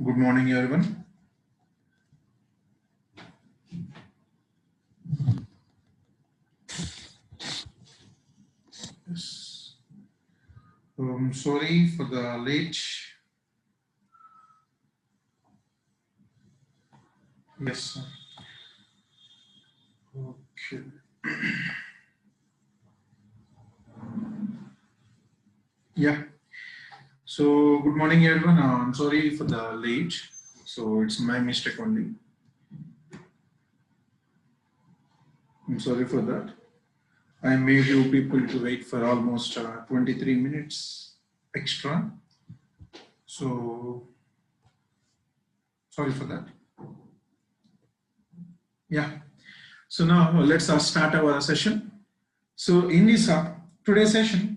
Good morning, everyone. Yes. Sorry for the late. Yes, sir. Okay. Yeah. So, good morning, everyone. I'm sorry for the late. So, it's my mistake only. I'm sorry for that. I made you people to wait for almost 23 minutes extra. So, sorry for that. Yeah. So, now let's start our session. So, in this today's session,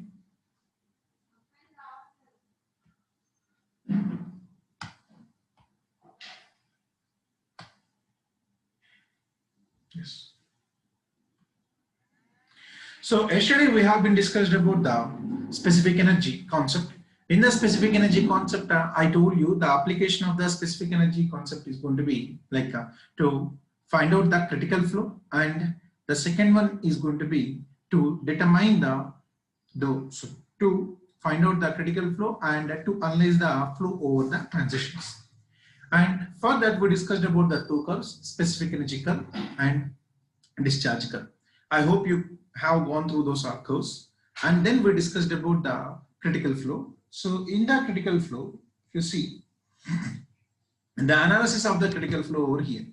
yes. So yesterday we have been discussed about the specific energy concept. In the specific energy concept, I told you the application of the specific energy concept is going to be like to find out the critical flow, and the second one is going to be to determine so to find out the critical flow and to analyze the flow over the transitions. And for that we discussed about the two curves, specific energy curve and discharge curve. I hope you have gone through those curves. And then we discussed about the critical flow. So in the critical flow, if you see the analysis of the critical flow over here.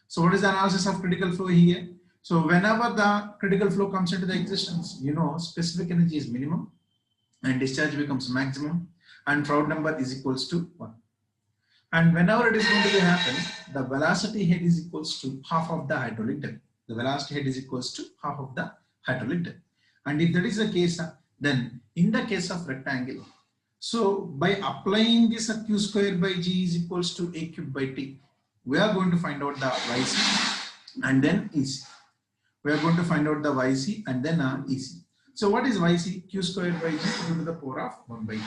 So what is the analysis of critical flow here? So whenever the critical flow comes into the existence, specific energy is minimum and discharge becomes maximum and Froude number is equals to 1. And whenever it is going to be happen, the velocity head is equals to half of the hydraulic depth. The velocity head is equals to half of the hydraulic depth. And if that is the case, then in the case of rectangle, so by applying this q square by g is equals to a cube by t, we are going to find out the yc and then ec. We are going to find out the yc and then ec. So what is yc? Q square by g to the power of 1 by t.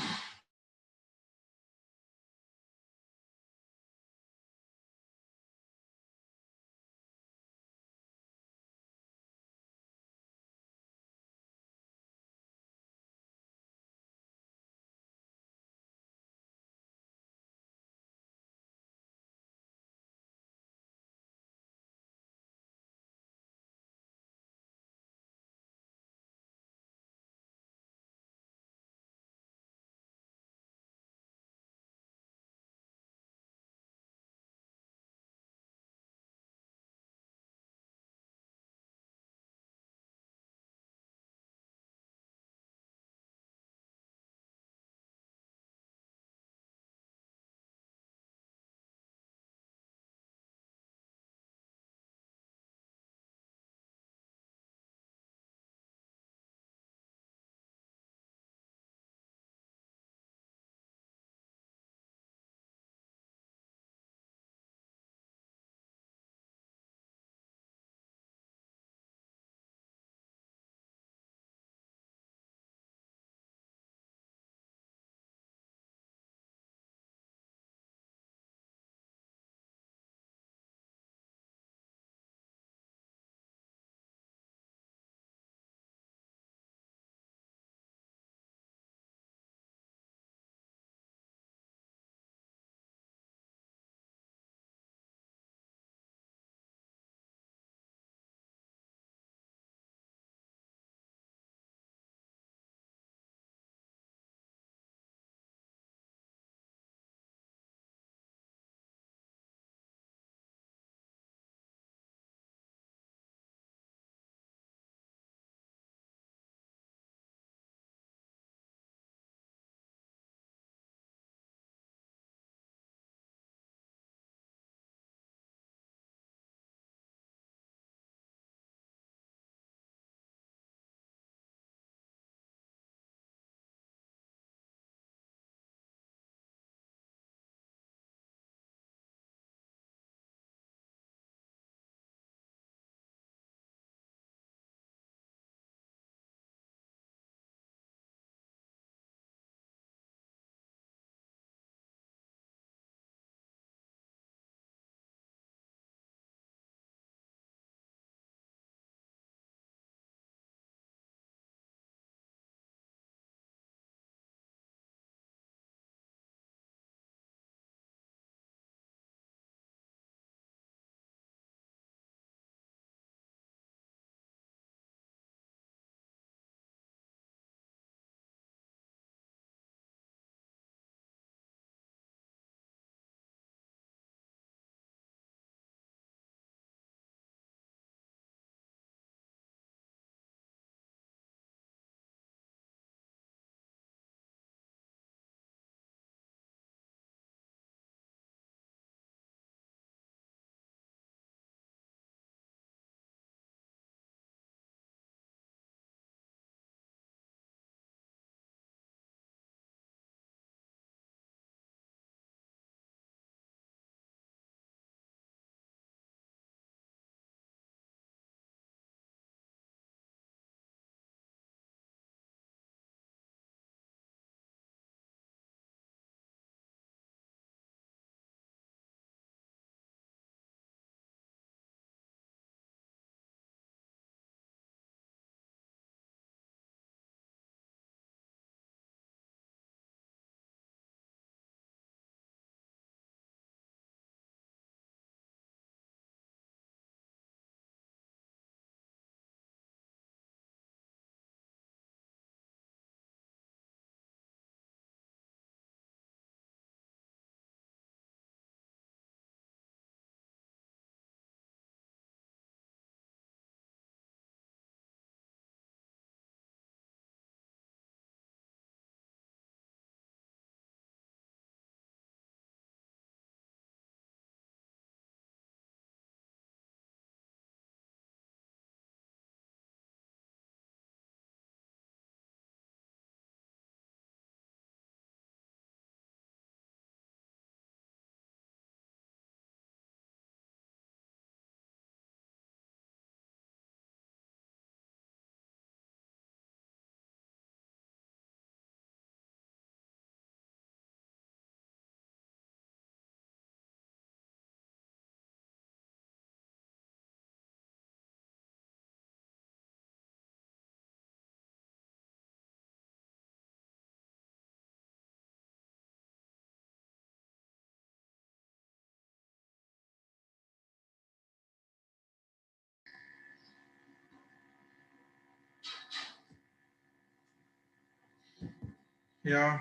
Yeah,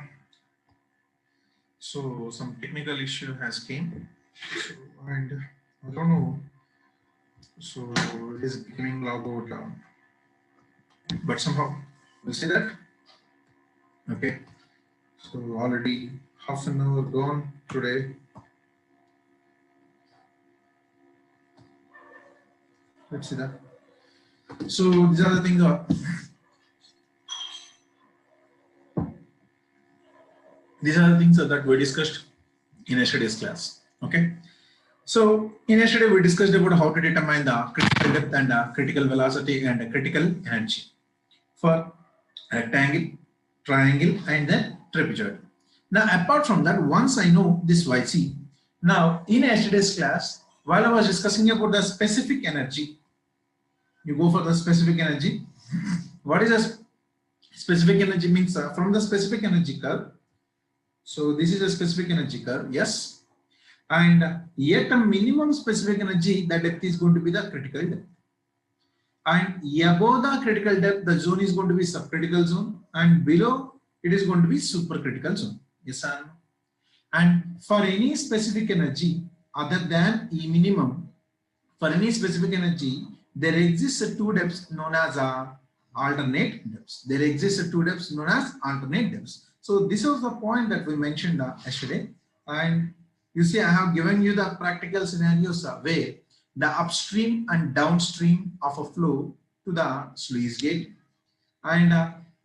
so some technical issue has came, so, and I don't know, so it is becoming about, but somehow we'll see that. Okay, so already half an hour gone today. Let's see that. So these are the things. These are the things that we discussed in yesterday's class. Okay. So in yesterday we discussed about how to determine the critical depth and critical velocity and critical energy for rectangle, triangle, and then trapezoid. Now apart from that, once I know this YC, now in yesterday's class, while I was discussing about the specific energy, you go for the specific energy. What is a specific energy means? From the specific energy curve. So this is a specific energy curve, yes. And yet a minimum specific energy, the depth is going to be the critical depth. And above the critical depth, the zone is going to be subcritical zone, and below it is going to be supercritical zone. Yes or no? And for any specific energy other than E minimum, for any specific energy, there exists two depths known as alternate depths. There exists two depths known as alternate depths. So this was the point that we mentioned yesterday. And you see, I have given you the practical scenarios where the upstream and downstream of a flow to the sluice gate, and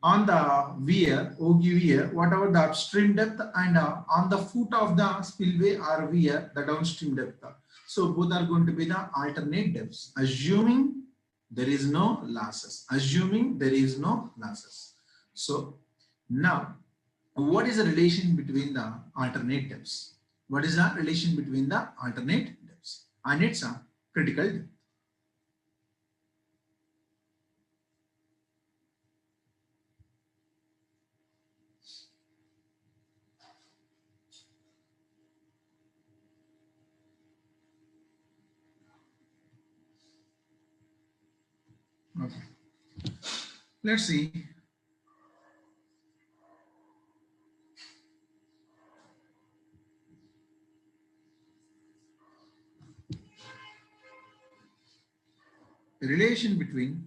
on the weir, OG weir, whatever the upstream depth, and on the foot of the spillway or weir, the downstream depth. So both are going to be the alternate depths, assuming there is no losses. Assuming there is no losses. So now, what is the relation between the alternate depths? What is the relation between the alternate depths and its critical depth? Okay. Let's see. The relation between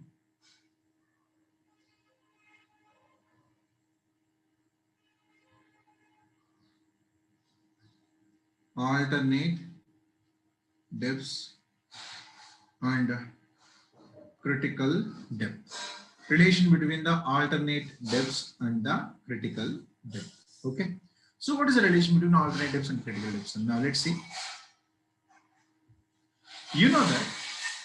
alternate depths and critical depth. Relation between the alternate depths and the critical depth. Okay. So what is the relation between alternate depths and critical depths? Now let's see. You know that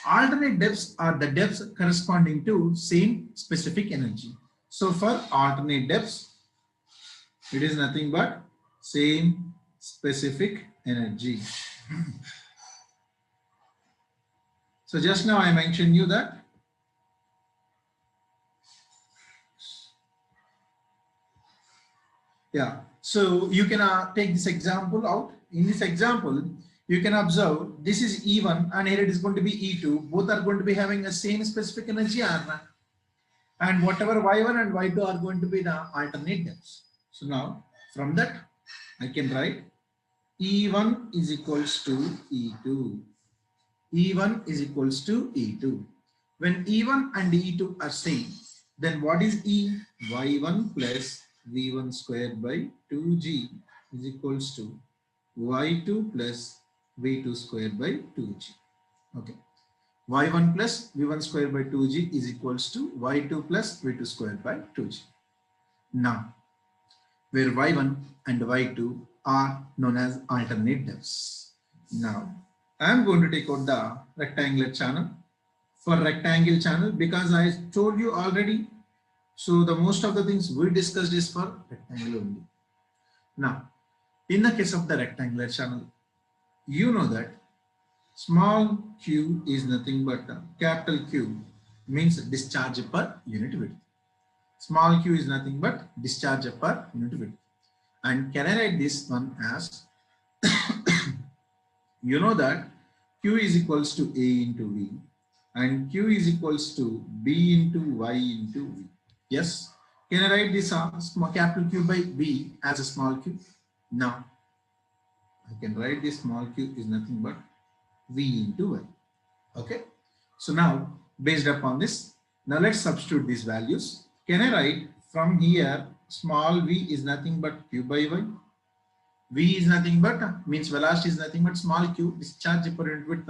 alternate depths are the depths corresponding to same specific energy. So for alternate depths, it is nothing but same specific energy. So just now I mentioned you that yeah. So you can take this example out. In this example, you can observe this is E1 and here it is going to be E2. Both are going to be having the same specific energy R, and whatever Y1 and Y2 are going to be the alternate depths. So now from that I can write E1 is equals to E2. E1 is equals to E2. When E1 and E2 are same, then what is E? Y1 plus V1 squared by 2G is equals to Y2 plus V2 squared by 2G. Okay. Y1 plus V1 squared by 2G is equals to Y2 plus V2 squared by 2G. Now, where Y1 and Y2 are known as alternate depths. Now, I am going to take out the rectangular channel. For rectangle channel, because I told you already, so the most of the things we discussed is for rectangle only. Now, in the case of the rectangular channel, you know that small q is nothing but capital Q means discharge per unit width. Small q is nothing but discharge per unit width. And can I write this one as you know that Q is equals to A into V and Q is equals to B into Y into V. Yes. Can I write this small capital Q by V as a small q? Now I can write this small q is nothing but V into Y. Okay. So now based upon this, now let's substitute these values. Can I write from here small v is nothing but q by y? V is nothing but means velocity is nothing but small q discharge per unit width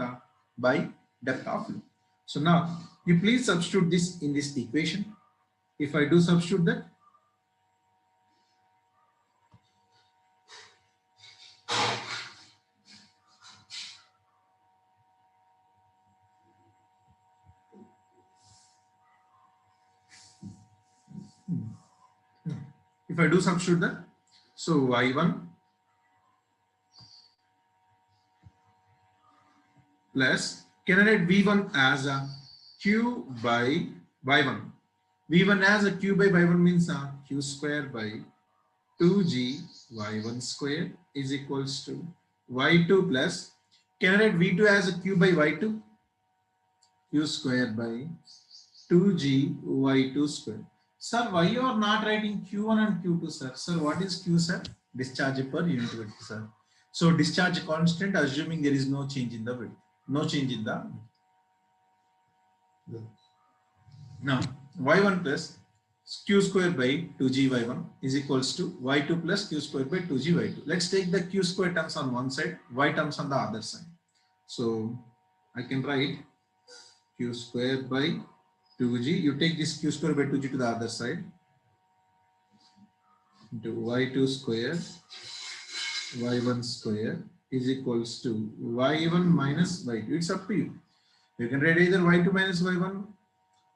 by depth of flow. So now you please substitute this in this equation. If I do substitute that, so y1 plus, can I write v1 as a q by y1? v1 as a q by y1 means q square by 2g y1 square is equals to y2 plus, can I write v2 as a q by y2? q square by 2g y2 square. Sir, why you are not writing q1 and q2, sir? Sir, what is q, sir? Discharge per unit width, sir. So discharge constant, assuming there is no change in the width. No change in the width. Now, y1 plus q square by 2g y1 is equals to y2 plus q square by 2g y2. Let's take the q square terms on one side, y terms on the other side. So I can write q square by 2g. You take this q square by 2g to the other side into y2 square y1 square is equals to y1 minus y2. It's up to you. You can write either y2 minus y1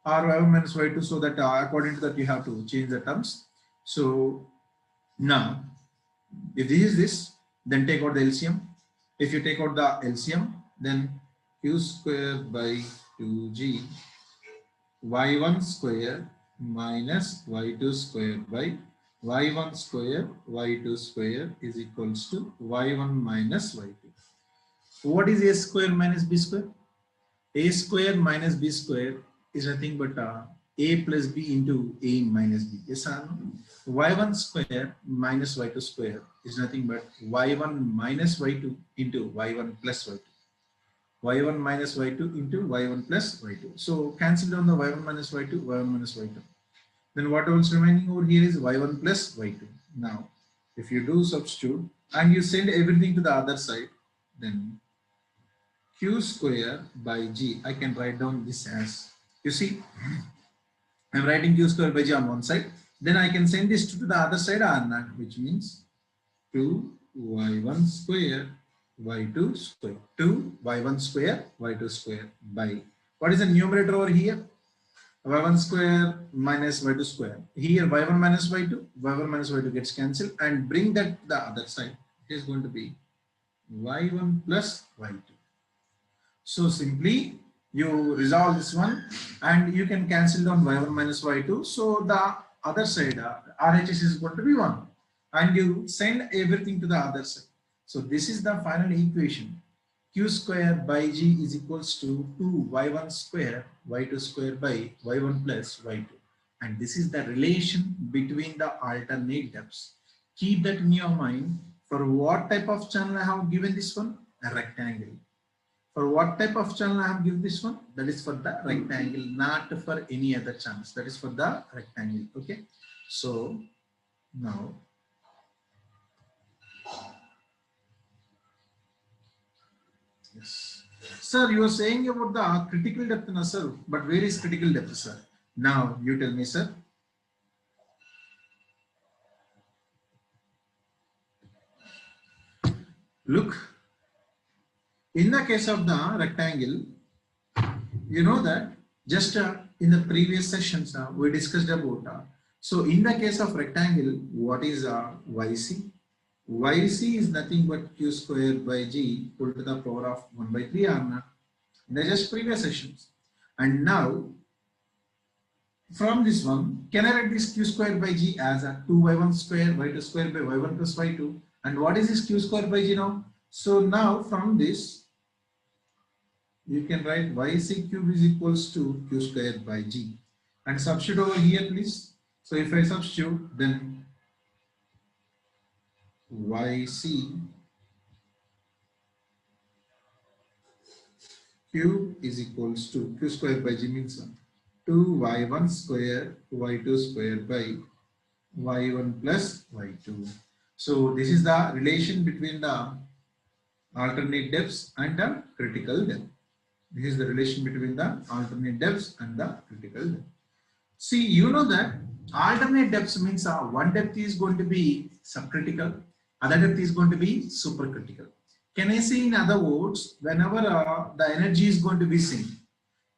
or y1 minus y2, so that according to that you have to change the terms. So now if this is this, then take out the LCM. If you take out the LCM, then q square by 2g y1 square minus y2 square by y1 square y2 square is equals to y1 minus y2. What is a square minus b square? A square minus b square is nothing but a plus b into a minus b. Yes or no? Y1 square minus y2 square is nothing but y1 minus y2 into y1 plus y2. y1 minus y2 into y1 plus y2. So cancel down the y1 minus y2, y1 minus y2. Then what else remaining over here is y1 plus y2. Now, if you do substitute and you send everything to the other side, then q square by g, I can write down this as, you see, I'm writing q square by g on one side. Then I can send this to the other side or not, which means 2y1 square y2 square, 2y1 square y2 square by, what is the numerator over here? y1 square minus y2 square. Here y1 minus y2, y1 minus y2 gets cancelled, and bring that to the other side. It is going to be y1 plus y2. So simply you resolve this one and you can cancel down y1 minus y2. So the other side RHS is going to be 1, and you send everything to the other side. So this is the final equation. Q square by g is equals to 2y1 square y2 square by y1 plus y2. And this is the relation between the alternate depths. Keep that in your mind. For what type of channel I have given this one? A rectangle. For what type of channel I have given this one? That is for the rectangle, not for any other channels. That is for the rectangle. Okay. So now, yes. Sir, you are saying about the critical depth, no, sir. But where is critical depth, sir? Now you tell me, sir. Look, in the case of the rectangle, you know that just in the previous sessions we discussed about. So in the case of rectangle, what is YC? YC is nothing but q square by g put to the power of 1 by 3 r naught in the just previous sessions. And now from this one, can I write this q square by g as a 2y1 square y2 square by y1 plus y2? And what is this q square by g now? So now from this, you can write yc cube is equals to q square by g. And substitute over here, please. So if I substitute, then YC cube is equals to Q square by G means 2y1 square y2 square by y1 plus y2. So this is the relation between the alternate depths and the critical depth. This is the relation between the alternate depths and the critical depth. See, you know that alternate depths means one depth is going to be subcritical, other depth is going to be supercritical. Can I say in other words, whenever the energy is going to be same,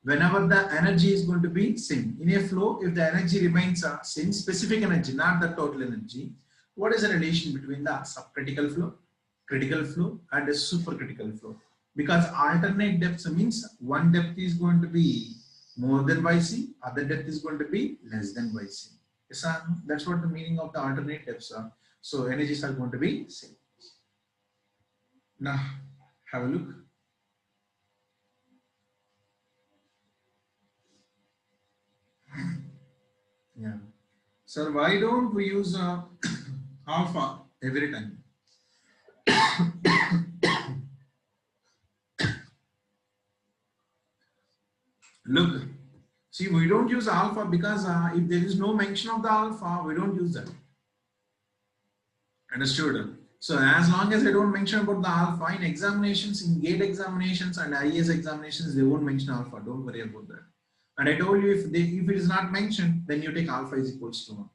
whenever the energy is going to be same in a flow, if the energy remains same, specific energy, not the total energy, what is the relation between the subcritical flow, critical flow and a supercritical flow? Because alternate depths means one depth is going to be more than YC, other depth is going to be less than YC. Yes, that's what the meaning of the alternate depths are. So energies are going to be same. Now have a look. Yeah. Sir, why don't we use alpha every time? Look, see, we don't use alpha because if there is no mention of the alpha, we don't use that. Understood? So as long as I don't mention about the alpha in examinations, in GATE examinations and IAS examinations, they won't mention alpha. Don't worry about that. And I told you if it is not mentioned, then you take alpha is equals to 1.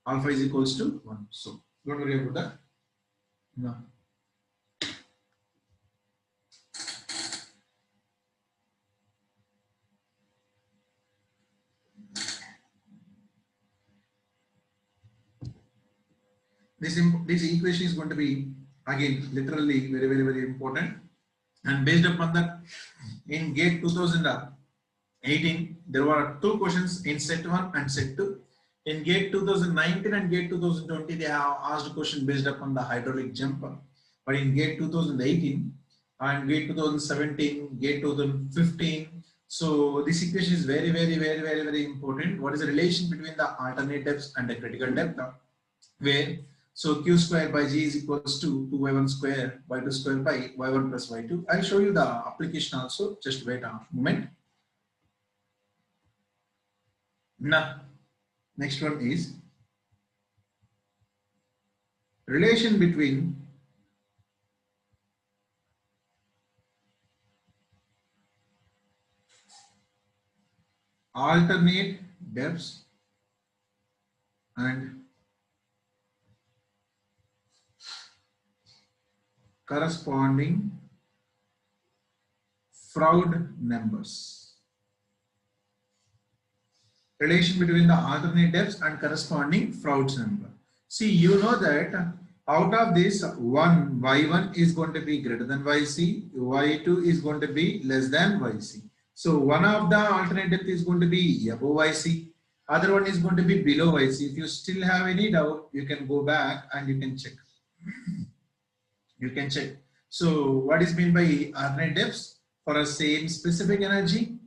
Alpha is equals to 1. So don't worry about that. No. This equation is going to be again literally very important, and based upon that in GATE 2018 there were two questions in set 1 and set 2. In GATE 2019 and GATE 2020 they have asked a question based upon the hydraulic jumper, but in GATE 2018 and GATE 2017, GATE 2015, so this equation is very important. What is the relation between the alternate depths and the critical depth? Where so Q square by G is equals to 2y1 square y2 square by y1 plus y2. I'll show you the application also. Just wait a moment. Now, next one is relation between alternate depths and corresponding Froude numbers. Relation between the alternate depths and corresponding Froude's number. See, you know that out of this one, y1 is going to be greater than yc, y2 is going to be less than yc. So one of the alternate depth is going to be above yc, other one is going to be below yc. If you still have any doubt, you can go back and you can check. You can check. So what is meant by alternate depths? For a same specific energy,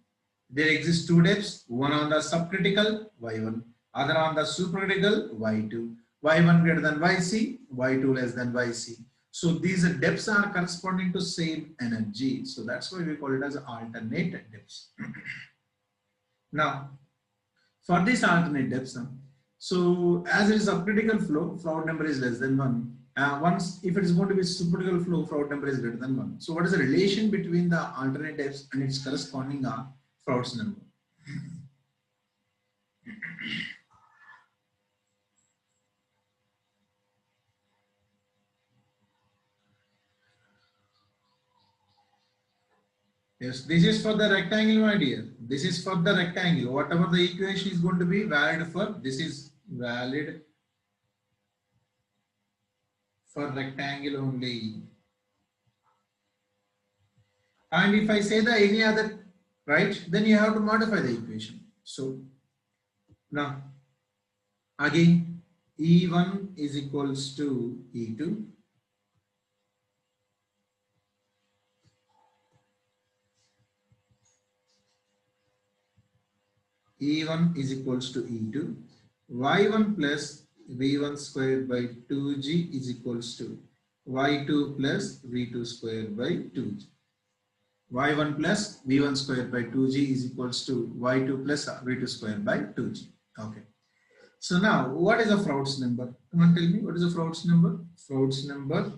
there exist two depths, one on the subcritical y1, other on the supercritical y2. y1 greater than yc, y2 less than yc. So these depths are corresponding to same energy. So that's why we call it as alternate depths. Now, for this alternate depths, so as it is subcritical flow, Froude number is less than 1. Once if it is going to be supercritical flow, Froude number is greater than 1. So what is the relation between the alternate depths and its corresponding Froude's number? Yes, this is for the rectangle, my dear. This is for the rectangle. Whatever the equation is going to be valid for, this is valid for rectangle only. And if I say the any other, right, then you have to modify the equation. So now again E1 is equals to E2. E1 is equals to E2. y1 plus v1 squared by 2g is equals to y2 plus v2 squared by 2g. y1 plus v1 squared by 2g is equals to y2 plus v2 squared by 2g. Okay. So now, what is the Froude's number? Come on, tell me, what is the Froude's number? Froude's number,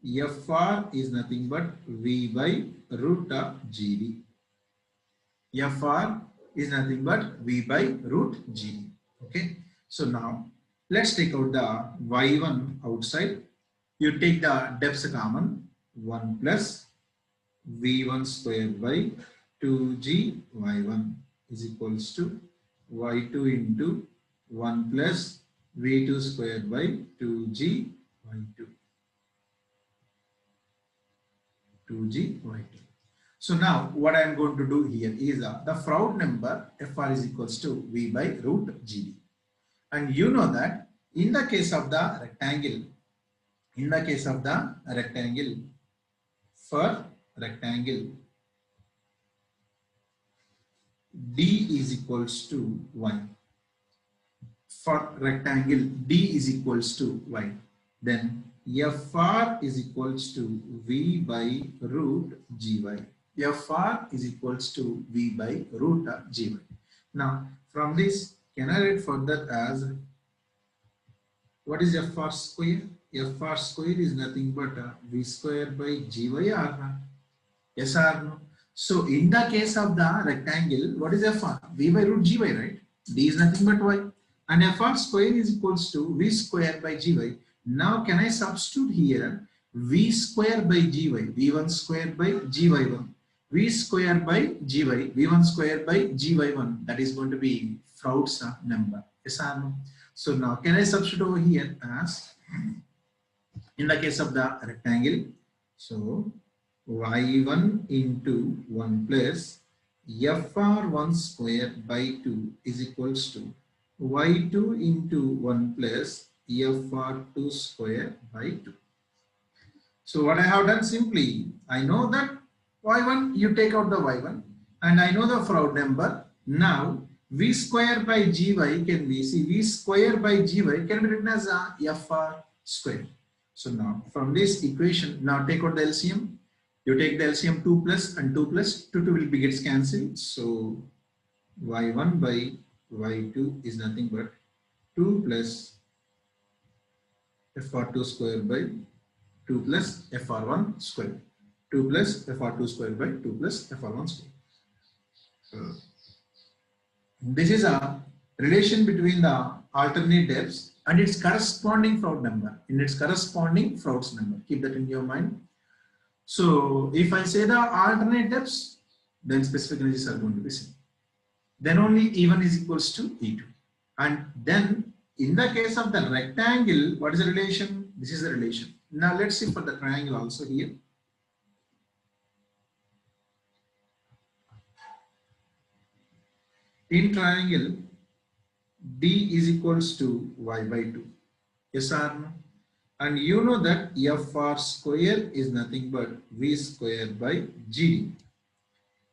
FR is nothing but V by root of GD. FR is nothing but V by root GD. Okay. So now, let's take out the Y1 outside. You take the depths common, 1 plus V1 squared by 2G Y1 is equals to y2 into 1 plus v2 squared by 2g y2. 2g y2. So now what I am going to do here is the Froude number FR is equals to v by root gd. And you know that in the case of the rectangle, for rectangle d is equals to y. For rectangle D is equals to y, then FR is equals to V by root gy. FR is equals to V by root gy. Now from this, can I write further as, what is FR square? FR square is nothing but V square by gy or not? Yes or no? So in the case of the rectangle, what is FR? V by root gy, right? D is nothing but y. And FR square is equals to V square by gy. Now can I substitute here V square by gy, V1 square by gy1, V square by gy, V1 square by gy1, that is going to be Froude's number. Yes or no? So now can I substitute over here as, in the case of the rectangle, so y1 into 1 plus FR1 square by 2 is equals to y2 into 1 plus FR2 square by 2. So what I have done, simply I know that y1, you take out the y1, and I know the Froude number. Now v square by gy can be, see, v square by gy can be written as FR square. So now from this equation, now take out the LCM. You take the LCM, 2 plus and 2 plus, 2 will be gets cancelled. So y1 by y2 is nothing but 2 plus FR2 square by 2 plus FR1 square. 2 plus FR2 square by 2 plus FR1 square. This is a relation between the alternate depths and its corresponding Froude number. In its corresponding Froude's number. Keep that in your mind. So if I say the alternate depths, then specific energies are going to be same. Then only E1 is equals to E2. And then in the case of the rectangle, what is the relation? This is the relation. Now let's see for the triangle also here. In triangle, D is equals to y by 2. Yes or no? And you know that FR square is nothing but V square by GD.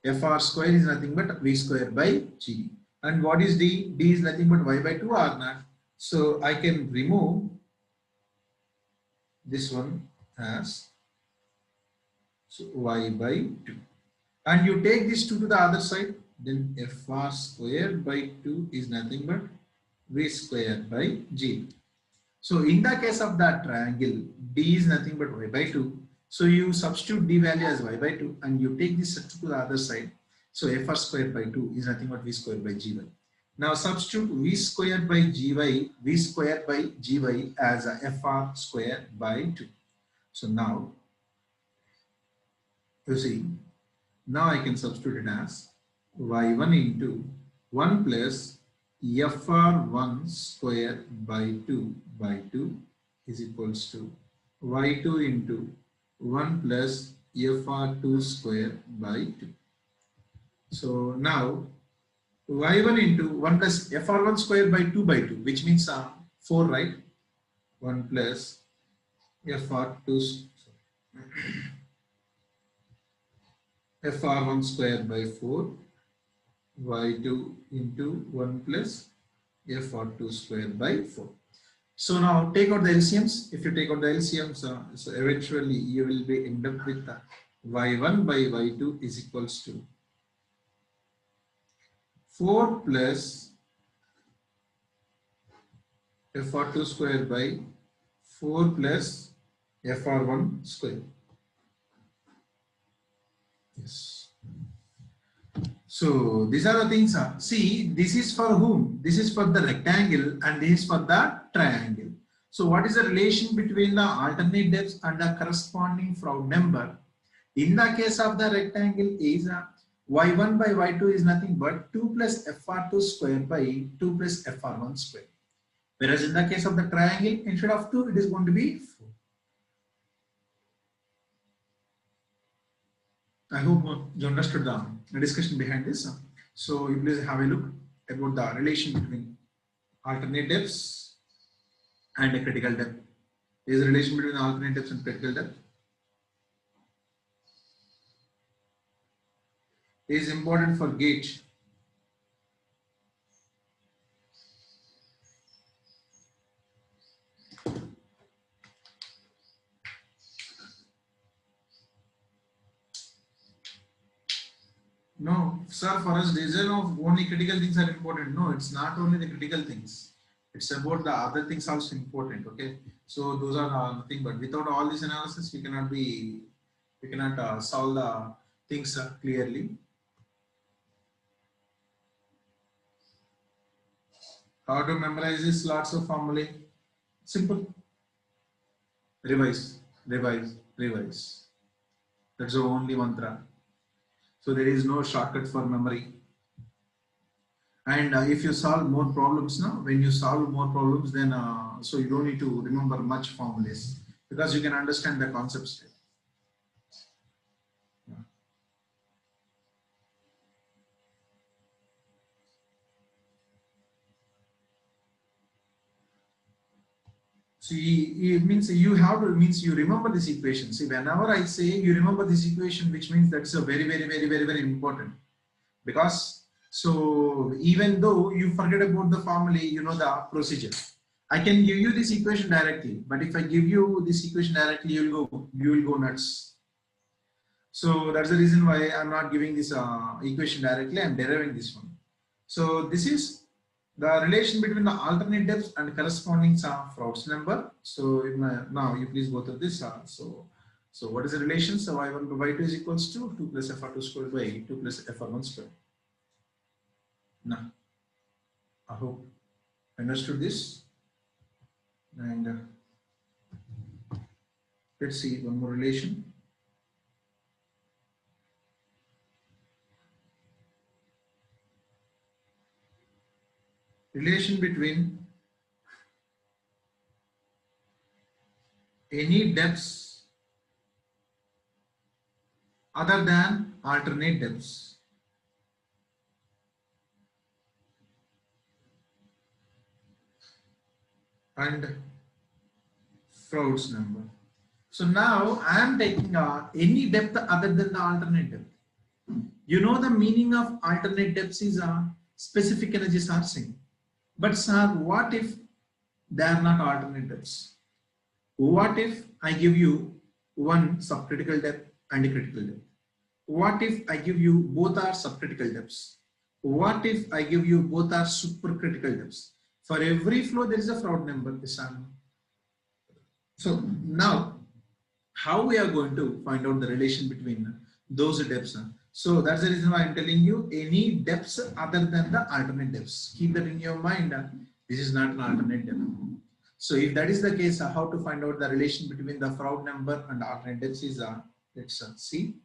FR square is nothing but V square by GD. And what is D? D is nothing but y by 2 or not. So I can remove this one as, so y by 2. And you take this 2 to the other side, then FR square by 2 is nothing but V square by GD. So in the case of that triangle, D is nothing but y by 2. So you substitute D value as y by 2 and you take this to the other side. So FR square by 2 is nothing but V square by GY. Now substitute V square by GY, V square by GY as a FR square by 2. So now, you see, now I can substitute it as y1 into 1 plus FR1 square by 2 is equals to y2 into 1 plus FR2 square by 2. So now y1 into 1 plus FR1 square by 2 which means 4, right? 1 plus FR2 FR1 square by 4 y2 into 1 plus FR2 square by 4. So now take out the LCMs. If you take out the LCMs, so eventually you will be end up with y1 by y2 is equals to 4 plus FR2 square by 4 plus FR1 square. Yes. So these are the things. See, this is for whom? This is for the rectangle and this is for the triangle. So what is the relation between the alternate depths and the corresponding Froude number? In the case of the rectangle is y1 by y2 is nothing but 2 plus fr2 square by 2 plus fr1 square. Whereas in the case of the triangle, instead of 2, it is going to be 4. I hope you understood the discussion behind this. So you please have a look about the relation between alternate depths and a critical depth. There is a relation between alternate depths and critical depth. It is important for gauge. No, sir, for us, design of only critical things are important. No, it's not only the critical things. It's about the other things also important. Okay, so those are nothing. But without all this analysis, we cannot solve the things clearly. How to memorize this? Lots of formulae. Simple. Revise, revise, revise. That's the only mantra. So there is no shortcut for memory. And if you solve more problems now, when you solve more problems, then so you don't need to remember much formulas because you can understand the concepts. Yeah. See, it means you have to means you remember this equation. See, whenever I say you remember this equation, which means that's a very important because so even though you forget about the formula, you know the procedure. I can give you this equation directly, but if I give you this equation directly, you will go nuts. So that's the reason why I'm not giving this equation directly. I'm deriving this one. So this is the relation between the alternate depths and corresponding Froude's number. So now you please go through this. So what is the relation? So y1 by y2 is equals to 2 plus fr2 squared by 2 plus fr1 squared. Now, I hope you understood this. And let's see one more relation. Relation between any depths other than alternate depths. And Froude's number. So now I am taking any depth other than the alternate depth. You know the meaning of alternate depths is specific energies are same. But sir, what if they are not alternate depths? What if I give you one subcritical depth and a critical depth? What if I give you both are subcritical depths? What if I give you both are supercritical depths? For every flow, there is a Froude number. So now, how we are going to find out the relation between those depths? So that's the reason why I'm telling you any depths other than the alternate depths. Keep that in your mind. This is not an alternate depth. So if that is the case, how to find out the relation between the Froude number and alternate depths is let's see.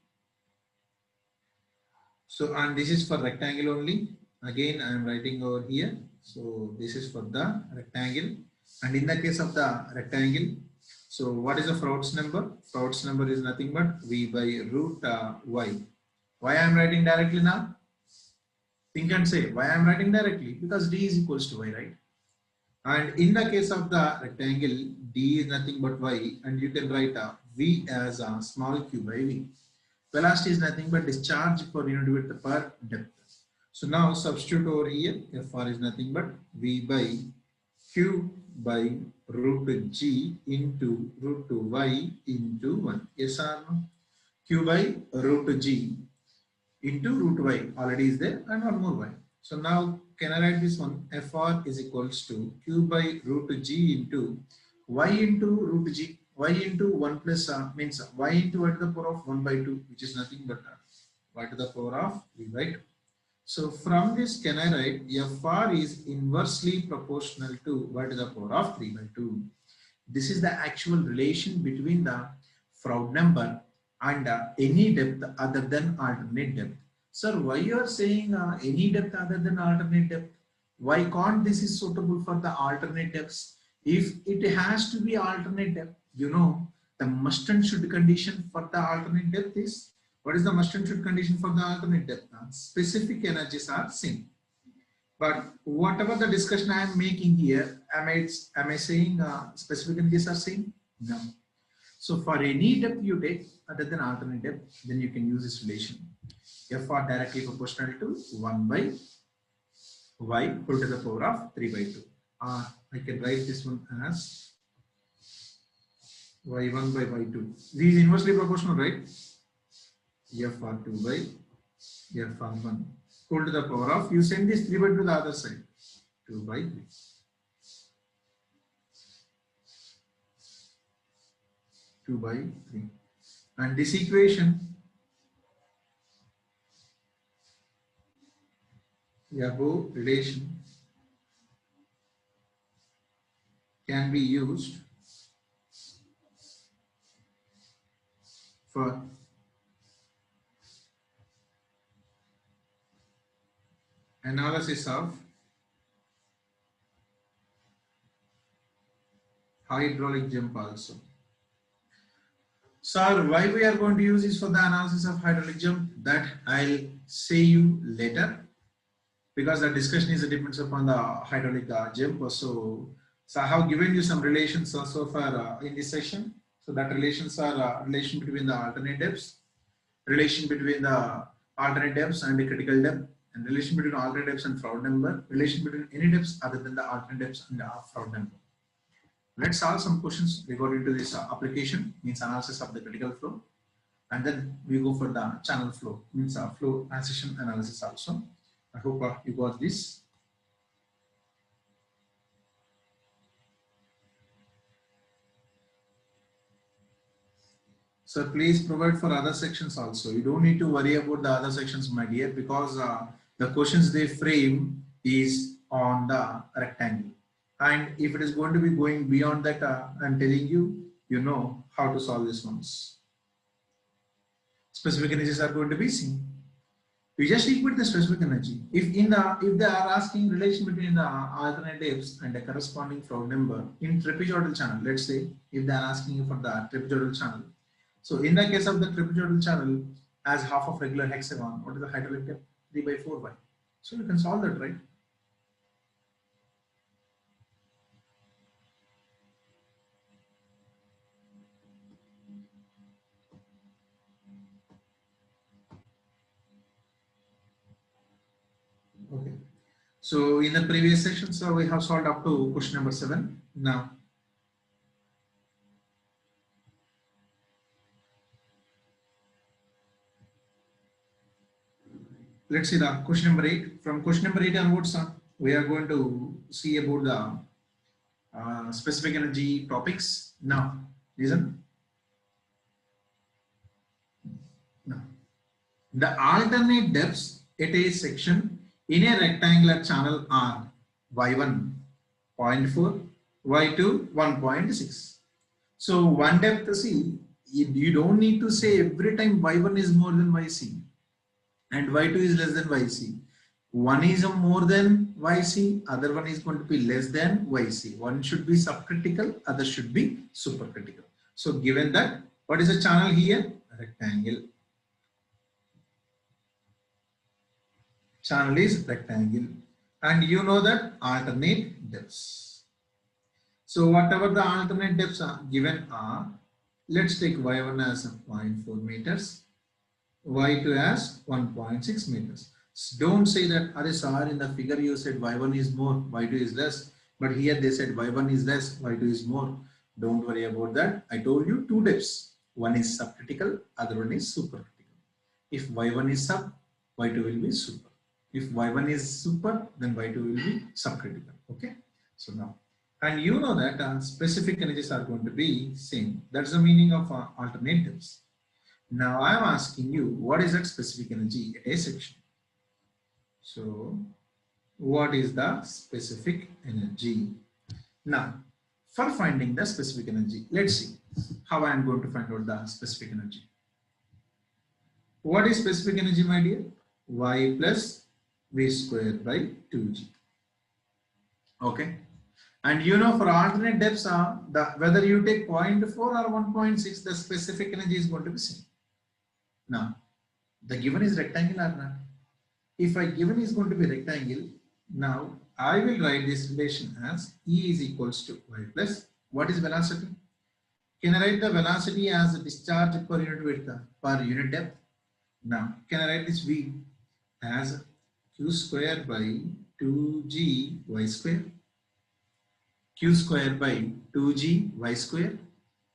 So and this is for rectangle only. Again, I am writing over here. So this is for the rectangle, and in the case of the rectangle, so what is the Froude's number? Froude's number is nothing but V by root Y. Why I am writing directly now? Think and say why I am writing directly, because D is equals to Y, right? And in the case of the rectangle, D is nothing but Y, and you can write V as a small q by V. Velocity is nothing but discharge per unit width per depth. So now substitute over here, Fr is nothing but V by Q by root G into root Y into 1. Yes or no? Q by root G into root Y already is there and one more Y. So now can I write this one? Fr is equals to Q by root G into Y into root G. Y into 1 plus means Y into y to the power of 1 by 2, which is nothing but y to the power of 3 by 2. So from this can I write Fr is inversely proportional to y to the power of 3 by 2. This is the actual relation between the Froude number and any depth other than alternate depth. Sir, why you are saying any depth other than alternate depth? Why can't this is suitable for the alternate depths? If it has to be alternate depth, you know, the must and should condition for the alternate depth is, what is the must and should condition for the alternate depth? Specific energies are same. But whatever the discussion I am making here, am I saying specific energies are same? No. So for any depth you take other than alternate depth, then you can use this relation. Fr directly proportional to 1 by y whole to the power of 3 by 2. I can write this one as y1 by y2. This is inversely proportional, right? Fr2 by Fr1 whole to the power of, you send this 3 by 2 to the other side, 2 by 3. Two by 3. And this equation, the above relation can be used for analysis of hydraulic jump also. Sir, why we are going to use this for the analysis of hydraulic jump, that I'll say you later, because the discussion is depends upon the hydraulic jump. So I have given you some relations also for in this section. So that relations are relation between the alternate depths, relation between the alternate depths and the critical depth, and relation between alternate depths and Froude number, relation between any depths other than the alternate depths and the Froude number. Let's solve some questions regarding to this application, means analysis of the critical flow, and then we go for the channel flow, means flow transition analysis also. I hope you got this. So please provide for other sections also. You don't need to worry about the other sections, my dear, because the questions they frame is on the rectangle. And if it is going to be going beyond that, I'm telling you, you know how to solve these ones. Specific energies are going to be seen. We just equate the specific energy. If they are asking relation between the alternatives and the corresponding Froude number in trapezoidal channel, let's say if they are asking you for the trapezoidal channel. So in the case of the trapezoidal channel, as half of regular hexagon, what is the hydraulic depth? 3 by 4y. So you can solve that, right? Okay. So in the previous section, so we have solved up to question number 7. Now, let's see the question number 8. From question number 8 onwards, we are going to see about the specific energy topics. Now, listen. Now, the alternate depths at a section in a rectangular channel are y1 0.4, y2 1.6. So one depth, see, you don't need to say every time y1 is more than yc and y2 is less than yc. One is more than yc, other one is going to be less than yc. One should be subcritical, other should be supercritical. So given that, what is the channel here? Rectangle. Channel is rectangle, and you know that alternate depths. So whatever the alternate depths are given are, let's take y1 as 0.4 meters, y2 as 1.6 meters. Don't say that, Are sir, in the figure you said y1 is more, y2 is less. But here they said y1 is less, y2 is more. Don't worry about that. I told you two depths. One is subcritical, other one is supercritical. If y1 is sub, y2 will be super. If y1 is super, then y2 will be subcritical. Okay. So now, and you know that specific energies are going to be same. That's the meaning of alternate depths. Now I am asking you, what is that specific energy at a section? So, what is the specific energy? Now, for finding the specific energy, let's see how I am going to find out the specific energy. What is specific energy, my dear? Y plus V square by 2G. Okay. And you know, for alternate depths, whether you take 0.4 or 1.6, the specific energy is going to be same. Now, the given is rectangle or not? If I given is going to be rectangle, now I will write this relation as E is equals to Y plus, what is velocity? Can I write the velocity as a discharge per unit width, per unit depth? Now, can I write this V as Q square by 2G Y square? Q square by 2G Y square?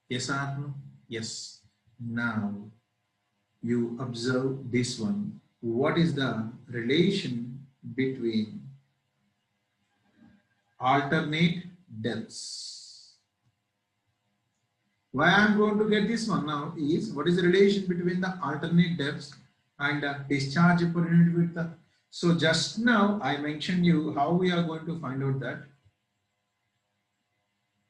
Yes or no? Yes. Now, you observe this one. What is the relation between alternate depths? Why I am going to get this one now is, what is the relation between the alternate depths and discharge per unit width? So just now I mentioned you how we are going to find out that.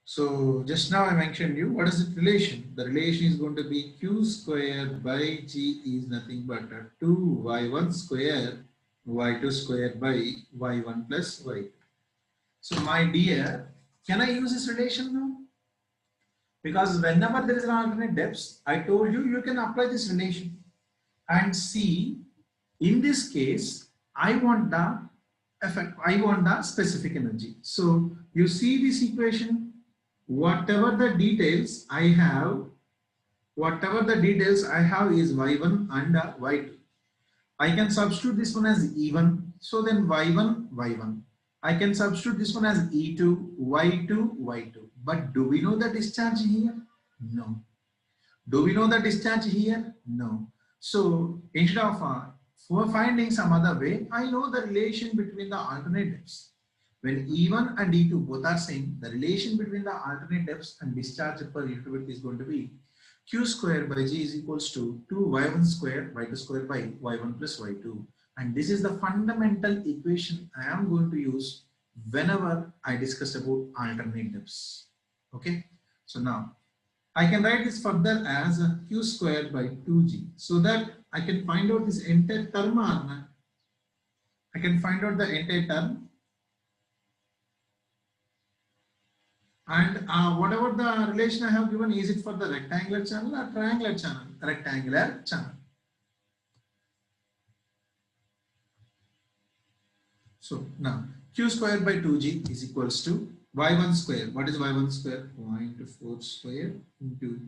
So just now I mentioned you, what is the relation? The relation is going to be Q square by G is nothing but 2y1 square y2 square by y1 plus y2. So my dear, can I use this relation now? Because whenever there is an alternate depths, I told you, you can apply this relation. And see, in this case, I want the effect, I want the specific energy. So you see this equation, whatever the details I have is y1 and y2. I can substitute this one as E1. So then y1, y1. I can substitute this one as E2, y2, y2. But do we know the discharge here? No. Do we know the discharge here? No. So instead of for finding some other way, I know the relation between the alternate depths. When E1 and E2 both are same, the relation between the alternate depths and discharge per unit width is going to be Q square by G is equals to 2y1 square y2 square by y1 plus y2. And this is the fundamental equation I am going to use whenever I discuss about alternate depths. Okay. So now I can write this further as Q square by 2G, so that I can find out this entire term. I can find out the entire term. And whatever the relation I have given, is it for the rectangular channel or triangular channel? Rectangular channel. So now Q square by 2G is equals to y1 square. What is y1 square? 0.4 square into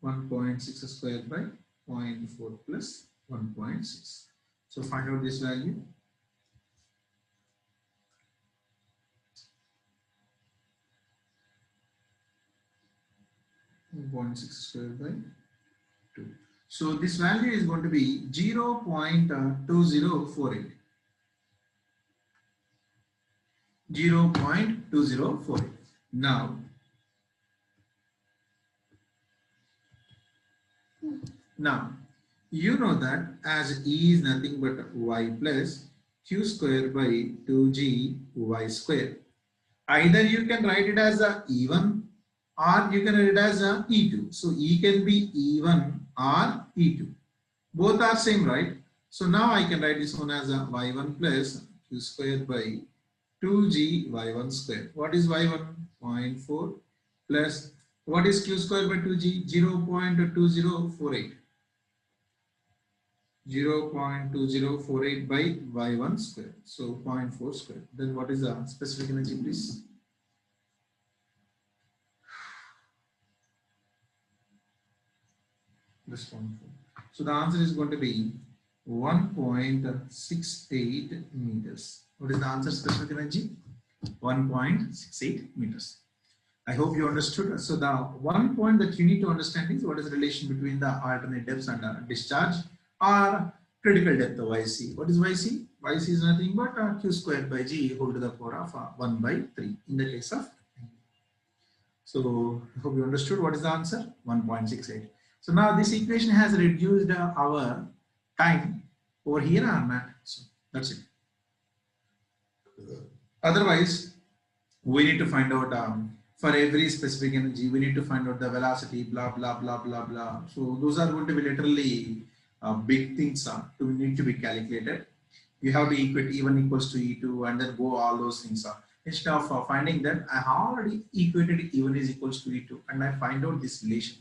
1.6 square by 0.4 plus 1.6. So find out this value. 1.6 square by 2. So this value is going to be 0.2048. 0.2048. Now, you know that as E is nothing but y plus q square by 2g y square. Either you can write it as a E1 or you can write it as a E2. So E can be E1 or E2. Both are same, right? So now I can write this one as a y1 plus q square by 2g y1 square. What is y1? 0.4 plus what is q square by 2g? 0.2048. 0.2048 by y1 square. So 0.4 square. Then what is the specific energy, please? This 0.4. So the answer is going to be 1.68 meters. What is the answer? Specific energy 1.68 meters. I hope you understood. So the one point that you need to understand is what is the relation between the alternate depths and discharge or critical depth of YC. What is YC? YC is nothing but Q squared by G whole to the power of 1 by 3 in the case of. So I hope you understood what is the answer 1.68. So now this equation has reduced our time over here or not. So that's it. Otherwise, we need to find out for every specific energy, we need to find out the velocity, blah, blah, blah, blah, blah. So those are going to be literally big things to need to be calculated. You have to equate E1 equals to E2 and then go all those things. Instead of finding that, I already equated E1 is equals to E2 and I find out this relation.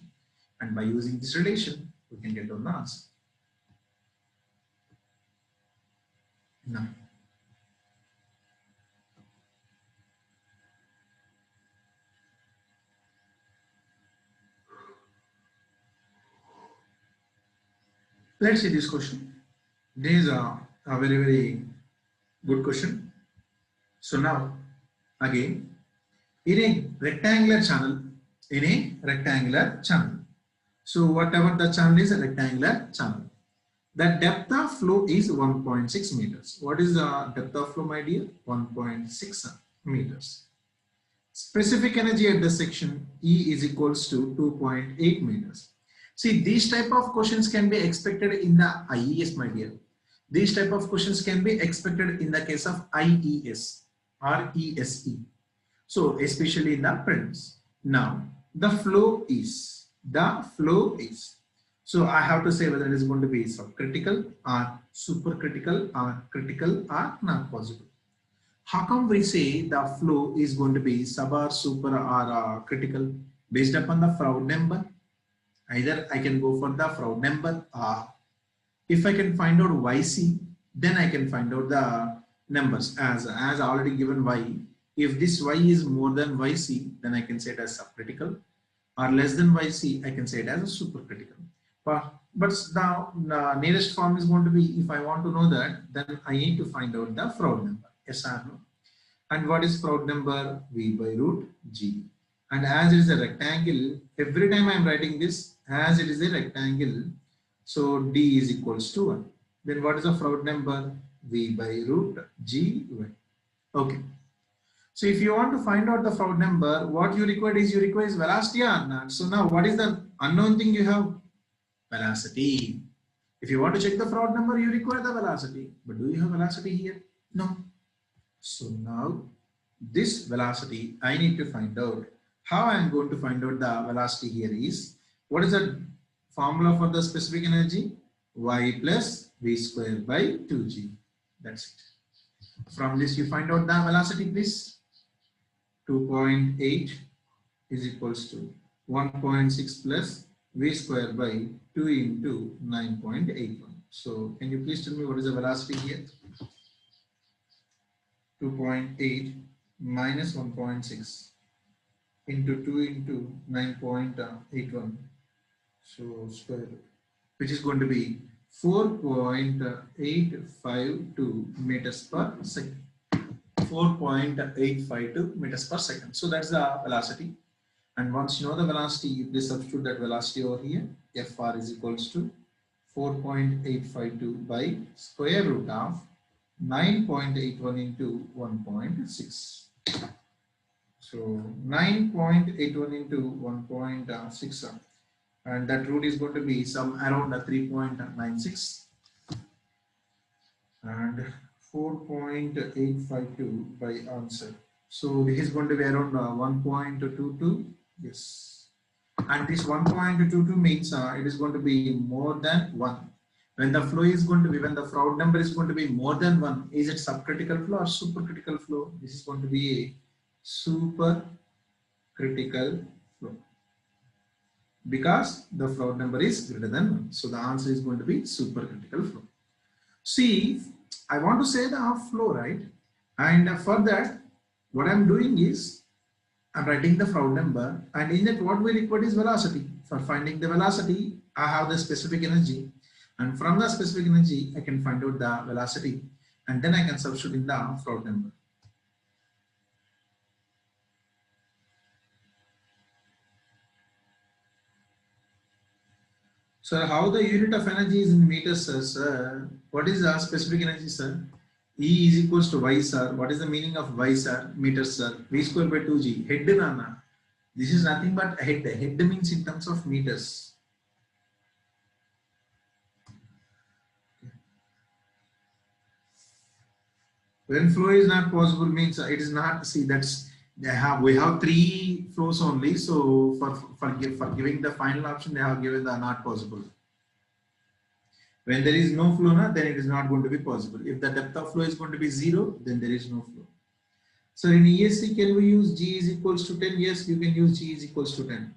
And by using this relation, we can get on the answer. Now, let's see this question. This is a very, very good question. So now, again, in a rectangular channel, so whatever the channel is a rectangular channel. The depth of flow is 1.6 meters. What is the depth of flow, my dear? 1.6 meters. Specific energy at the section E is equals to 2.8 meters. See, these type of questions can be expected in the IES, my dear. These type of questions can be expected in the case of IES or ESE. So, especially in the prelims. Now, the flow is. So, I have to say whether it is going to be subcritical or supercritical or critical or not possible. How come we say the flow is going to be sub or super or critical based upon the Froude number? Either I can go for the Froude number or if I can find out YC, then I can find out the numbers as already given Y. If this Y is more than YC, then I can say it as subcritical, or less than YC, I can say it as a supercritical. But the nearest form is going to be, if I want to know that, then I need to find out the Froude number. Yes or no? And what is Froude number? V by root G. And as it is a rectangle, every time I am writing this, as it is a rectangle, so D is equals to 1. Then what is the Froude number? V by root G. Okay. So if you want to find out the Froude number, what you require is velocity or not. So now what is the unknown thing you have? Velocity. If you want to check the Froude number, you require the velocity. But do you have velocity here? No. So now this velocity I need to find out. How I am going to find out the velocity here is, what is the formula for the specific energy? Y plus V square by 2G. That's it. From this you find out the velocity, please. 2.8 is equals to 1.6 plus V square by 2 into 9.81. So can you please tell me what is the velocity here? 2.8 minus 1.6 into 2 into 9.81. So square, which is going to be 4.852 meters per second. 4.852 meters per second. So that's the velocity. And once you know the velocity, you please substitute that velocity over here. Fr is equals to 4.852 by square root of 9.81 into 1.6. So 9.81 into 1.6. And that root is going to be some around 3.96. And 4.852 by answer. So this is going to be around 1.22. Yes. And this 1.22 means it is going to be more than 1. When the flow is going to be, when the Froude number is going to be more than 1, is it subcritical flow or supercritical flow? This is going to be a supercritical flow, because the Froude number is greater than 1. So the answer is going to be supercritical flow. See, I want to say the flow, right? And for that, what I'm doing is, I'm writing the Froude number, and in it what we require is velocity. For finding the velocity, I have the specific energy. And from the specific energy, I can find out the velocity, and then I can substitute in the Froude number. So how the unit of energy is in meters, sir? What is the specific energy, sir? E is equals to Y, sir. What is the meaning of Y, sir? Meters, sir. V square by 2G. Head, nana. This is nothing but head. Head means in terms of meters. When flow is not possible means it is not. See, that's we have 3 flows only. So for giving the final option, they have given the not possible. When there is no flow, then it is not going to be possible. If the depth of flow is going to be 0, then there is no flow. So in ESC, can we use G is equals to 10? Yes, you can use G is equals to 10.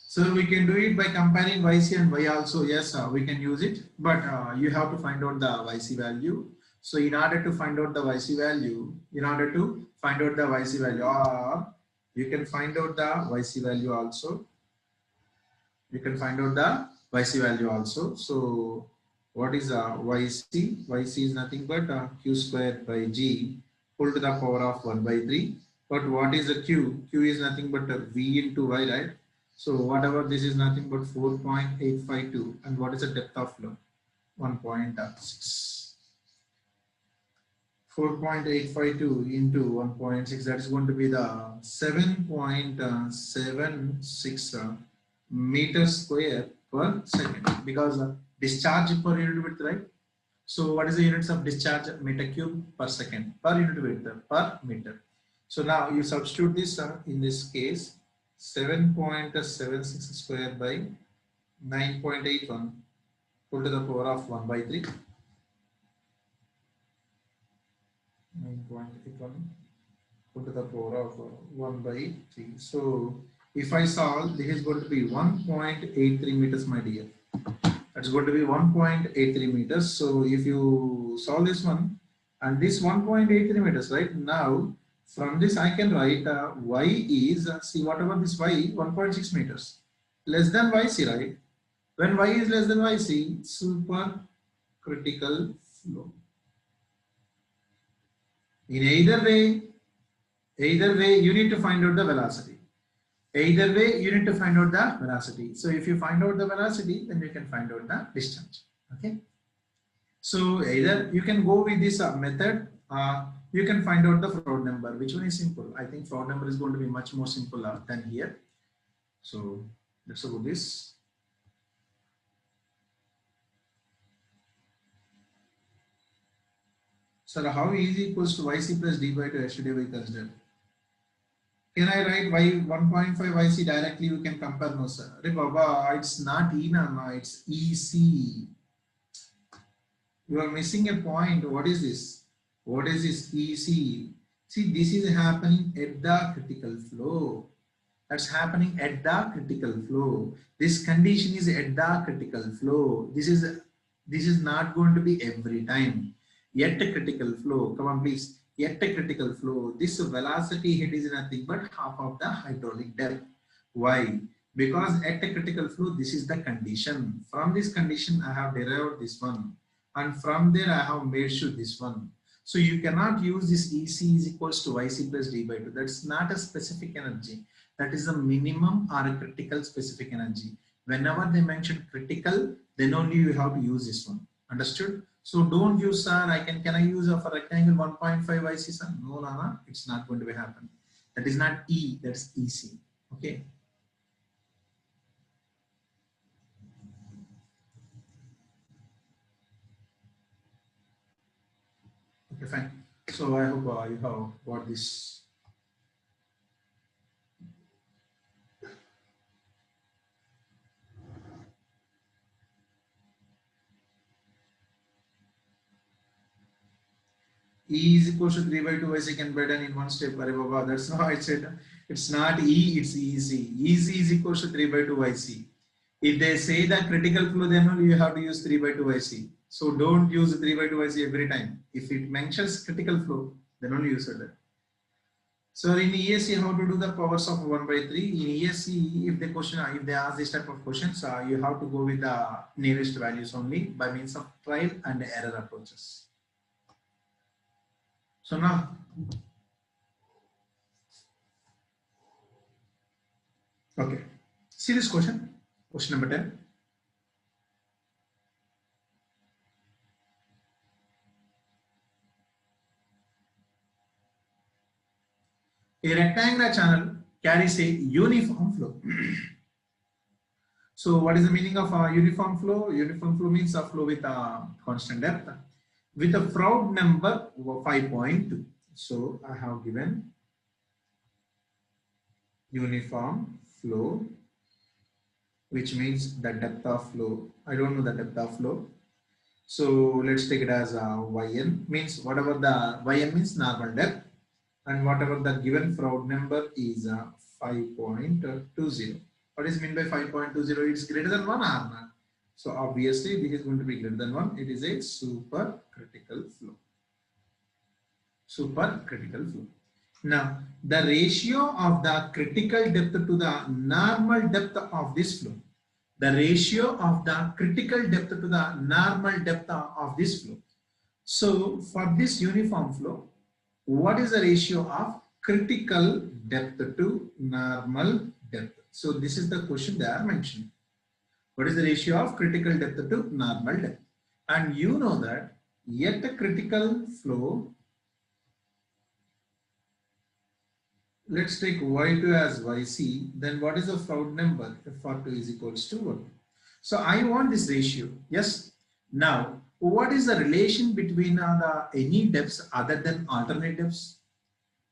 So we can do it by comparing YC and Y also. Yes, we can use it, but you have to find out the YC value. So in order to find out the YC value, or you can find out the YC value also. So what is YC? YC is nothing but Q square by G whole to the power of 1 by 3. But what is the Q? Q is nothing but V into Y, right? So whatever, this is nothing but 4.852. And what is the depth of flow? 1.6. 4.852 into 1.6, that is going to be the 7.76 meters square per second, because discharge per unit width, right? So what is the units of discharge? Meter cube per second per unit width per meter. So now you substitute this in this case, 7.76 square by 9.81 whole to the power of 1 by 3. 9.81 put to the power of 1 by 3. So if I solve, this is going to be 1.83 meters, my dear. That's going to be 1.83 meters. So if you solve this one and this 1.83 meters, right? Now from this I can write Y is, see whatever this Y, 1.6 meters. Less than YC, right? When Y is less than YC, super critical flow. In either way, you need to find out the velocity. So if you find out the velocity, then you can find out the distance. Okay. So either you can go with this method, you can find out the Froude number. Which one is simple? I think Froude number is going to be much more simple than here. So let's go this. So how easy equals to YC plus D by 2 yesterday we considered. Can I write Y 1.5 YC directly? You can compare. No, sir. Baba, it's not E, it's EC. You are missing a point. What is this? What is this EC? See, this is happening at the critical flow. That's happening at the critical flow. This condition is at the critical flow. This is not going to be every time. Yet a critical flow. Come on, please. Yet a critical flow. This velocity head is nothing but half of the hydraulic depth. Why? Because at a critical flow, this is the condition. From this condition, I have derived this one. And from there, I have made sure this one. So you cannot use this EC is equals to YC plus D by 2. That's not a specific energy. That is a minimum or a critical specific energy. Whenever they mention critical, then only you have to use this one. Understood? So don't use, sir, can I use for rectangle 1.5 YC, sir? No, it's not going to be happen. That is not E, that's EC. Okay. Okay, fine. So I hope you have got this. E is equals to 3 by 2 YC can be done in one step. That's why I said it's not E, it's EC. EC is equals to 3 by 2 YC. If they say that critical flow, then only you have to use 3 by 2 YC. So don't use 3 by 2 YC every time. If it mentions critical flow, then only use that. So in ESC, how to do the powers of 1 by 3? In ESC, if they ask this type of questions, you have to go with the nearest values only by means of trial and error approaches. So now, okay, see this question number 10. A rectangular channel carries a uniform flow. So what is the meaning of a uniform flow? Uniform flow means a flow with a constant depth with a Froude number 5.2. So I have given uniform flow, which means the depth of flow. I don't know the depth of flow. So let's take it as yn, means whatever the yn means normal depth, and whatever the given Froude number is 5.20. What is meant by 5.20? It's greater than 1 or not? So obviously this is going to be greater than 1. It is a supercritical flow. Supercritical flow. Now the ratio of the critical depth to the normal depth of this flow. The ratio of the critical depth to the normal depth of this flow. So for this uniform flow, what is the ratio of critical depth to normal depth? So this is the question they are mentioning. What is the ratio of critical depth to normal depth? And you know that at a critical flow, let's take y2 as yc, then what is the Froude number? Fr2 is equals to 1. So I want this ratio. Yes. Now, what is the relation between any depths other than alternate depths?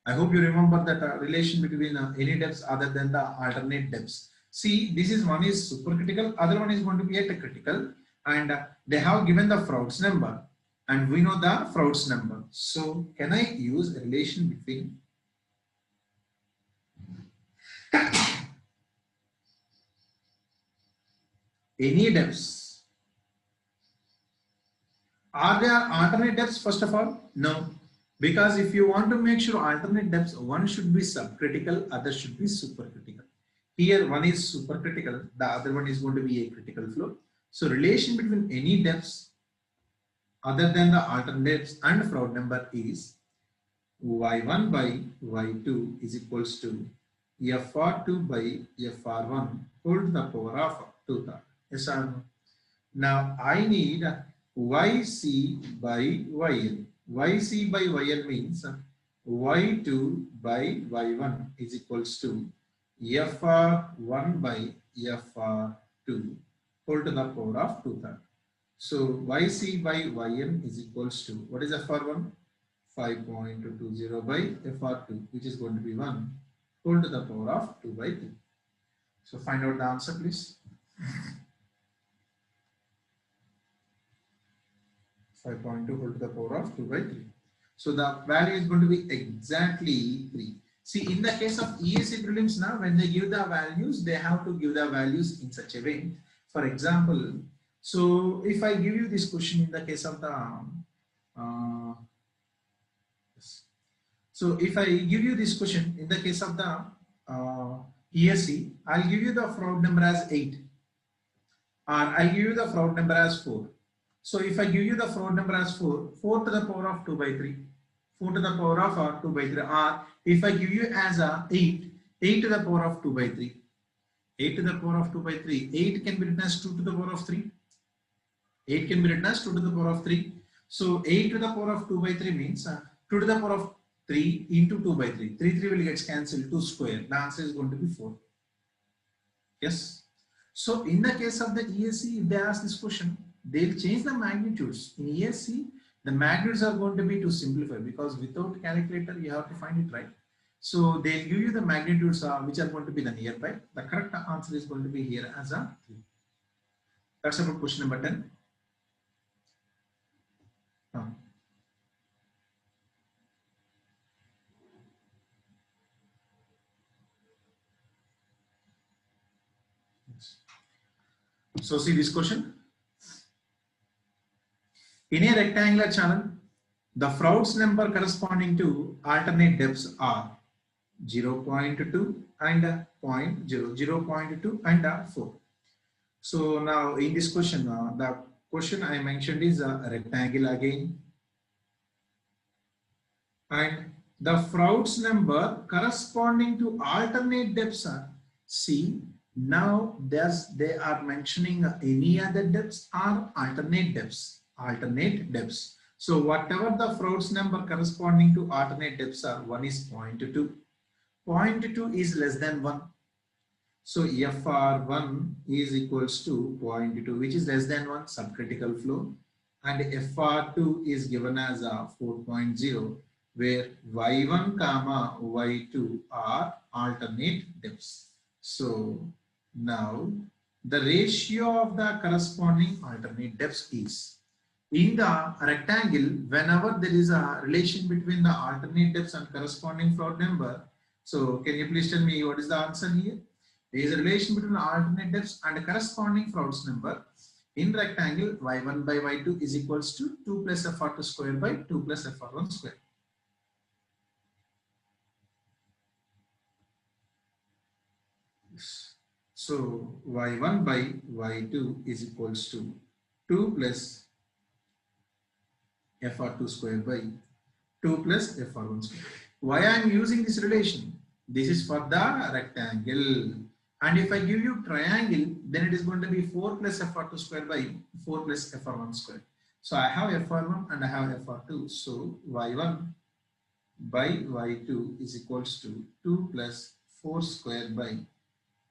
I hope you remember that relation between any depths other than the alternate depths. See, this is one is supercritical, other one is going to be at a critical, and they have given the Froude's number, and we know the Froude's number. So can I use a relation between any depths? Are there alternate depths first of all? No. Because if you want to make sure alternate depths, one should be subcritical, other should be supercritical. Here one is supercritical, the other one is going to be a critical flow. So relation between any depths other than the alternate depths and Froude number is y1 by y2 is equals to fr2 by fr1 whole to the power of 2/3. Yes or no? Now I need yc by yn. Yc by yn means y2 by y1 is equals to fr1 by fr2 whole to the power of 2/3. So yc by yn is equals to, what is fr1? 5.20 by fr2, which is going to be 1 whole to the power of 2 by 3. So find out the answer, please. 5.2 whole to the power of 2 by 3. So the value is going to be exactly 3. See, in the case of ESC prelims now, when they give the values, they have to give the values in such a way. For example, so if I give you this question in the case of the so if I give you this question in the case of the ESC, I'll give you the Froude number as 8, or I'll give you the Froude number as 4. So if I give you the Froude number as 4, 4 to the power of 2 by 3, 4 to the power of 2 by 3, or if I give you as 8, 8 to the power of 2 by 3, 8 to the power of 2 by 3, 8 can be written as 2 to the power of 3, 8 can be written as 2 to the power of 3. So 8 to the power of 2 by 3 means 2 to the power of 3 into 2 by 3. 3 will get cancelled, 2 square. The answer is going to be 4. Yes. So in the case of the ESC, if they ask this question, they'll change the magnitudes. In ESC, the magnitudes are going to be to simplify, because without calculator, you have to find it right. So they'll give you the magnitudes which are going to be the nearby. The correct answer is going to be here as a 3. That's about question number 10. So see this question. In a rectangular channel, the Froude's number corresponding to alternate depths are 0.2 and 0.2 and 4. So now in this question, the question I mentioned is a rectangle again, and the Froude's number corresponding to alternate depths are, see, now they are mentioning any other depths or alternate depths. So whatever the Froude's number corresponding to alternate depths are, one is 0.2, 0.2 is less than 1. So FR1 is equals to 0.2, which is less than 1, subcritical flow, and FR2 is given as a 4.0, where Y1 comma Y2 are alternate depths. So now the ratio of the corresponding alternate depths is, in the rectangle, whenever there is a relation between the alternate depths and corresponding Froude number, so can you please tell me what is the answer here? There is a relation between the alternate depths and corresponding Froude's number. In rectangle, y1 by y2 is equals to 2 plus fr2 square by 2 plus fr1 square. So y1 by y2 is equals to 2 plus fr2 square by 2 plus fr1 square. Why I am using this relation? This is for the rectangle. And if I give you triangle, then it is going to be 4 plus fr2 square by 4 plus fr1 square. So I have fr1 and I have fr2. So y1 by y2 is equals to 2 plus 4 square by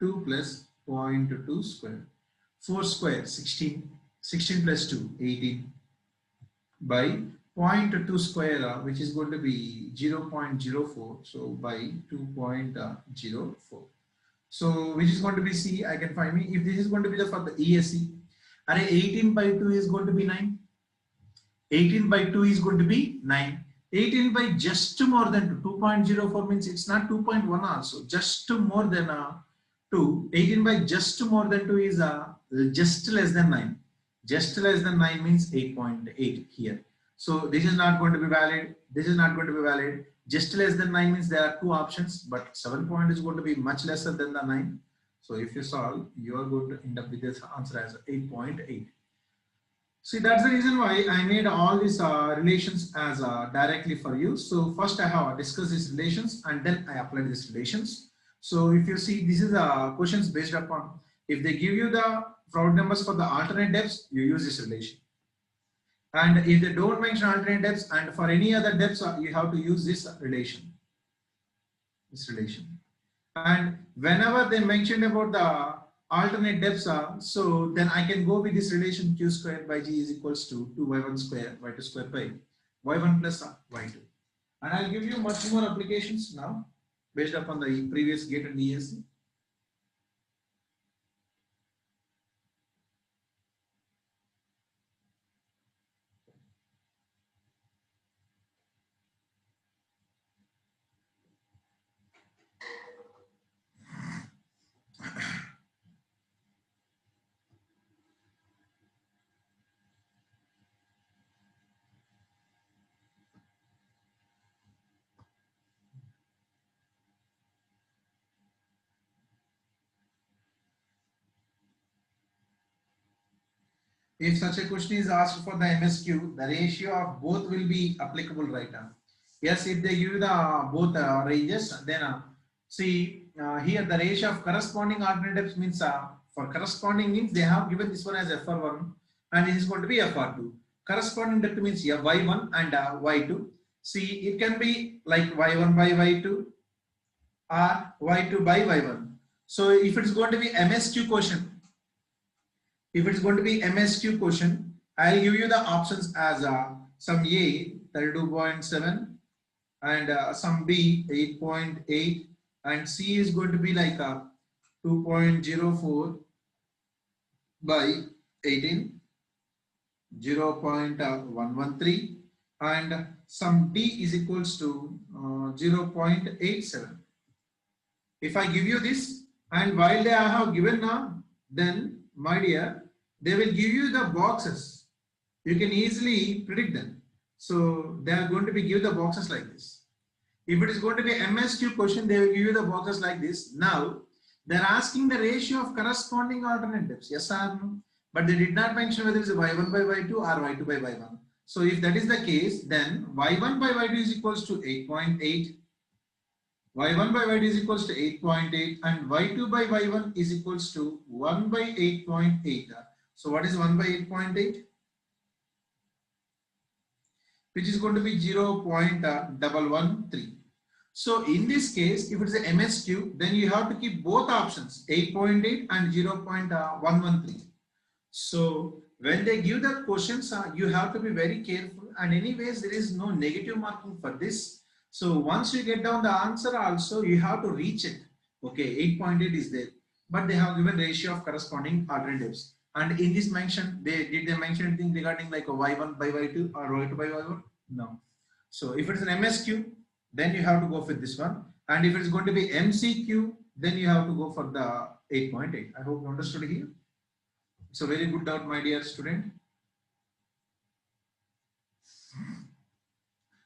2 plus 0.2 square. 4 square 16, 16 plus 2 18 by 0.2 square, which is going to be 0.04. So by 2.04. So which is going to be C, I can find me. If this is going to be for the ESC, and 18 by 2 is going to be 9. 18 by 2 is going to be 9. 18 by just more than 2, 2.04 means it's not 2.1 also, just more than 2. 18 by just more than 2 is just less than 9. Just less than 9 means 8.8 here. So this is not going to be valid. This is not going to be valid. Just less than 9 means there are two options, but 7 point is going to be much lesser than the 9. So if you solve, you are going to end up with this answer as 8.8. See, that's the reason why I made all these relations as directly for you. So first I have discussed these relations and then I applied these relations. So if you see, this is questions based upon, if they give you the Froude numbers for the alternate depths, you use this relation. And if they don't mention alternate depths and for any other depths, you have to use this relation. And whenever they mentioned about the alternate depths, so then I can go with this relation q square by g is equals to 2y1 square y2 square by y1 plus y2. And I'll give you much more applications now based upon the previous GATE and ESC. If such a question is asked for the MSQ, the ratio of both will be applicable right now. Yes, if they give the both ranges, then see here the ratio of corresponding alternatives means for corresponding means they have given this one as FR1 and this is going to be FR2. Corresponding depth means Y1 and Y2. See, it can be like Y1 by Y2 or Y2 by Y1. So if it's going to be MSQ question, if it's going to be MSQ question, I'll give you the options as some A 32.7 and some B 8.8 and C is going to be like 2.04 by 18, 0.113 and some D is equals to 0.87. If I give you this and while they have given now, then my dear, they will give you the boxes. You can easily predict them. So they are going to be give the boxes like this. If it is going to be MSQ question, they will give you the boxes like this. Now, they're asking the ratio of corresponding alternatives. Yes or no? But they did not mention whether it's y1 by y2 or y2 by y1. So if that is the case, then y1 by y2 is equals to 8.8. y1 by y2 is equals to 8.8 and y2 by y1 is equals to 1 by 8.8. So what is 1 by 8.8? Which is going to be 0.113. So in this case, if it's a MSQ, then you have to keep both options 8.8 and 0.113. So when they give the questions, you have to be very careful, and anyways there is no negative marking for this. So once you get down the answer also, you have to recheck. Okay, 8.8 is there, but they have given ratio of corresponding alternatives. And in this mention, did they mention anything regarding like a y1 by y2 or y2 by y1? No. So if it's an MSQ, then you have to go for this one. And if it's going to be MCQ, then you have to go for the 8.8. I hope you understood here. It's a very good doubt, my dear student.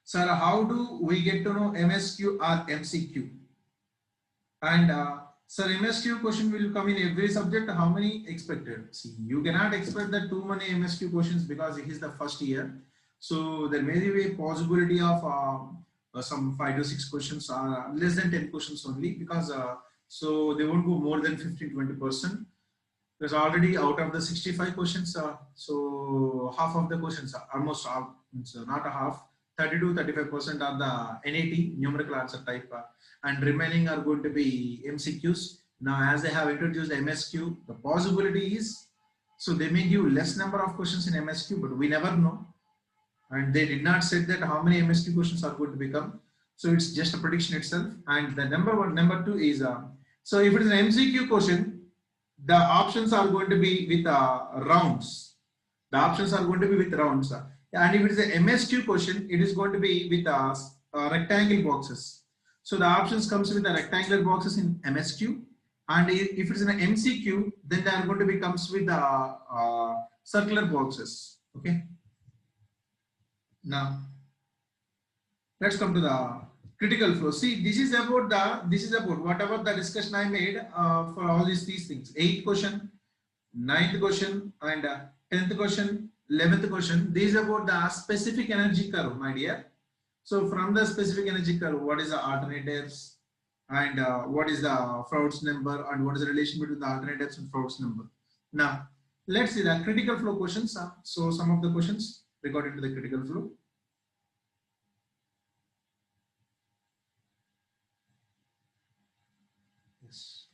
Sir, how do we get to know MSQ or MCQ? And sir, MSQ question will come in every subject. How many expected? See, you cannot expect that too many MSQ questions because it is the first year. So there may be a possibility of some 5 to 6 questions, less than 10 questions only, because so they won't go more than 15-20%. Because already out of the 65 questions, so half of the questions, almost half, not a half, 30 to 35% are the NAT, numerical answer type, and remaining are going to be MCQs. Now, as they have introduced MSQ, the possibility is, so they may give less number of questions in MSQ, but we never know. And they did not say that how many MSQ questions are going to become. So it's just a prediction itself. And the number two is, so if it is an MCQ question, the options are going to be with rounds. The options are going to be with rounds. And if it is an MSQ question, it is going to be with rectangle boxes. So the options comes with the rectangular boxes in MSQ. And if it is an MCQ, then they are going to be comes with the circular boxes. Okay. Now, let's come to the critical flow. See, this is about whatever the discussion I made for all these things. 8th question, 9th question, and 10th question, 11th question. This is about the specific energy curve, my dear. So from the specific energy curve, what is the alternatives, and what is the Froude's number, and what is the relation between the alternatives and Froude's number. Now, let's see the critical flow questions. So some of the questions regarding to the critical flow. Yes.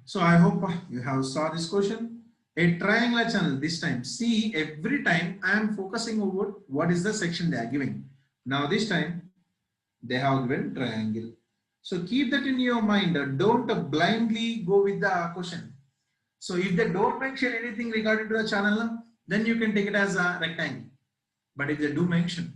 So I hope you have saw this question. A triangular channel this time. See, every time I am focusing over what is the section they are giving. Now this time they have given triangle. So keep that in your mind. Don't blindly go with the question. So if they don't mention anything regarding to the channel, then you can take it as a rectangle. But if they do mention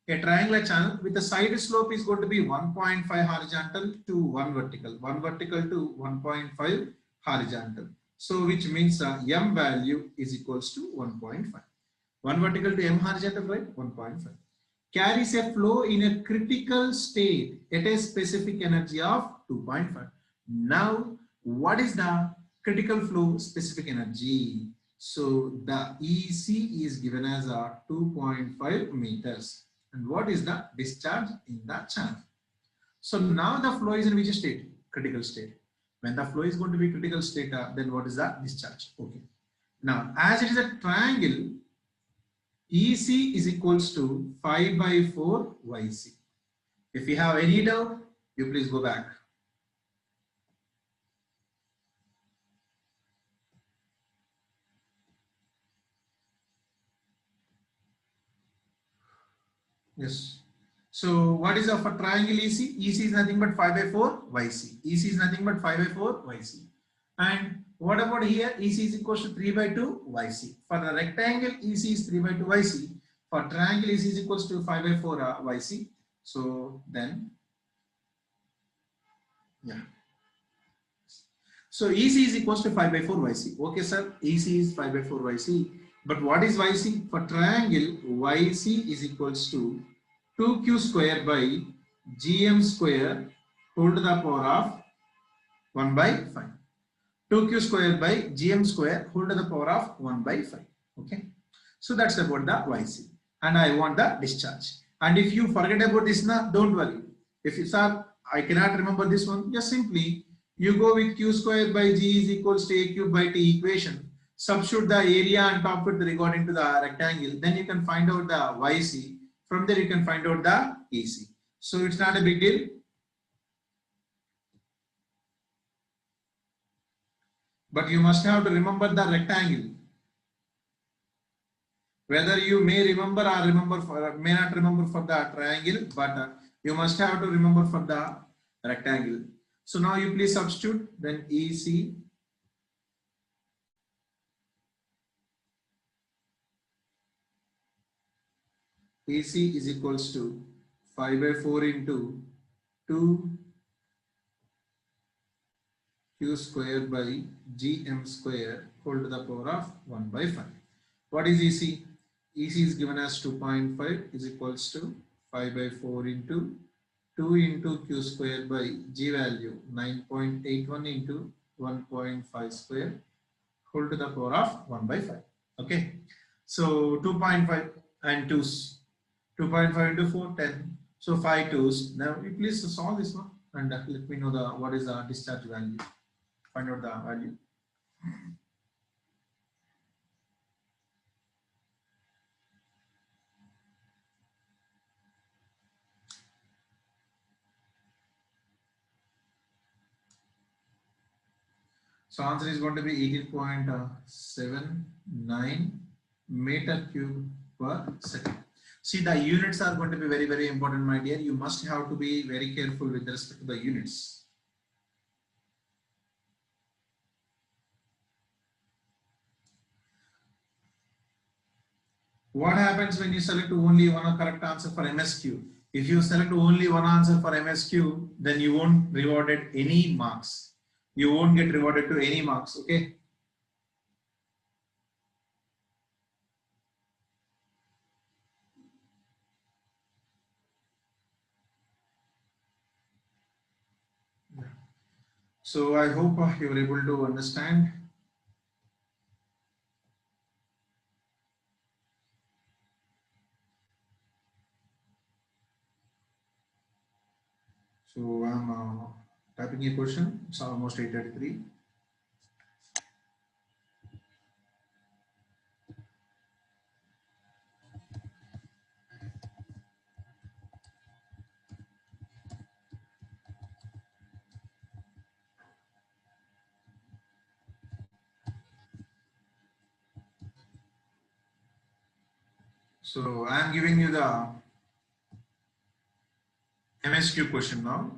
a triangular channel with the side slope is going to be 1.5 horizontal to 1 vertical, 1 vertical to 1.5 horizontal. So which means m value is equals to 1.5. 1 vertical to m horizontal, right? 1.5. Carries a flow in a critical state at a specific energy of 2.5. Now, what is the critical flow specific energy? So the EC is given as 2.5 meters. And what is the discharge in the channel? So now the flow is in which state? Critical state. When the flow is going to be critical state, then what is the discharge? Okay. Now, as it is a triangle, EC is equals to 5 by 4 YC. If you have any doubt, you please go back. Yes. So what is of a triangle EC? EC is nothing but 5 by 4 YC. EC is nothing but 5 by 4 YC. And what about here? EC is equals to 3 by 2 YC. For the rectangle, EC is 3 by 2 YC. For triangle, EC is equals to 5 by 4 YC. So then, yeah. So EC is equals to 5 by 4 YC. Okay, sir. EC is 5 by 4 YC. But what is YC? For triangle, YC is equals to 2Q square by gm square whole to the power of 1 by 5. 2q square by gm square whole to the power of 1 by 5. Okay. So that's about the YC. And I want the discharge. And if you forget about this, don't worry. If you sir, I cannot remember this one, just simply you go with q square by g is equals to a cube by t equation. Substitute the area and top it regarding to the rectangle. Then you can find out the YC. From there you can find out the EC. So it's not a big deal. But you must have to remember the rectangle. Whether you may remember or may not remember for the triangle, but you must have to remember for the rectangle. So now you please substitute, then EC is equals to 5 by 4 into 2 q square by gm square whole to the power of 1 by 5. What is EC? EC is given as 2.5 is equals to 5 by 4 into 2 into q square by g value 9.81 into 1.5 square whole to the power of 1 by 5. Okay. So 2.5 and 2's. 2.5 into 4, 10. So 5 2's. Now please solve this one and let me know what is the discharge value. Find out the value. So answer is going to be 18.79 meter cube per second. See, the units are going to be very, very important, my dear. You must have to be very careful with respect to the units. What happens when you select only one correct answer for MSQ? If you select only one answer for MSQ, then you won't rewarded any marks. You won't get rewarded to any marks, okay? So I hope you are able to understand. So I'm typing a question. It's almost 8:33. So I am giving you the MSQ question now.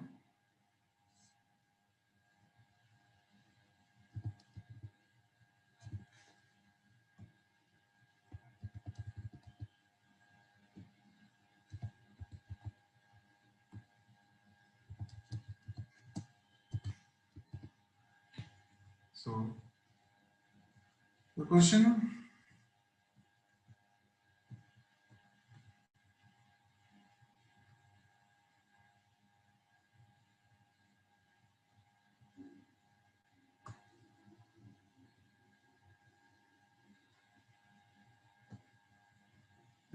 So the question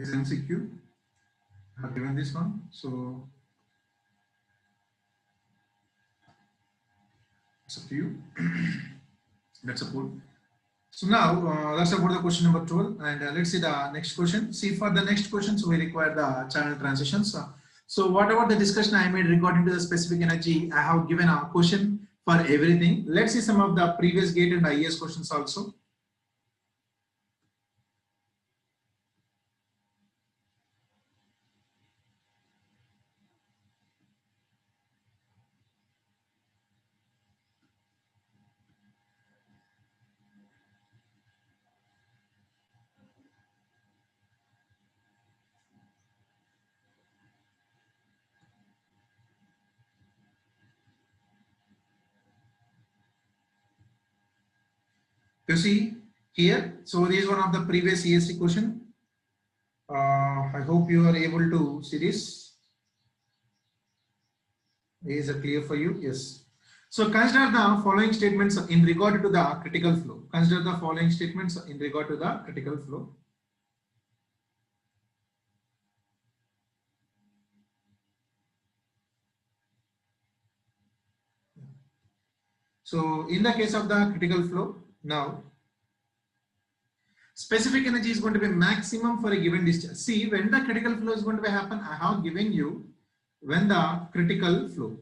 is MCQ. I have given this one. So it's up to you. Let's support. So now that's about the question number 12, and let's see the next question. See, for the next questions we require the channel transitions. So whatever the discussion I made regarding to the specific energy, I have given a question for everything. Let's see some of the previous gate and IES questions also. You see here, so this is one of the previous ESC question. I hope you are able to see this. Is it clear for you? Yes. So consider the following statements in regard to the critical flow. Consider the following statements in regard to the critical flow. So in the case of the critical flow, now specific energy is going to be maximum for a given distance. See, when the critical flow is going to be happen, I have given you when the critical flow.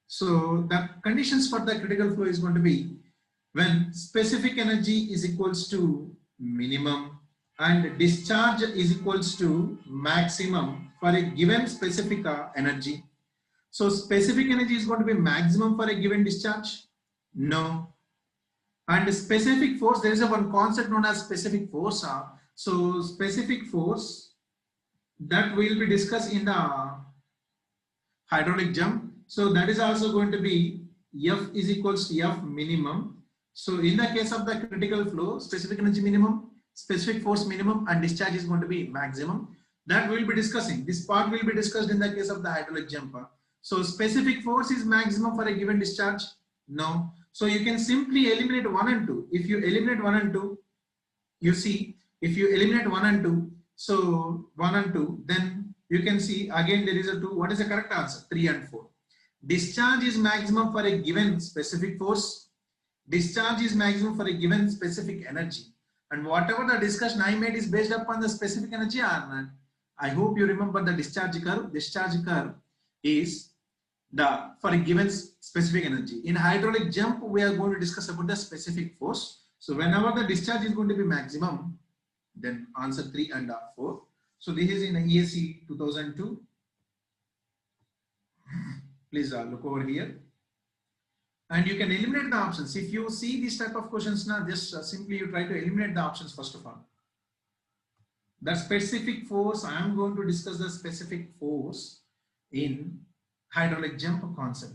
So the conditions for the critical flow is going to be when specific energy is equals to minimum and discharge is equals to maximum for a given specific energy. So specific energy is going to be maximum for a given discharge? No. And specific force, there is a one concept known as specific force. So specific force that will be discussed in the hydraulic jump. So that is also going to be F is equals to F minimum. So in the case of the critical flow, specific energy minimum, specific force minimum, and discharge is going to be maximum. That we will be discussing. This part will be discussed in the case of the hydraulic jump. So specific force is maximum for a given discharge? No. So you can simply eliminate 1 and 2. If you eliminate 1 and 2, you see, if you eliminate 1 and 2, so 1 and 2, then you can see again there is a 2. What is the correct answer? 3 and 4. Discharge is maximum for a given specific force. Discharge is maximum for a given specific energy. And whatever the discussion I made is based upon the specific energy or not. I hope you remember the discharge curve. Discharge curve is the for a given specific energy. In hydraulic jump, we are going to discuss about the specific force. So whenever the discharge is going to be maximum, then answer 3 and 4. So this is in ESE 2002. Please look over here. And you can eliminate the options. If you see these type of questions now, just simply you try to eliminate the options first of all. The specific force, I am going to discuss the specific force in hydraulic jump concept.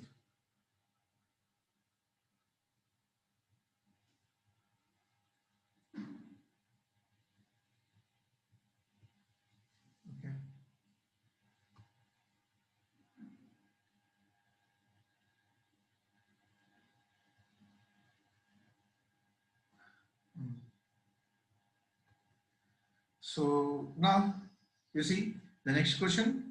Okay. So now you see the next question.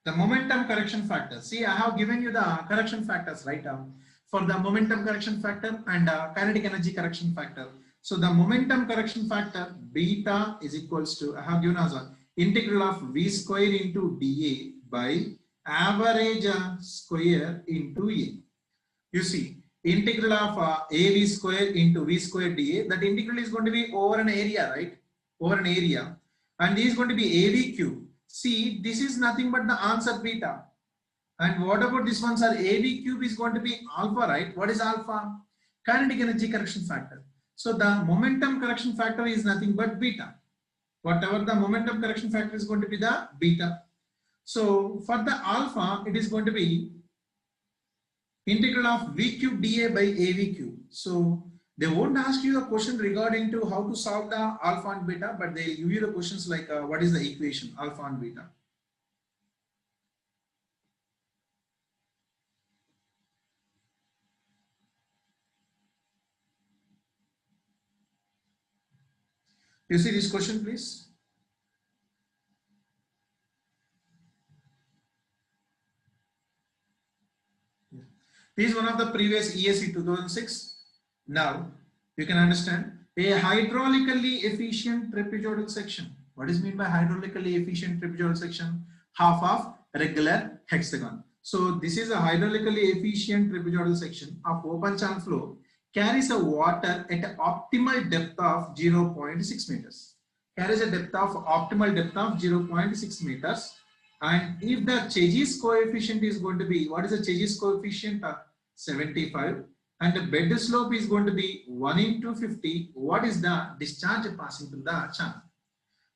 The momentum correction factor. See, I have given you the correction factors right now for the momentum correction factor and kinetic energy correction factor. So the momentum correction factor beta is equals to, I have given as a integral of V square into dA by average square into A. You see, integral of AV square into V square dA, that integral is going to be over an area, right? Over an area. And this is going to be AV cube. See, this is nothing but the answer beta. And what about this one, sir? AV cube is going to be alpha, right? What is alpha? Kinetic energy correction factor. So the momentum correction factor is nothing but beta. Whatever the momentum correction factor is going to be the beta. So for the alpha, it is going to be integral of V cube dA by AV cube. So they won't ask you a question regarding to how to solve the alpha and beta, but they'll give you the questions like what is the equation alpha and beta. You see this question, please. This is one of the previous ESE 2006. Now you can understand a hydraulically efficient trapezoidal section. What is meant by hydraulically efficient trapezoidal section? Half of regular hexagon. So this is a hydraulically efficient trapezoidal section of open channel flow, carries a water at an optimal depth of 0.6 meters. Carries a depth of optimal depth of 0.6 meters. And if the Chages coefficient is going to be, what is the Chages coefficient? 75. And the bed slope is going to be 1 into 50. What is the discharge passing through the channel?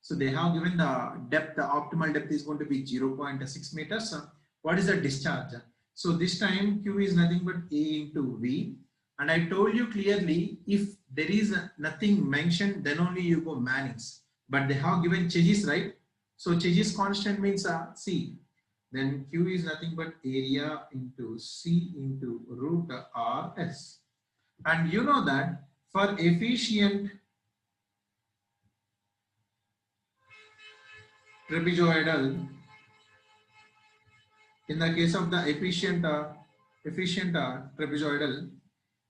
So they have given the depth, the optimal depth is going to be 0.6 meters. What is the discharge? So this time Q is nothing but A into V. And I told you clearly, if there is nothing mentioned, then only you go Mannings. But they have given Chages, right? So change is constant means C. Then Q is nothing but area into C into root RS. And you know that for efficient trapezoidal, in the case of the efficient trapezoidal,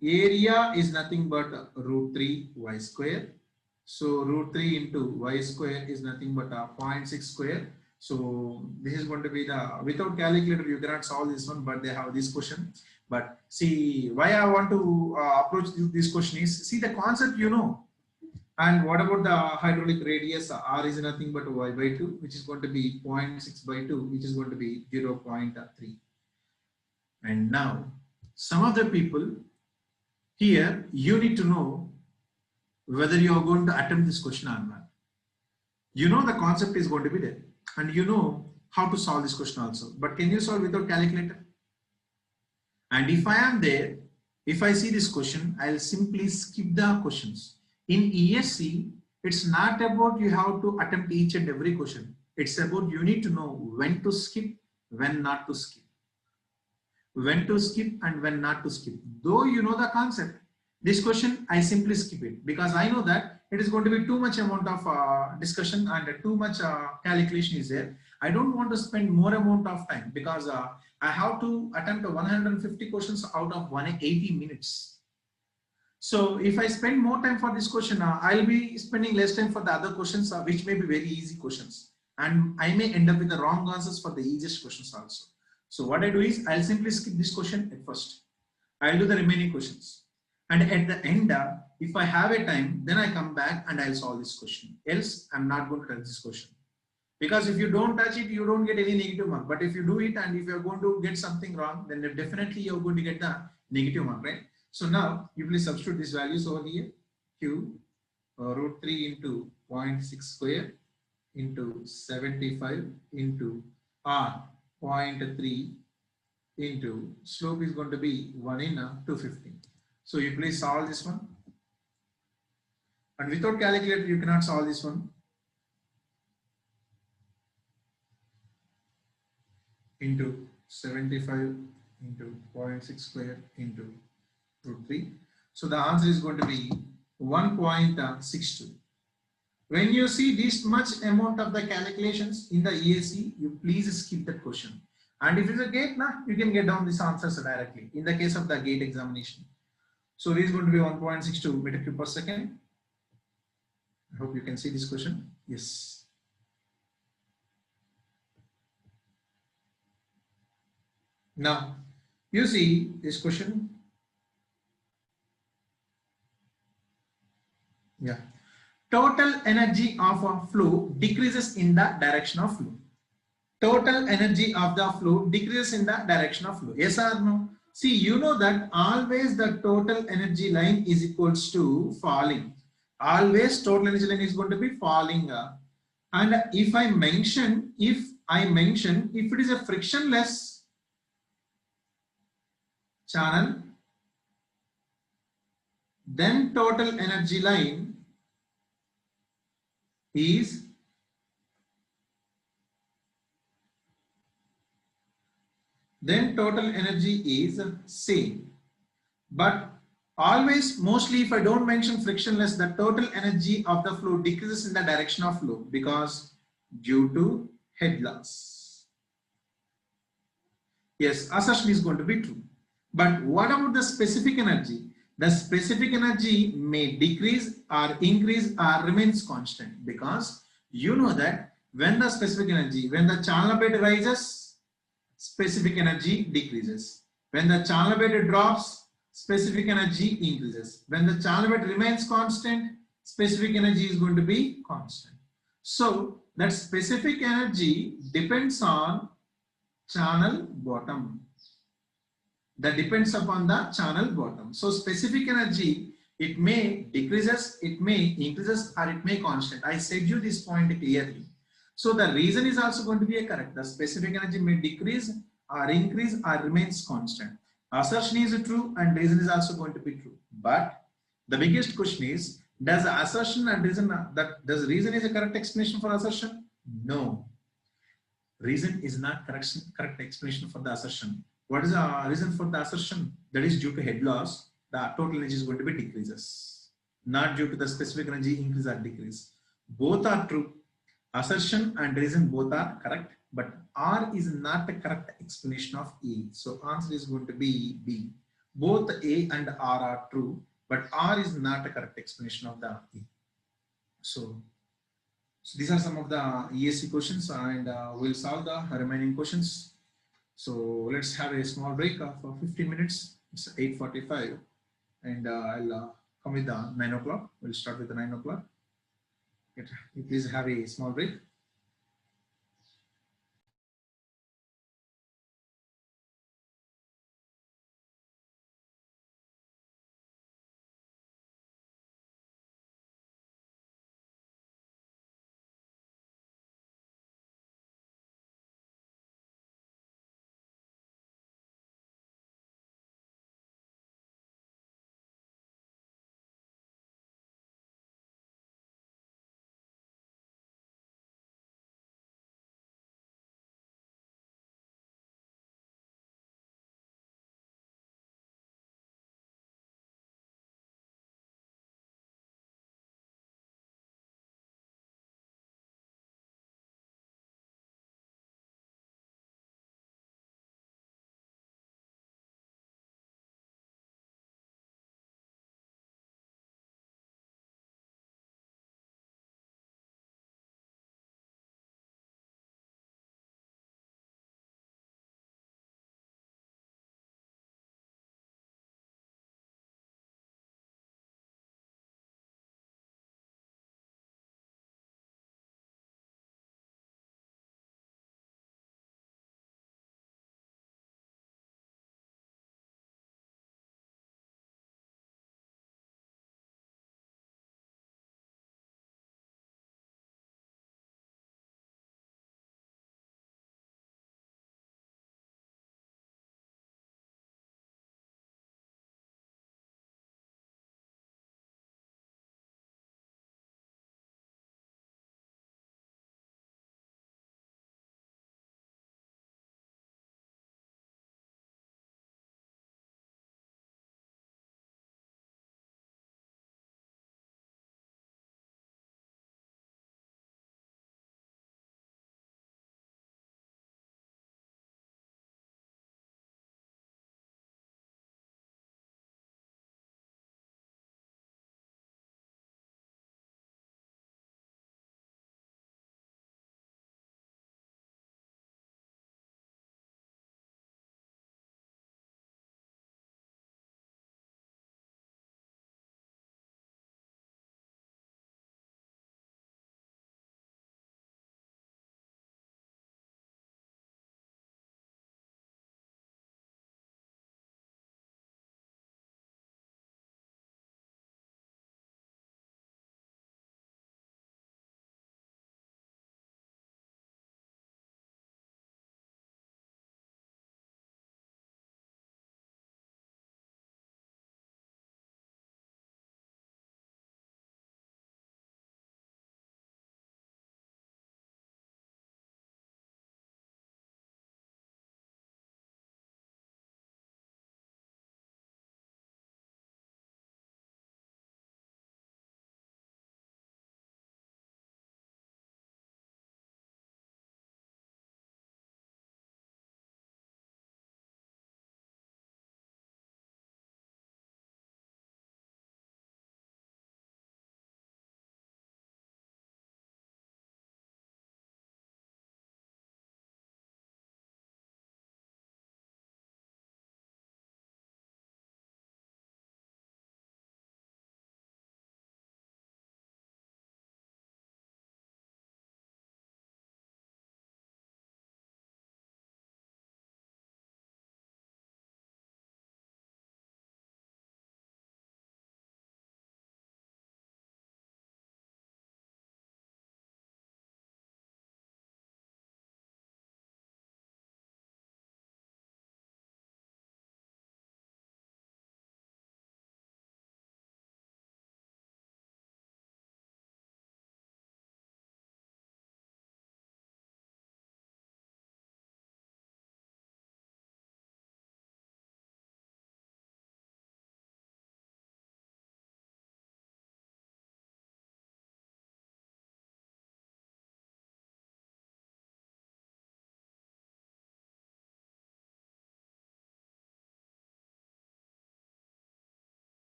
area is nothing but root 3 y square. So root 3 into y square is nothing but 0.6 square. So this is going to be the, without calculator you cannot solve this one, but they have this question. But see, why I want to approach this question is, see the concept you know. And what about the hydraulic radius? R is nothing but y by 2, which is going to be 0.6 by 2, which is going to be 0.3. And now, some of the people here, you need to know whether you are going to attempt this question or not. You know the concept is going to be there, and you know how to solve this question also. But can you solve without calculator? And if I am there, if I see this question, I'll simply skip the questions. In ESC, it's not about you have to attempt each and every question. It's about you need to know when to skip, when not to skip. When to skip and when not to skip. Though you know the concept, this question I simply skip it because I know that it is going to be too much amount of discussion and too much calculation is there. I don't want to spend more amount of time because I have to attempt 150 questions out of 180 minutes. So if I spend more time for this question, I'll be spending less time for the other questions, which may be very easy questions. And I may end up with the wrong answers for the easiest questions also. So what I do is I'll simply skip this question at first. I'll do the remaining questions. And at the end, if I have a time, then I come back and I'll solve this question. Else, I'm not going to touch this question. Because if you don't touch it, you don't get any negative mark. But if you do it and if you're going to get something wrong, then definitely you're going to get the negative mark, right? So now you please substitute these values over here. Q root 3 into 0.6 square into 75 into R 0.3 into slope is going to be 1 in 250. So you please solve this one. And without calculator, you cannot solve this one. Into 75 into 0.6 square into root 3. So the answer is going to be 1.62. When you see this much amount of the calculations in the ESC, you please skip that question. And if it's a gate, you can get down these answers directly in the case of the gate examination. So this is going to be 1.62 meter cube per second. I hope you can see this question. Yes. Now, you see this question. Yeah. Total energy of a flow decreases in the direction of flow. Total energy of the flow decreases in the direction of flow. Yes or no? See, you know that always the total energy line is equals to falling. Always total energy line is going to be falling. And if I mention, if it is a frictionless channel, then total energy line is same. But always, mostly if I don't mention frictionless, the total energy of the flow decreases in the direction of flow because due to head loss. Yes, assertion is going to be true. But what about the specific energy? The specific energy may decrease or increase or remains constant because you know that when the specific energy, when the channel bed rises, specific energy decreases. When the channel bed drops, specific energy increases. When the channel bed remains constant, specific energy is going to be constant. So that specific energy depends on channel bottom. That depends upon the channel bottom. So specific energy, it may decreases, it may increases, or it may constant. I said you this point clearly. So the reason is also going to be correct. The specific energy may decrease or increase or remains constant. Assertion is true and reason is also going to be true. But the biggest question is, does assertion and reason, does reason is a correct explanation for assertion? No, reason is not correct explanation for the assertion. What is the reason for the assertion? That is due to head loss, the total energy is going to be decreases, not due to the specific energy increase or decrease. Both are true. Assertion and reason both are correct, but R is not the correct explanation of E. So answer is going to be B. Both A and R are true, but R is not a correct explanation of the E. So these are some of the ESC questions, and we'll solve the remaining questions. So let's have a small break for 15 minutes. It's 8:45, and I'll come with the 9 o'clock. We'll start with the 9 o'clock. Please have a small break.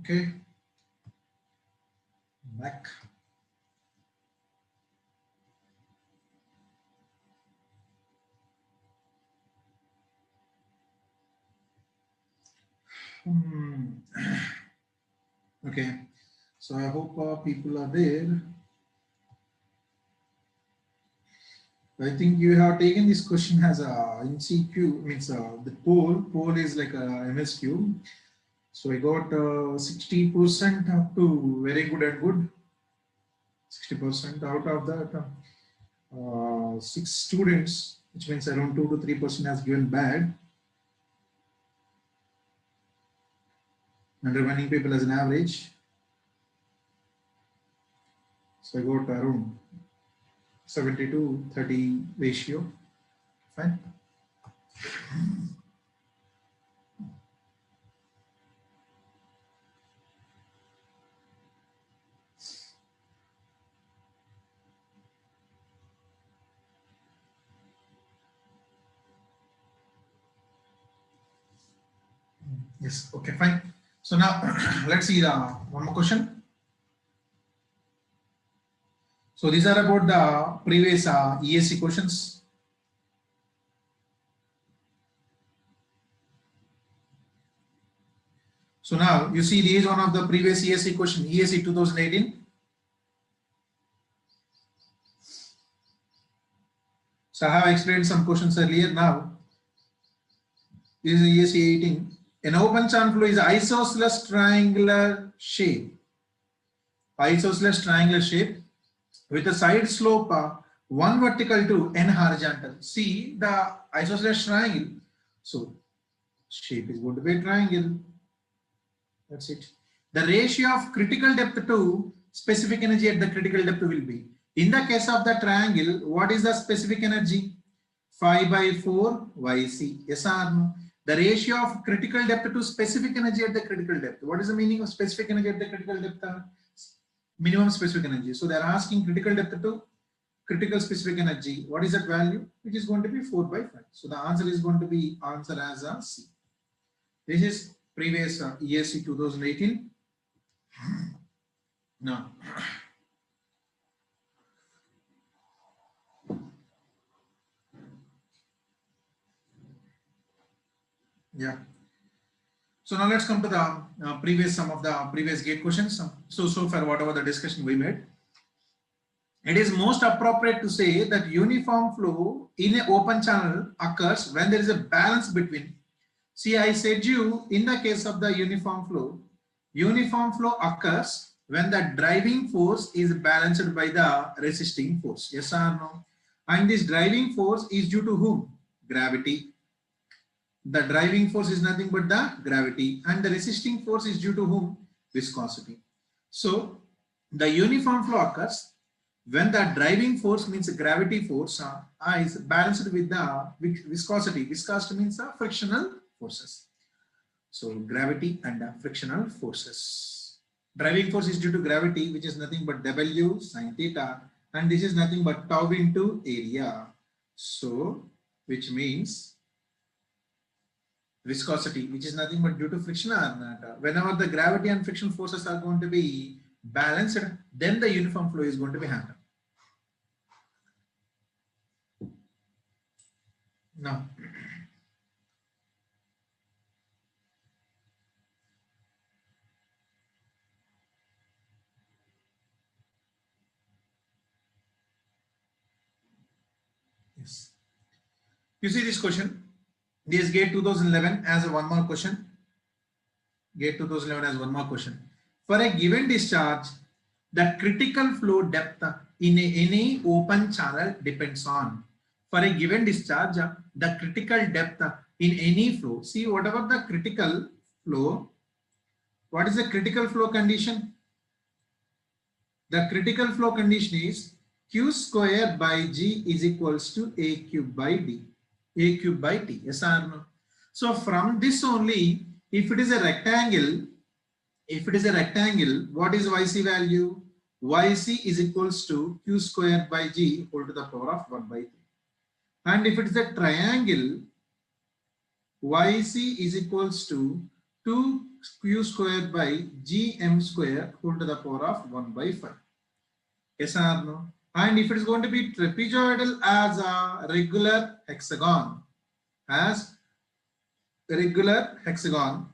Okay, back. Okay, so I hope people are there. I think you have taken this question as a MCQ, means the poll is like a MSQ. So I got 60% up to very good and good. 60% out of that, 6 students, which means around 2 to 3% has given bad, and remaining people as an average. So I got around 70 to 30 ratio. Fine. Yes. Okay. Fine. So now let's see the one more question. So these are about the previous ESC questions. So now you see these one of the previous ESC question, ESC 2018. So I have explained some questions earlier. Now this is ESC 18. An open channel flow is isosceles triangular shape. Isosceles triangular shape with a side slope 1 vertical to n horizontal. See the isosceles triangle. So shape is going to be a triangle. That's it. The ratio of critical depth to specific energy at the critical depth will be. In the case of the triangle, what is the specific energy? 5 by 4 YC. Yes or no? The ratio of critical depth to specific energy at the critical depth. What is the meaning of specific energy at the critical depth? Minimum specific energy. So they are asking critical depth to critical specific energy. What is that value? It is going to be 4 by 5. So the answer is going to be answer as a C. This is previous ESC 2018. Now, yeah. So now let's come to the some of the previous gate questions. So far, whatever the discussion we made, it is most appropriate to say that uniform flow in an open channel occurs when there is a balance between. See, I said you in the case of the uniform flow occurs when the driving force is balanced by the resisting force. Yes or no? And this driving force is due to whom? Gravity. The driving force is nothing but the gravity, and the resisting force is due to whom? Viscosity. So the uniform flow occurs when the driving force means gravity force is balanced with the viscosity. Viscosity means frictional forces. So gravity and frictional forces. Driving force is due to gravity, which is nothing but W sine theta, and this is nothing but tau into area. So which means viscosity, which is nothing but due to friction or not. Whenever the gravity and friction forces are going to be balanced, then the uniform flow is going to be happen. Now, yes, you see this question. This GATE 2011 as a one more question. GATE 2011 as one more question. For a given discharge, the critical flow depth in any open channel depends on. For a given discharge, the critical depth in any flow. See, whatever the critical flow, what is the critical flow condition? The critical flow condition is Q square by G is equals to A cube by D. A cube by T. Yes or no? So from this only, if it is a rectangle, what is YC value? YC is equals to Q square by G whole to the power of 1 by 3. And if it is a triangle, YC is equals to 2q square by gm square whole to the power of 1 by 5. Yes or no? And if it is going to be trapezoidal as a regular hexagon, as regular hexagon,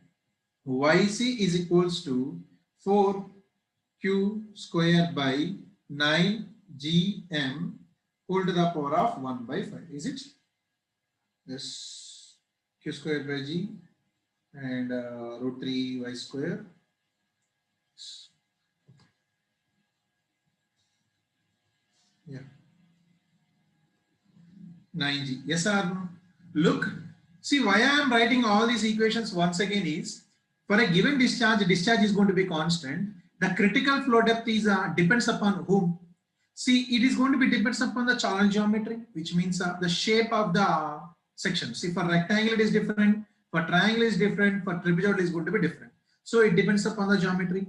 yc is equals to 4q square by 9gm whole to the power of 1 by 5. Is it? Yes. Q square by g and root 3 y square. Yeah. 9g. Yes or no? Look, see why I am writing all these equations once again is for a given discharge, discharge is going to be constant. The critical flow depth is depends upon whom? See, it is going to be depends upon the channel geometry, which means the shape of the section. See, for rectangle it is different, for triangle is different, for trapezoid is going to be different. So it depends upon the geometry.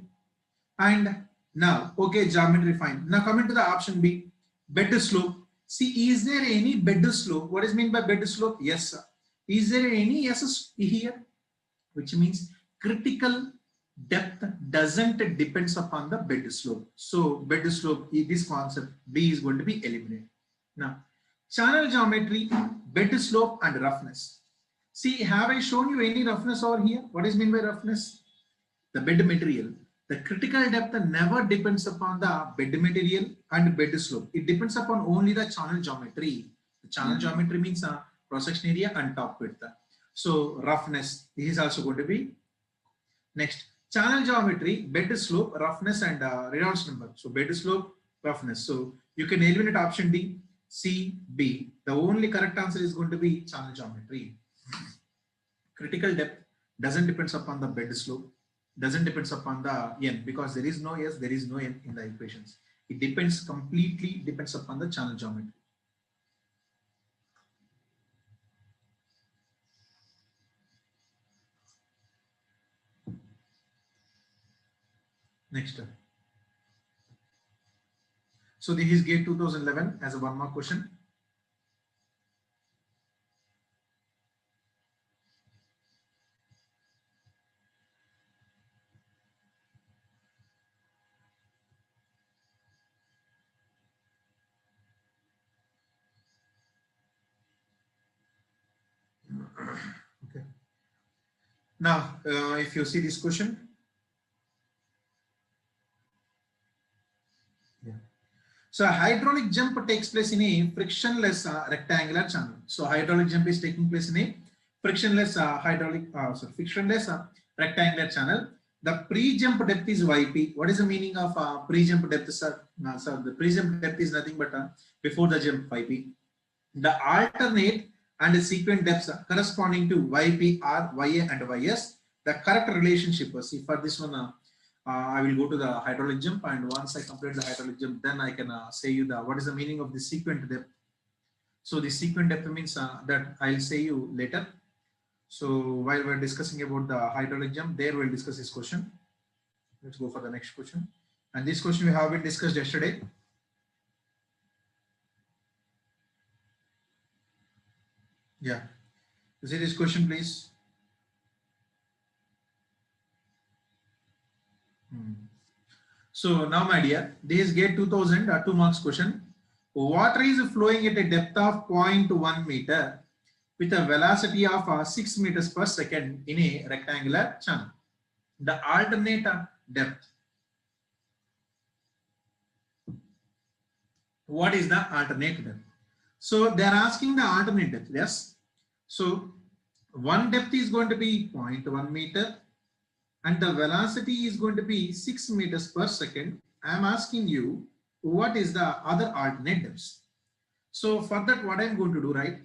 And now, okay, geometry fine. Now coming to the option B, bed slope. See, is there any bed slope? What is meant by bed slope? Yes, sir. Is there any yes here? Which means critical depth doesn't depends upon the bed slope. So bed slope, this concept B is going to be eliminated. Now, channel geometry, bed slope and roughness. See, have I shown you any roughness over here? What is meant by roughness? The bed material. The critical depth never depends upon the bed material and bed slope. It depends upon only the channel geometry. The channel geometry means cross-section area and top width. So roughness, this is also going to be next. Channel geometry, bed slope, roughness and Reynolds number. So bed slope, roughness. So you can eliminate option D, C, B. The only correct answer is going to be channel geometry. Critical depth doesn't depend upon the bed slope, doesn't depend upon the n, because there is no s, there is no n in the equations. It depends completely depends upon the channel geometry. Next. So this is GATE 2011 as a 1 mark question. Okay. Now, if you see this question, yeah. So a hydraulic jump takes place in a frictionless rectangular channel. So hydraulic jump is taking place in a frictionless frictionless rectangular channel. The pre-jump depth is YP. What is the meaning of pre-jump depth, sir? Sir, the pre-jump depth is nothing but before the jump YP. The alternate and sequent depths corresponding to YP are YA and YS. The correct relationship, see for this one, I will go to the hydraulic jump, and once I complete the hydraulic jump, then I can say you the what is the meaning of the sequent depth. So the sequent depth means that I'll say you later. So while we're discussing about the hydraulic jump, there we'll discuss this question. Let's go for the next question. And this question we have been discussed yesterday. Yeah. You see this question, please. So now, my dear, this is GATE 2000 2 marks question. Water is flowing at a depth of 0.1 meter with a velocity of 6 meters per second in a rectangular channel. The alternate depth. What is the alternate depth? So they are asking the alternate depth. Yes. So one depth is going to be 0.1 meter and the velocity is going to be 6 meters per second. I am asking you, what is the other alternate depths? So for that, what I am going to do, right?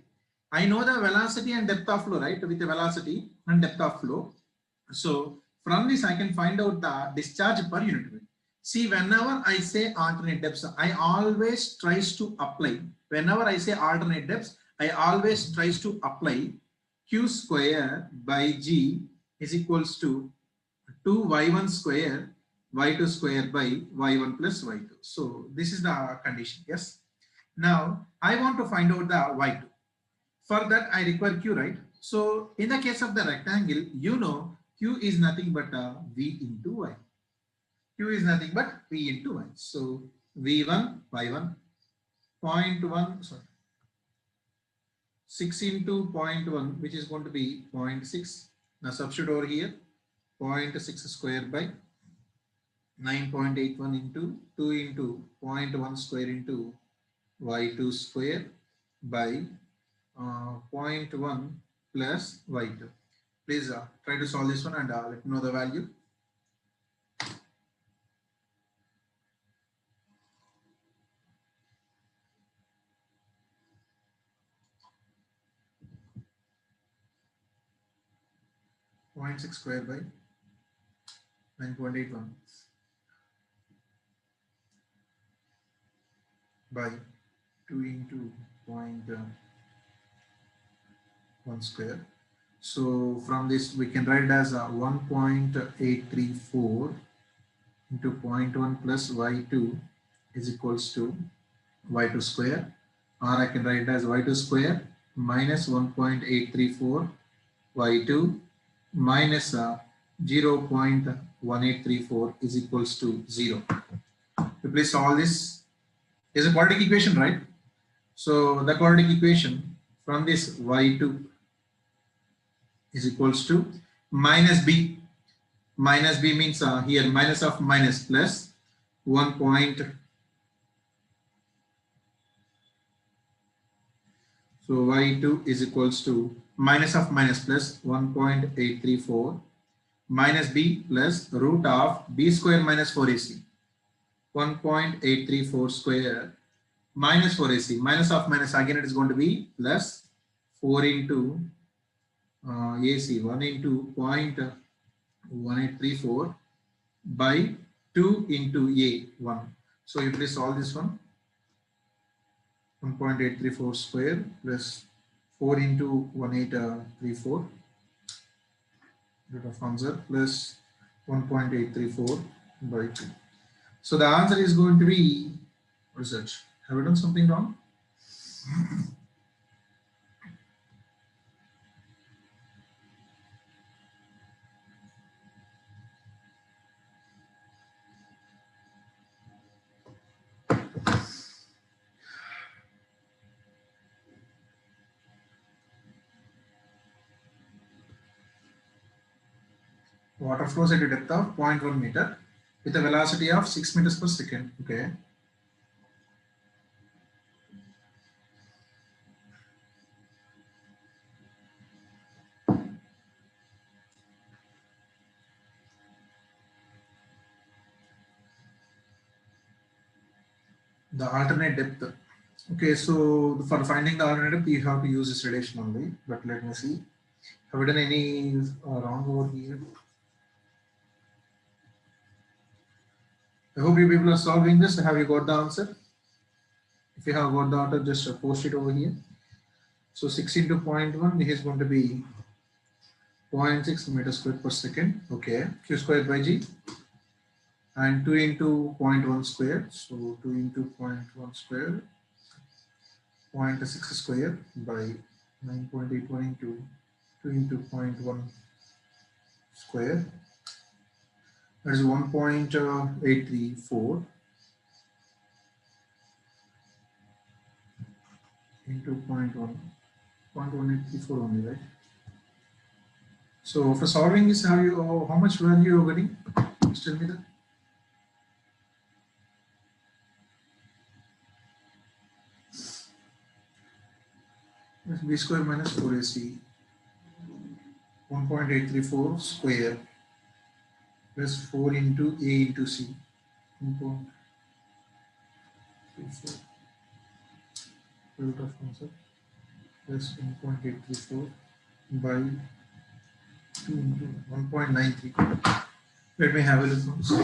I know the velocity and depth of flow, right? With the velocity and depth of flow. So from this, I can find out the discharge per unit weight. See, whenever I say alternate depths, I always tries to apply. Whenever I say alternate depths, I always tries to apply Q square by G is equals to 2y1 square y2 square by y1 plus y2. So this is the condition. Yes. Now I want to find out the y2. For that I require Q, right? So in the case of the rectangle, you know Q is nothing but V into Y. Q is nothing but V into Y. So V1 Y1 0.1, sorry, 6 into 0.1, which is going to be 0.6. Now substitute over here, 0.6 square by 9.81 into 2 into 0.1 square into y2 square by 0.1 plus y2. Please try to solve this one and let me know the value. 0.6 square by 9.81 by 2 into 0.1 square. So from this we can write it as 1.834 into 0.1 plus y2 is equals to y2 square, or I can write it as y2 square minus 1.834 y2 minus 0.1834 is equals to 0. Replace all this is a quadratic equation, right? So the quadratic equation from this y2 is equals to minus b. Minus b means here minus of minus plus 1. So y2 is equals to minus of minus plus 1.834 minus b plus root of b square minus 4ac. 1.834 square minus 4ac. Minus of minus, again it is going to be plus 4 into ac. 1 into 0.1834 by 2 into a 1. So you please solve this one. 1.834 square plus 4 into 1834 root of answer plus 1.834 by 2. So the answer is going to be, what is that? Have I done something wrong? Water flows at a depth of 0.1 meter with a velocity of 6 meters per second. Okay. The alternate depth. Okay, so for finding the alternate depth, you have to use this relation only. But let me see. Have we done any wrong over here? I hope you people are solving this. Have you got the answer? If you have got the answer, just post it over here. So 6 into 0.1 is going to be 0.6 meters squared per second. Okay, q squared by g. And 2 into 0.1 square. So 2 into 0.1 square, 0.6 square by 9.81 into 2 into 0.1 square. That is 1.834 into 0.1834 only, right? So for solving this, how much value you are getting? Just tell me that. B square minus 4ac 1.834 square plus 4 into a into c 1.34 root of answer plus 1.834 by 2 into 1.93. Let me have a look also.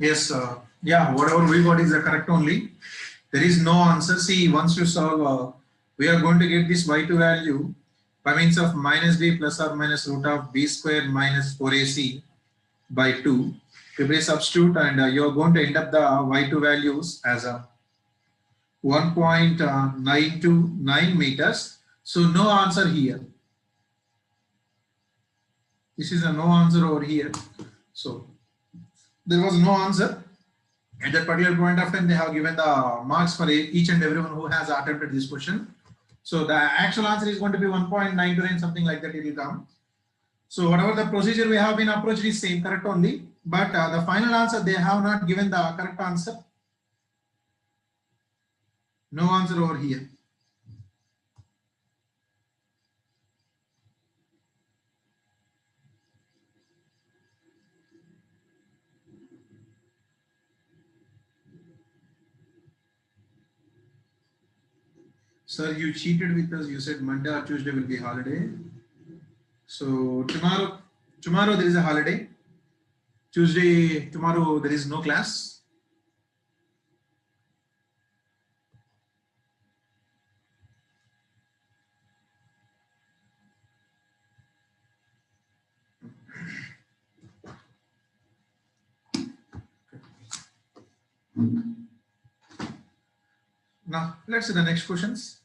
Yes, yeah, whatever we got is the correct only. There is no answer. See, once you solve, we are going to get this y2 value by means of minus b plus or minus root of b square minus 4ac by 2. You may substitute and you are going to end up the y2 values as a 1.929 meters. So no answer here. This is a no answer over here. So there was no answer. At that particular point of time, they have given the marks for each and everyone who has attempted this question. So the actual answer is going to be 1.929, something like that it will come. So whatever the procedure we have been approached is same, correct only. But the final answer, they have not given the correct answer. No answer over here. Sir, you cheated with us. You said Monday or Tuesday will be holiday. So tomorrow there is a holiday. Tuesday, tomorrow there is no class. Now let's see the next questions.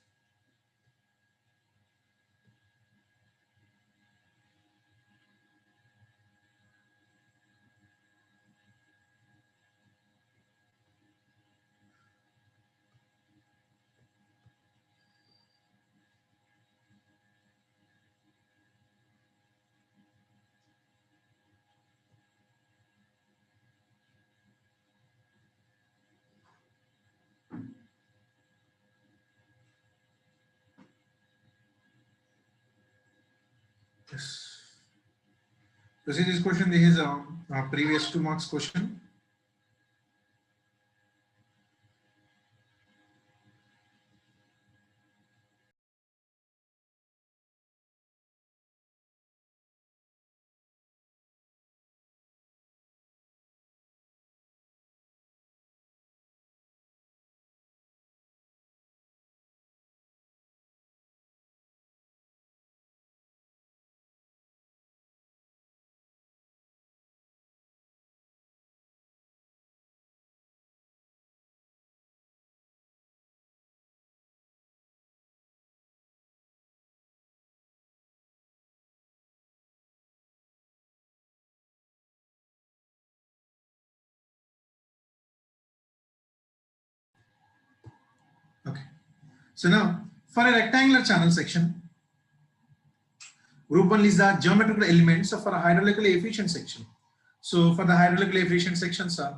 Yes. So see this question, this is a previous 2 marks question. Okay. So now for a rectangular channel section, group 1 is the geometrical elements for a hydraulically efficient section. So for the hydraulically efficient section, sir,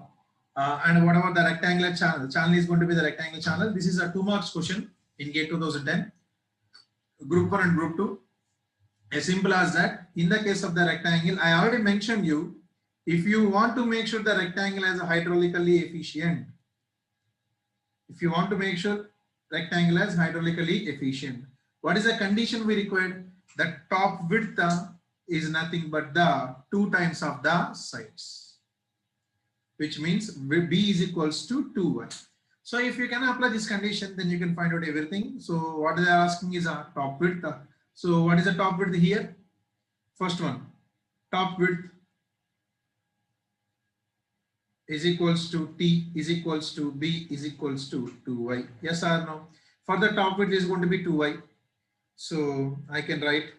and whatever the rectangular channel, the channel is going to be the rectangular channel. This is a 2 marks question in GATE 2010. Group 1 and group 2. As simple as that. In the case of the rectangle, I already mentioned you, if you want to make sure the rectangle is hydraulically efficient, if you want to make sure rectangle is hydraulically efficient, what is the condition we required? The top width is nothing but the 2 times of the sides, which means B is equals to 2y. So if you can apply this condition, then you can find out everything. So what they are asking is a top width. So what is the top width here? First one, top width is equals to T is equals to B is equals to 2y. Yes or no? For the top width is going to be 2y. So I can write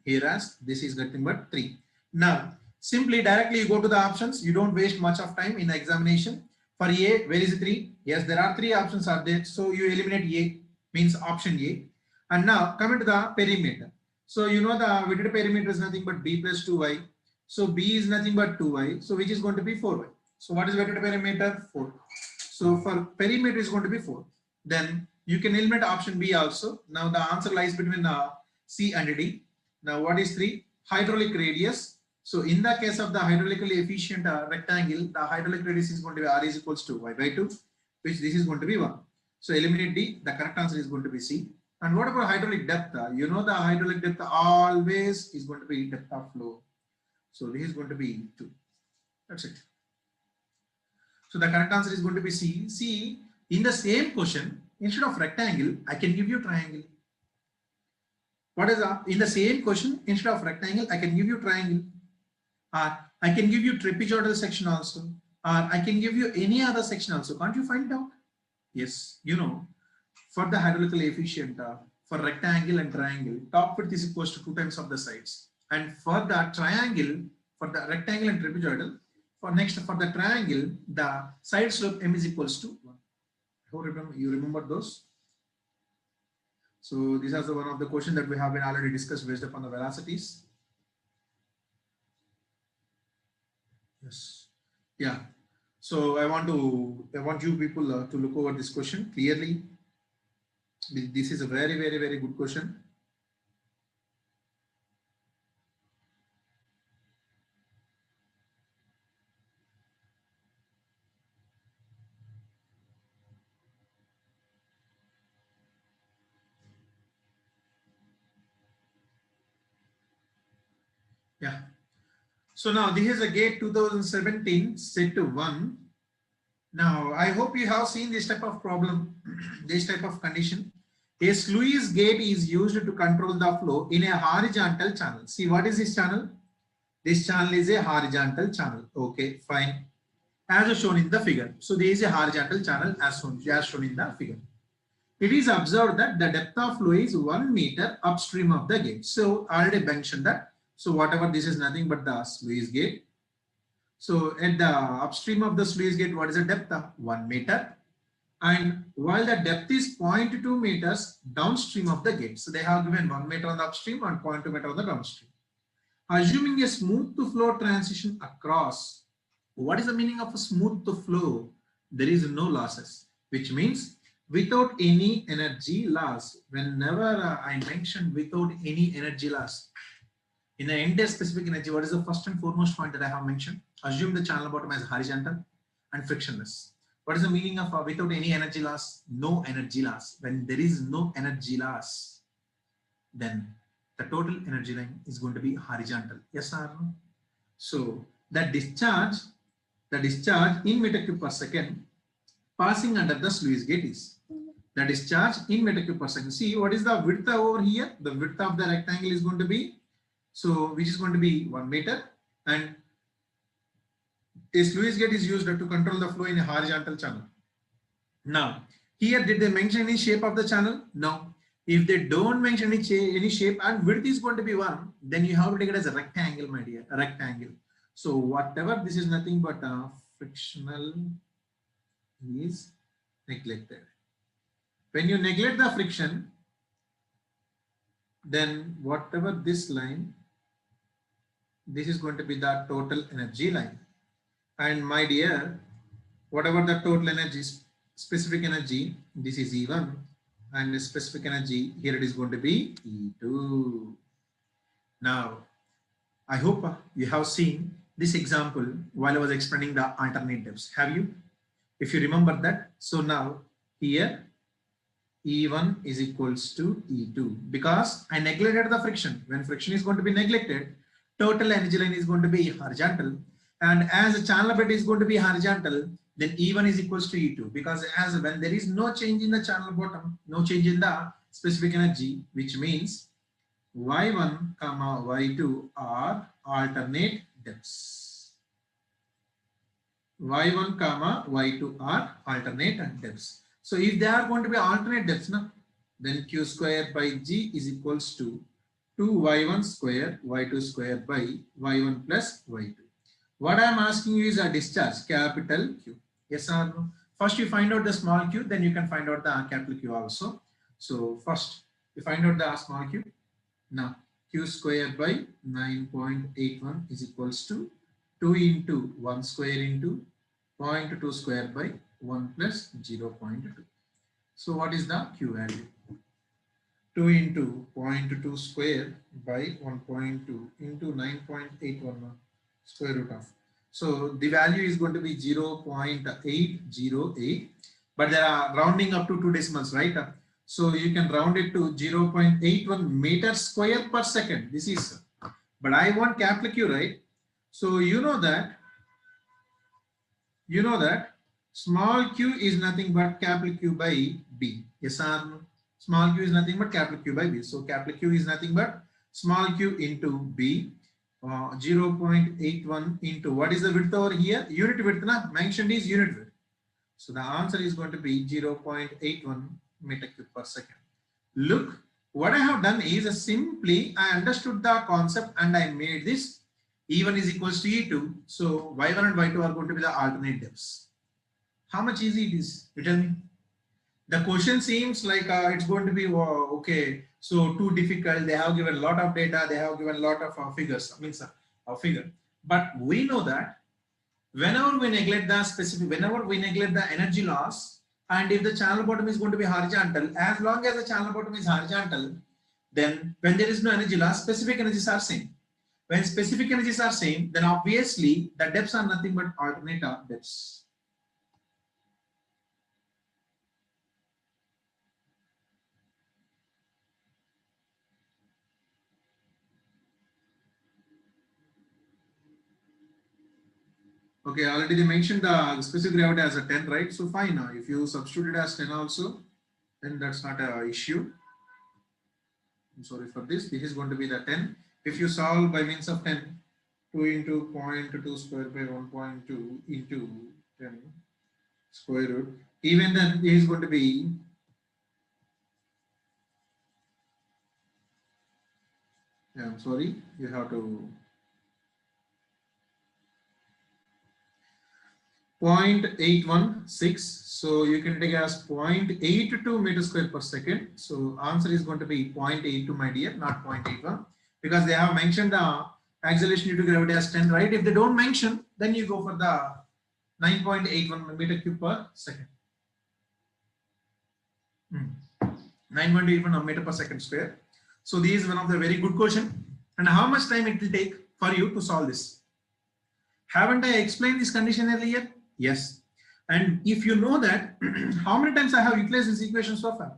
here as this is nothing but 3. Now, simply directly you go to the options. You don't waste much of time in the examination. For A, where is 3? Yes, there are 3 options are there. So you eliminate A, means option A. And now coming to the perimeter. So you know the weighted perimeter is nothing but B plus 2y. So B is nothing but 2y. So which is going to be 4y. So what is weighted perimeter? 4. So for perimeter is going to be 4. Then you can eliminate option B also. Now the answer lies between C and D. Now what is 3? Hydraulic radius. So in the case of the hydraulically efficient rectangle, the hydraulic radius is going to be R is equals to y by 2, which this is going to be 1. So eliminate D. The correct answer is going to be C. And what about hydraulic depth? You know the hydraulic depth always is going to be depth of flow. So this is going to be 2. That's it. So the correct answer is going to be C. See, in the same question, instead of rectangle, I can give you triangle. What is that? In the same question, instead of rectangle, I can give you triangle. Or I can give you trapezoidal section also. Or I can give you any other section also. Can't you find it out? Yes, you know, for the hydraulical efficient, for rectangle and triangle, top width is equals to 2 times of the sides. And for the triangle, for the rectangle and trapezoidal, for the triangle, the side slope m is equals to 1. You remember those? So these are the one of the questions that we have been already discussed based upon the velocities. Yes. Yeah. So I want you people to look over this question clearly. This is a very, very, very good question. Yeah. So now this is a gate 2017 set to 1. Now I hope you have seen this type of problem, this type of condition. A sluice gate is used to control the flow in a horizontal channel. See, what is this channel? This channel is a horizontal channel. Okay, fine. As shown in the figure. So there is a horizontal channel as shown in the figure. It is observed that the depth of flow is 1 meter upstream of the gate. So I already mentioned that. So whatever, this is nothing but the sluice gate. So at the upstream of the sluice gate, what is the depth? 1 meter. And while the depth is 0.2 meters downstream of the gate. So they have given 1 meter on the upstream and 0.2 meter on the downstream. Assuming a smooth to flow transition across. What is the meaning of a smooth to flow? There is no losses, which means without any energy loss. Whenever I mention without any energy loss, in the end specific energy, what is the first and foremost point that I have mentioned? Assume the channel bottom as horizontal and frictionless. What is the meaning of without any energy loss? No energy loss. When there is no energy loss, then the total energy line is going to be horizontal. Yes or no? So the discharge in meter cube per second passing under the sluice gate is the discharge in meter cube per second. See, what is the width over here? The width of the rectangle is going to be, so which is going to be 1 meter, and a sluice gate is used to control the flow in a horizontal channel. Now, here did they mention any shape of the channel? No. If they don't mention any shape and width is going to be 1, then you have to take it as a rectangle, my dear, a rectangle. So whatever, this is nothing but frictional is neglected. When you neglect the friction, then whatever this line, this is going to be the total energy line. And my dear, whatever the total energy, specific energy, this is E1, and specific energy, here it is going to be E2. Now, I hope you have seen this example while I was explaining the alternate depths. Have you? If you remember that. So now here E1 is equals to E2 because I neglected the friction. When friction is going to be neglected, total energy line is going to be horizontal. And as the channel bed is going to be horizontal, then E1 is equals to E2 because as when there is no change in the channel bottom, no change in the specific energy, which means Y1 comma Y2 are alternate depths. Y1 comma Y2 are alternate depths. So if they are going to be alternate depths, then Q square by G is equals to 2Y1 square Y2 square by Y1 plus Y2. What I am asking you is a discharge, capital Q. Yes or no? First you find out the small q, then you can find out the capital Q also. So first you find out the small q. Now Q square by 9.81 is equals to 2 into 1 square into 0.2 square by 1 plus 0.2. So what is the Q value? 2 into 0.2 square by 1.2 into 9.81 square root of. So the value is going to be 0.808, but there are rounding up to 2 decimals, right? So you can round it to 0.81 meters square per second. This is, but I want capital Q, right? So you know that Small q is nothing but capital Q by B. Yes or no? Small q is nothing but capital Q by B. So capital Q is nothing but small q into B. 0.81 into what is the width over here? Unit width na? Mentioned is unit width. So the answer is going to be 0.81 meter cube per second. Look, what I have done is simply I understood the concept and I made this E1 is equals to E2. So Y1 and Y2 are going to be the alternate depths. How much easy it is? You tell me. The question seems like it's going to be okay. So too difficult. They have given a lot of data. They have given a lot of figures. I mean, a figure. But we know that whenever we neglect the energy loss, and if the channel bottom is going to be horizontal, as long as the channel bottom is horizontal, then when there is no energy loss, specific energies are same. When specific energies are same, then obviously the depths are nothing but alternate depths. Okay, already they mentioned the specific gravity as a 10, right? So fine. If you substitute it as 10 also, then that's not an issue. I'm sorry for this. This is going to be the 10. If you solve by means of 10, 2 into 0.2 square by 1.2 into 10 square root, even then it is going to be I'm sorry, you have to 0.816, so you can take as 0.82 meters square per second. So answer is going to be 0.82, my dear, not 0.81, because they have mentioned the acceleration due to gravity as 10, right? If they don't mention, then you go for the 9.81 meter cube per second. 9.81 meter per second square. So this is one of the very good question. And how much time it will take for you to solve this? Haven't I explained this condition earlier? Yes. And if you know that, how many times I have utilized this equation so far?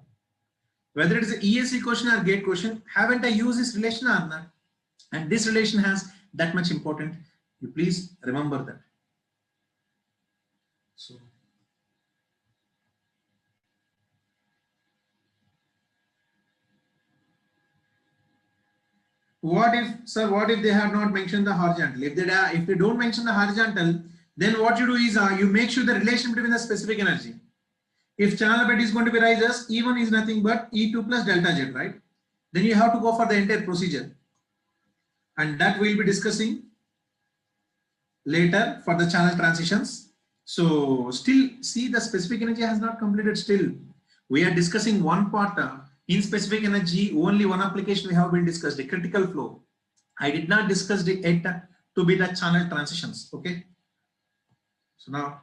Whether it is an ESE question or gate question, haven't I used this relation or not? And this relation has that much important. You please remember that. So, what if they have not mentioned the horizontal? If they don't mention the horizontal, then what you do is you make sure the relation between the specific energy. If channel bed is going to be rises, E1 is nothing but E2 plus delta Z, right? Then you have to go for the entire procedure. And that we'll be discussing later for the channel transitions. So still see the specific energy has not completed still. We are discussing one part in specific energy, only one application we have been discussed, the critical flow. I did not discuss it to be the channel transitions, okay? So now,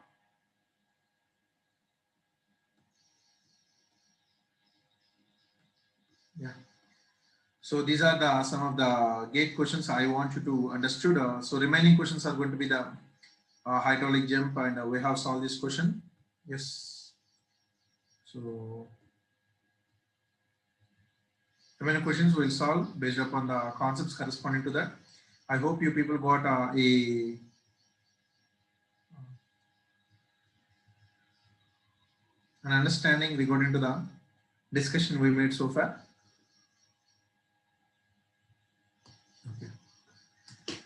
yeah. So these are the some of the gate questions I want you to understood. So remaining questions are going to be the hydraulic jump, and we have solved this question. Yes. So remaining questions will solve based upon the concepts corresponding to that. I hope you people got an understanding regarding to the discussion we made so far. Okay.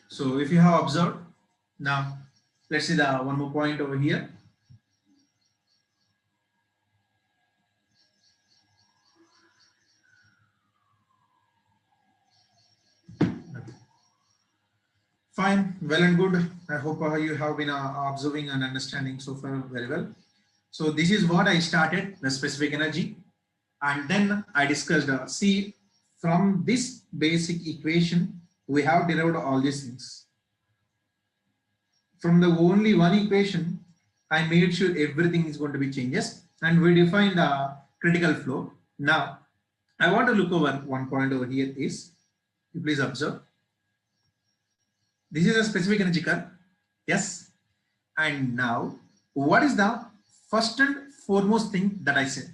So if you have observed, now let's see the one more point over here. Okay. Fine, well and good. I hope you have been observing and understanding so far very well. So this is what I started, the specific energy, and then I discussed see, from this basic equation we have derived all these things. From the only one equation, I made sure everything is going to be changes, and we defined the critical flow. Now I want to look over one point over here is, you please observe, this is a specific energy curve. Yes. And now what is the first and foremost thing that I said?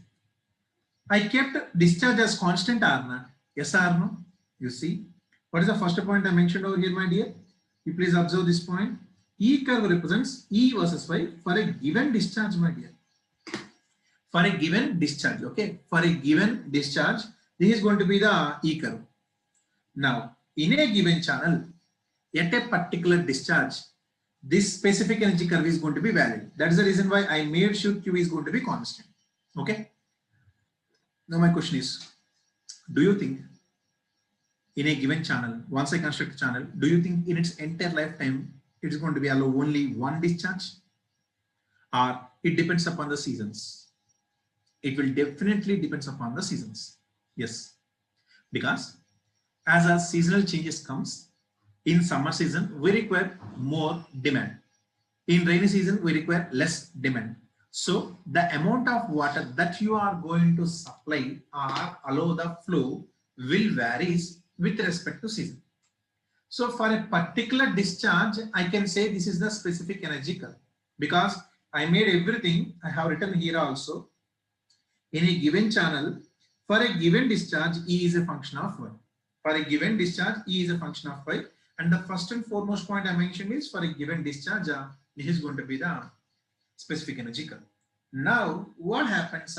I kept discharge as constant or not? Yes or no? You see, what is the first point I mentioned over here, my dear? You please observe this point. E curve represents E versus Y for a given discharge, my dear. For a given discharge, okay? For a given discharge, this is going to be the E curve. Now, in a given channel, at a particular discharge, this specific energy curve is going to be valid. That is the reason why I made sure Q is going to be constant. Okay? Now my question is, do you think in a given channel, once I construct a channel, do you think in its entire lifetime, it is going to be allow only one discharge? Or it depends upon the seasons? It will definitely depends upon the seasons. Yes. Because as our seasonal changes comes, in summer season, we require more demand. In rainy season, we require less demand. So the amount of water that you are going to supply or allow the flow will varies with respect to season. So for a particular discharge, I can say this is the specific energy curve because I made everything, I have written here also. In a given channel, for a given discharge, E is a function of Y. For a given discharge, E is a function of Y. And the first and foremost point I mentioned is for a given discharge, this is going to be the specific energy curve. Now, what happens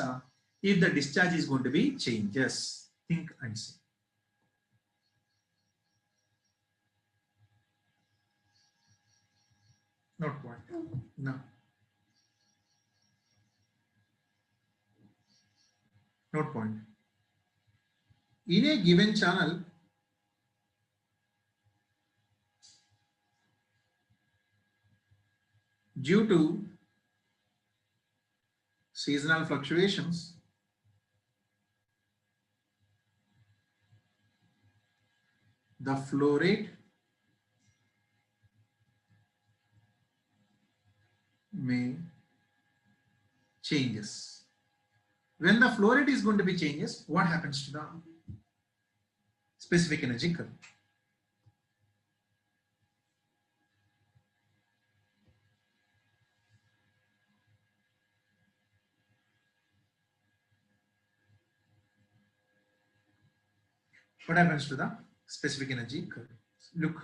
if the discharge is going to be changes? Think and see. Not point. No. Not point. In a given channel, due to seasonal fluctuations, the flow rate may changes. When the flow rate is going to be changes, what happens to the specific energy curve? What happens to the specific energy curve? Look.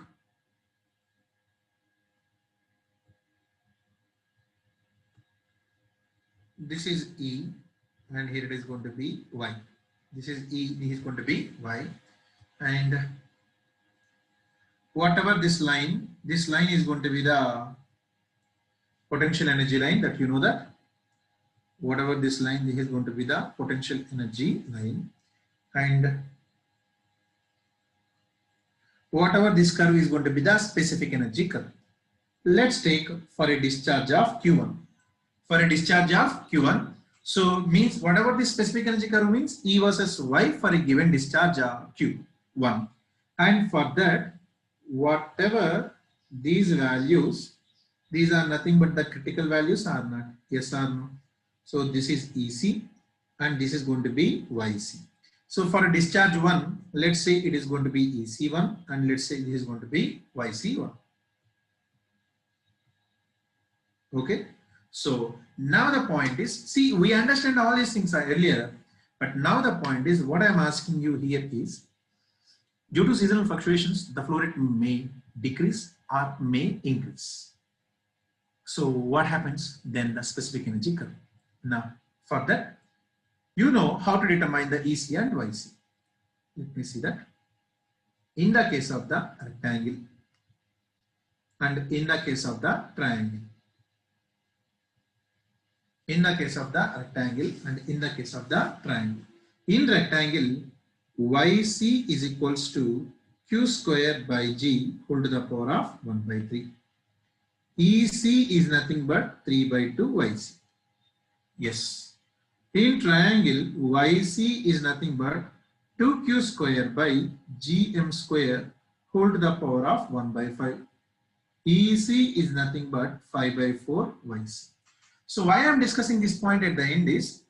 This is E and here it is going to be Y. This is E, this is going to be Y. And whatever this line is going to be the potential energy line, that you know that. Whatever this line, this is going to be the potential energy line. And whatever this curve is going to be the specific energy curve. Let's take for a discharge of Q1. For a discharge of Q1, so means whatever the specific energy curve means, E versus Y for a given discharge of Q1. And for that, whatever these values, these are nothing but the critical values are not, yes or no. So this is EC and this is going to be YC. So for a discharge 1, let's say it is going to be EC1 and let's say this is going to be YC1. Okay. So now the point is, see, we understand all these things earlier, but now the point is what I'm asking you here is, due to seasonal fluctuations, the flow rate may decrease or may increase. So what happens then? The specific energy curve. Now for that, you know how to determine the EC and YC. Let me see that. In the case of the rectangle and in the case of the triangle. In the case of the rectangle and in the case of the triangle. In rectangle, YC is equals to Q square by G whole to the power of 1 by 3. EC is nothing but 3 by 2 YC. Yes. In triangle, YC is nothing but 2Q square by GM square whole to the power of 1 by 5. EC is nothing but 5 by 4 YC. So why I am discussing this point at the end is,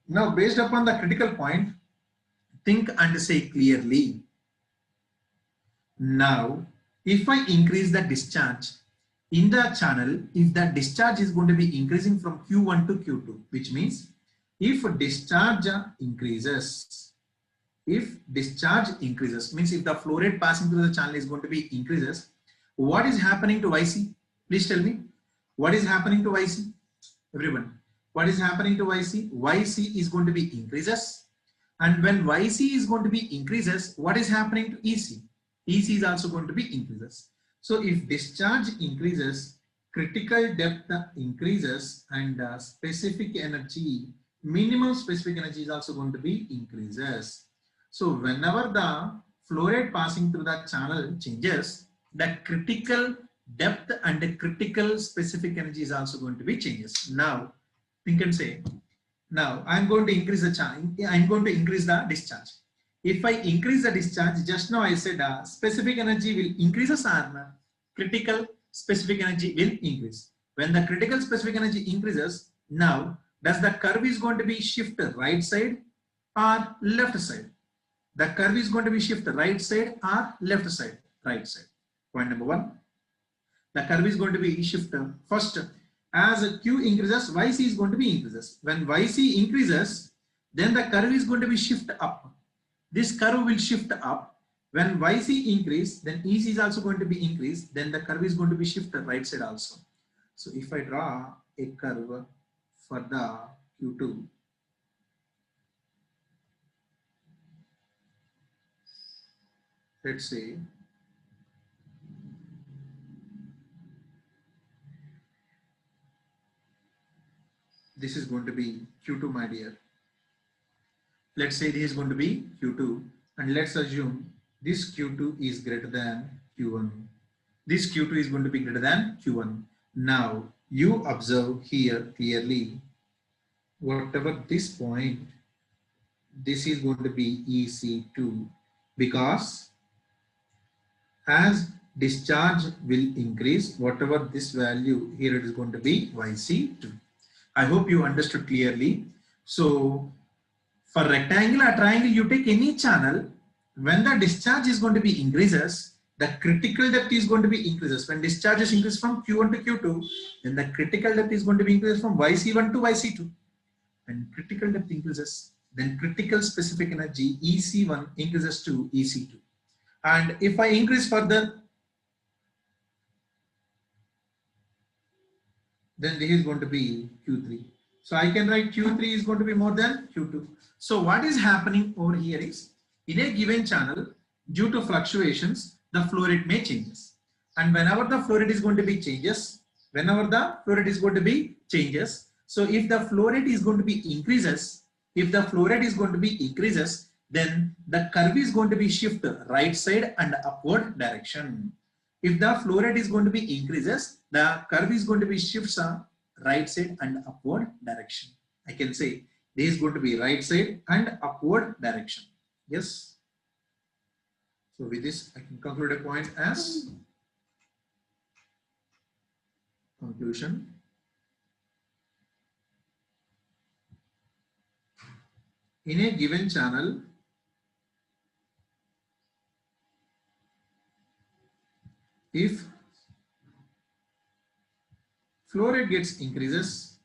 now based upon the critical point, think and say clearly. Now, if I increase the discharge in the channel, if the discharge is going to be increasing from Q1 to Q2, which means if discharge increases, means if the flow rate passing through the channel is going to be increases, what is happening to YC? Please tell me what is happening to YC? Everyone, what is happening to YC? YC is going to be increases. And when YC is going to be increases, what is happening to EC? EC is also going to be increases. So if discharge increases, critical depth increases, and specific energy, minimum specific energy is also going to be increases. So whenever the flow rate passing through the channel changes, the critical depth and the critical specific energy is also going to be changes. Now think and say, now I'm going to increase the charge. I'm going to increase the discharge. If I increase the discharge, just now I said specific energy will increase or critical specific energy will increase. When the critical specific energy increases, now does the curve is going to be shift right side or left side? The curve is going to be shift right side or left side? Right side. Point number one. The curve is going to be shift first. As Q increases, YC is going to be increases. When YC increases, then the curve is going to be shift up. This curve will shift up. When YC increase, then EC is also going to be increased. Then the curve is going to be shift right side also. So if I draw a curve for the Q2, let's say this is going to be Q2, my dear. Let's say this is going to be Q2, and let's assume this Q2 is greater than Q1. This Q2 is going to be greater than Q1. Now you observe here clearly, whatever this point, this is going to be EC2, because as discharge will increase, whatever this value here, it is going to be YC2. I hope you understood clearly. So for rectangle or triangle, you take any channel, when the discharge is going to be increases, the critical depth is going to be increases. When discharge is increased from Q1 to Q2, then the critical depth is going to be increased from YC1 to YC2. When critical depth increases, then critical specific energy EC1 increases to EC2. And if I increase further, then this is going to be Q3. So I can write Q3 is going to be more than Q2. So what is happening over here is, in a given channel, due to fluctuations, the flow rate may changes. And whenever the flow rate is going to be changes, so if the flow rate is going to be increases, then the curve is going to be shift right side and upward direction. If the flow rate is going to be increases, the curve is going to be shifts right side and upward direction. I can say this is going to be right side and upward direction. Yes. So with this, I can conclude a point as conclusion. In a given channel, if flow rate gets increases,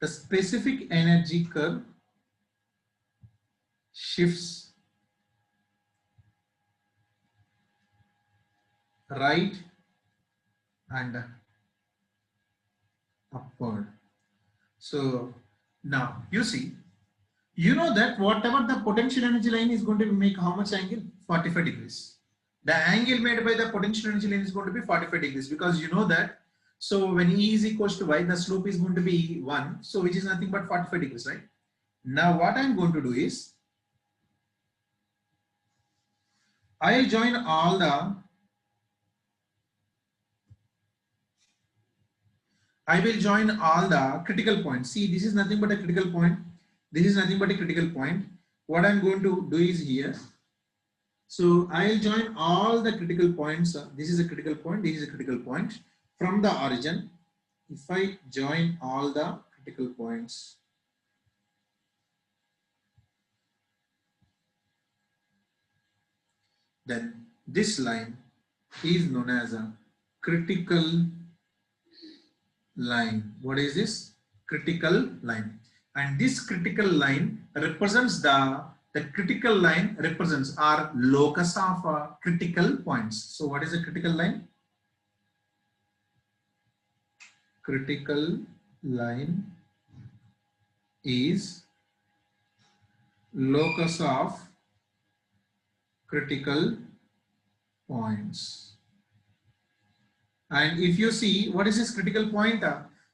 the specific energy curve shifts right and upward. So now you see, you know that whatever the potential energy line is going to make how much angle? 45 degrees. The angle made by the potential energy line is going to be 45 degrees, because you know that. So when E is equals to Y, the slope is going to be 1. So which is nothing but 45 degrees, right? Now what I'm going to do is, I'll join all the, I will join all the critical points. See, this is nothing but a critical point. This is nothing but a critical point. What I'm going to do is here. So I'll join all the critical points. This is a critical point. This is a critical point from the origin. If I join all the critical points, then this line is known as a critical line. What is this? Critical line. And this critical line represents the The critical line represents our locus of critical points. So what is a critical line? Critical line is locus of critical points. And if you see what is this critical point,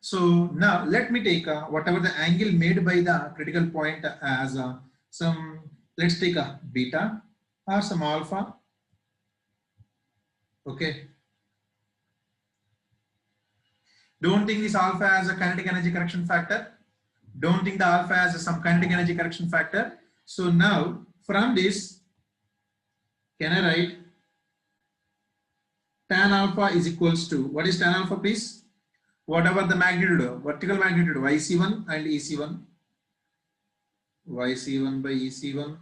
so now let me take whatever the angle made by the critical point as some, let's take a beta or some alpha. Okay. Don't think this alpha as a kinetic energy correction factor. Don't think the alpha as some kinetic energy correction factor. So now from this, can I write tan alpha is equals to, what is tan alpha please? Whatever the magnitude, vertical magnitude YC1 and EC1, YC1 by EC1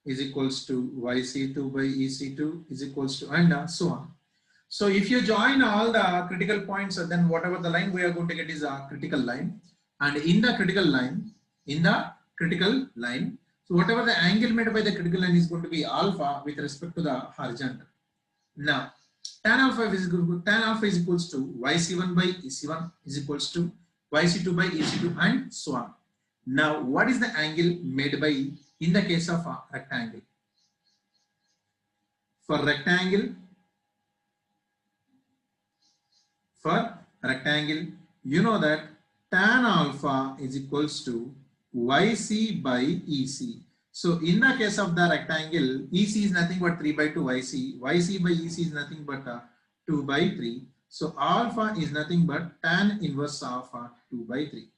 is equals to YC2 by EC2 is equals to, and so on. So if you join all the critical points, then whatever the line we are going to get is a critical line. And in the critical line, so whatever the angle made by the critical line is going to be alpha with respect to the horizontal. Now, tan alpha is equals to YC1 by EC1 is equals to YC2 by EC2 and so on. Now, what is the angle made by in the case of a rectangle? For rectangle, you know that tan alpha is equals to YC by EC. So in the case of the rectangle, EC is nothing but 3 by 2 YC. YC by EC is nothing but 2 by 3. So alpha is nothing but tan inverse of 2 by 3.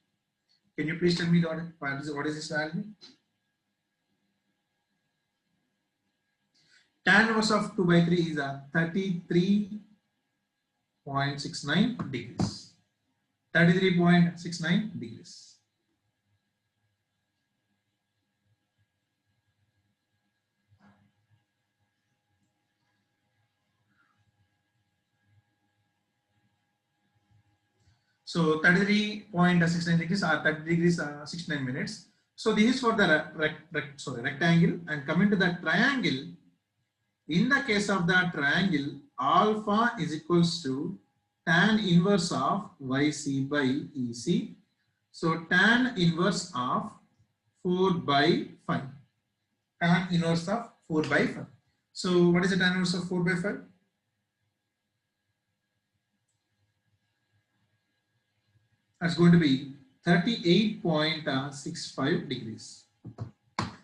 Can you please tell me what is this value? Tan inverse of 2 by 3 is 33.69 degrees. 33.69 degrees. So 33.69 degrees or 30 degrees 69 minutes. So this is for the rectangle, and coming to the triangle. In the case of the triangle, alpha is equals to tan inverse of YC by EC. So tan inverse of 4 by 5. Tan inverse of 4 by 5. So what is the tan inverse of 4 by 5? That's going to be 38.65 degrees.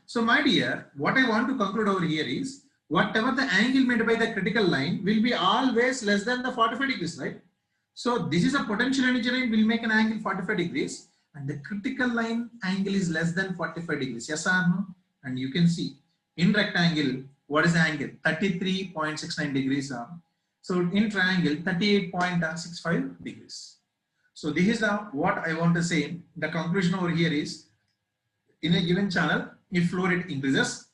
So my dear, what I want to conclude over here is, whatever the angle made by the critical line will be always less than the 45 degrees, right? So this is a potential energy line, will make an angle 45 degrees, and the critical line angle is less than 45 degrees. Yes or no? And you can see in rectangle, what is the angle? 33.69 degrees. So in triangle, 38.65 degrees. So this is what I want to say. The conclusion over here is, in a given channel, if flow rate increases,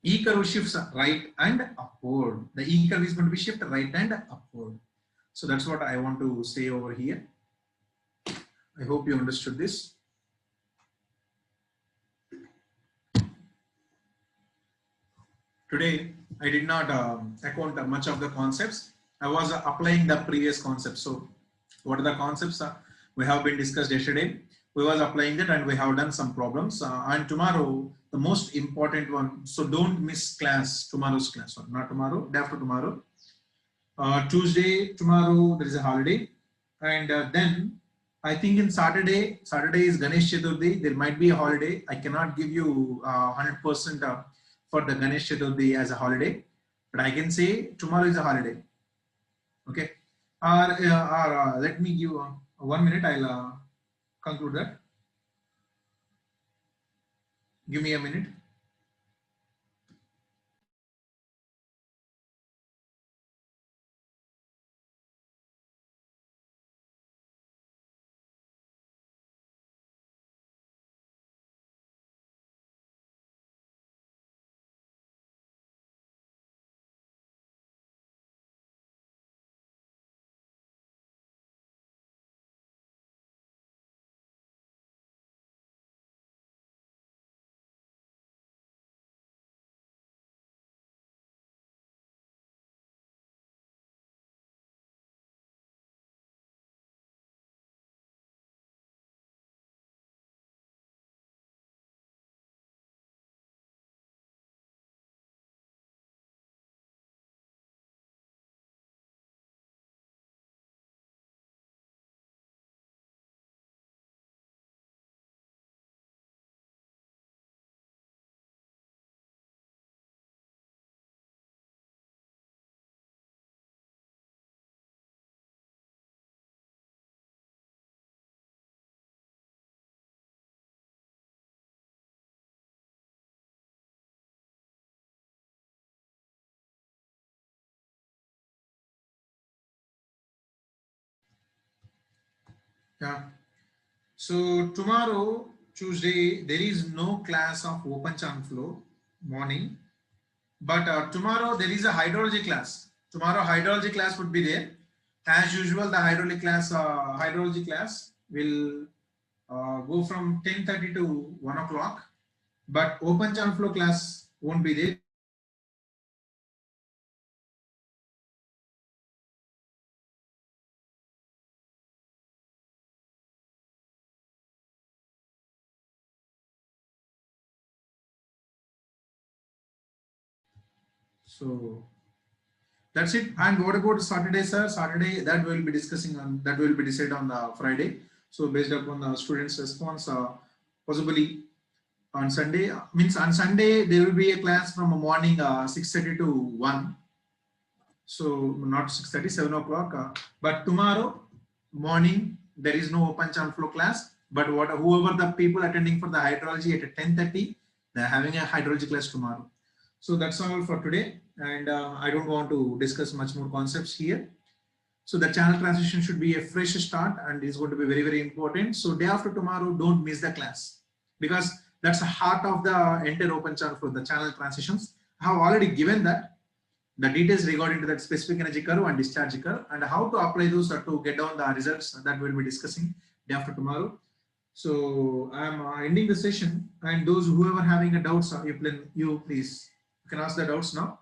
E curve shifts right and upward. The E curve is going to be shift right and upward. So that's what I want to say over here. I hope you understood this. Today, I did not account much of the concepts. I was applying the previous concepts. So what are the concepts we have been discussed yesterday? We was applying that, and we have done some problems. And tomorrow, the most important one. So don't miss class, tomorrow's class. Or not tomorrow, day after tomorrow. Tuesday, tomorrow there is a holiday, and then I think in Saturday is Ganesh Chaturthi. There might be a holiday. I cannot give you 100% for the Ganesh Chaturthi as a holiday, but I can say tomorrow is a holiday. Okay. Or let me give 1 minute. I'll conclude that. Give me a minute. Yeah. So tomorrow, Tuesday, there is no class of open channel flow morning, but tomorrow there is a hydrology class. Tomorrow hydrology class would be there. As usual, the hydrology class will go from 10:30 to 1 o'clock, but open channel flow class won't be there. So that's it. And what about Saturday, sir? Saturday, that we'll be discussing on, that will be decided on the Friday. So based upon the students' response, possibly on Sunday, means on Sunday there will be a class from a morning 6:30 to 1. So not 6:30, 7 o'clock. But tomorrow morning there is no open channel flow class. But whoever the people attending for the hydrology at 10:30, they're having a hydrology class tomorrow. So that's all for today. And I don't want to discuss much more concepts here. So the channel transition should be a fresh start and is going to be very, very important. So day after tomorrow, don't miss the class because that's the heart of the entire open channel for the channel transitions. I have already given that the details regarding to that specific energy curve and discharge curve and how to apply those to get down the results that we'll be discussing day after tomorrow. So I'm ending the session, and those whoever having a doubts, you please you can ask the doubts now.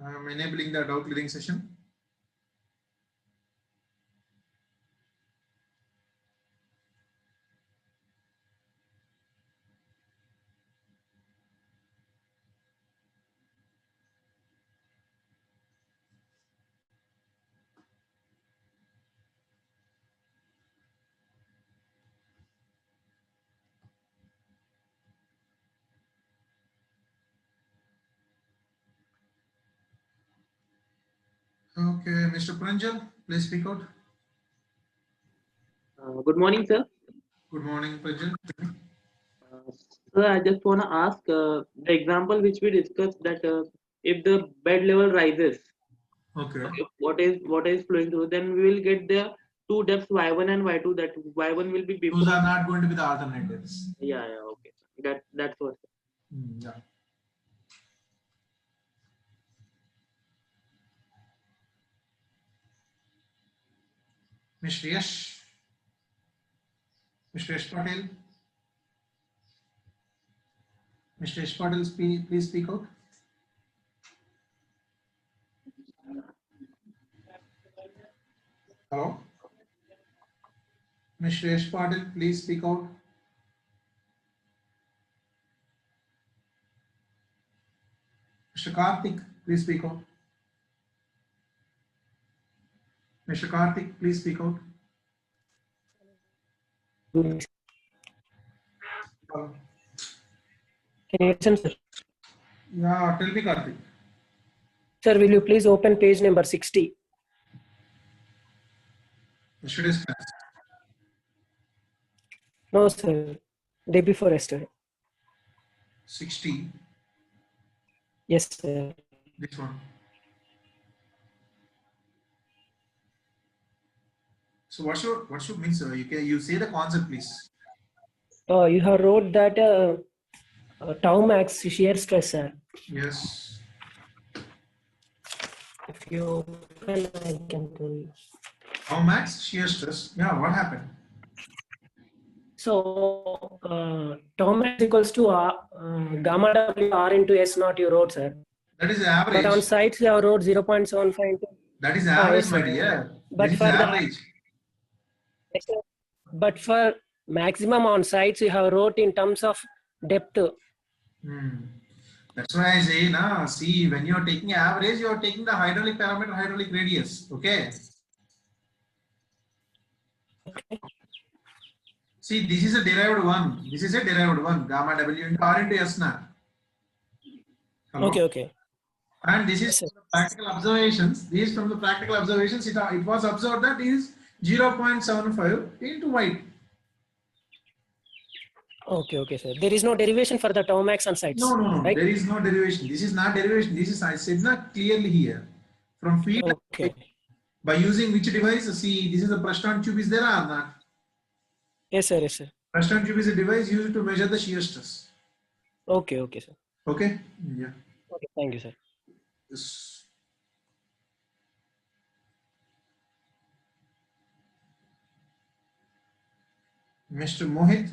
I'm enabling the doubt clearing session. Okay, Mr. Pranjal, please speak out. Good morning, sir. Good morning, Pranjal. Sir, I just want to ask the example which we discussed that if the bed level rises, Okay. what is flowing through, then we will get the two depths y1 and y2. That y1 will be before. Those are not going to be the alternatives. Yeah, okay. That's what. Yeah. Mr. Yash. Mr. Yash Patel. Mr. Yash Patel, please speak out. Hello. Mr. Yash Patel, please speak out. Mr. Karthik, please speak out. Mr. Karthik, please speak out. Hello. Can you listen, sir? Yeah, tell me, Karthik. Sir, will you please open page number 60? Yesterday's class. No, sir. Day before yesterday. 60. Yes, sir. This one. So what's your means? You say the concept, please. You have wrote that tau max shear stress, sir. Yes. If you open, I can tell you. Tau max shear stress. Yeah, what happened? So tau max equals to gamma W R into S naught you wrote, sir. That is average. But on sites you have wrote 0.75 into. That is average, yes, my dear. But this for is average. But for maximum on sites you have wrote in terms of depth. That's why I say, na, see, when you are taking average, you are taking the hydraulic parameter, hydraulic radius. Okay. See, this is a derived one. This is a derived one. Gamma W into R into S naught. Hello? Okay. And this is from the practical observations. This is from the practical observations. It was observed that is 0.75 into white. Okay, sir. There is no derivation for the tau max on sites. No. Right? There is no derivation. This is not derivation. This is, I said not clearly here. From feet. Okay. By using which device? See, this is a Prashton tube is there or not? Yes, sir. Yes, sir. Prashton tube is a device used to measure the shear stress. Okay. Okay, sir. Okay? Yeah. Okay. Thank you, sir. Yes. Mr. Mohit.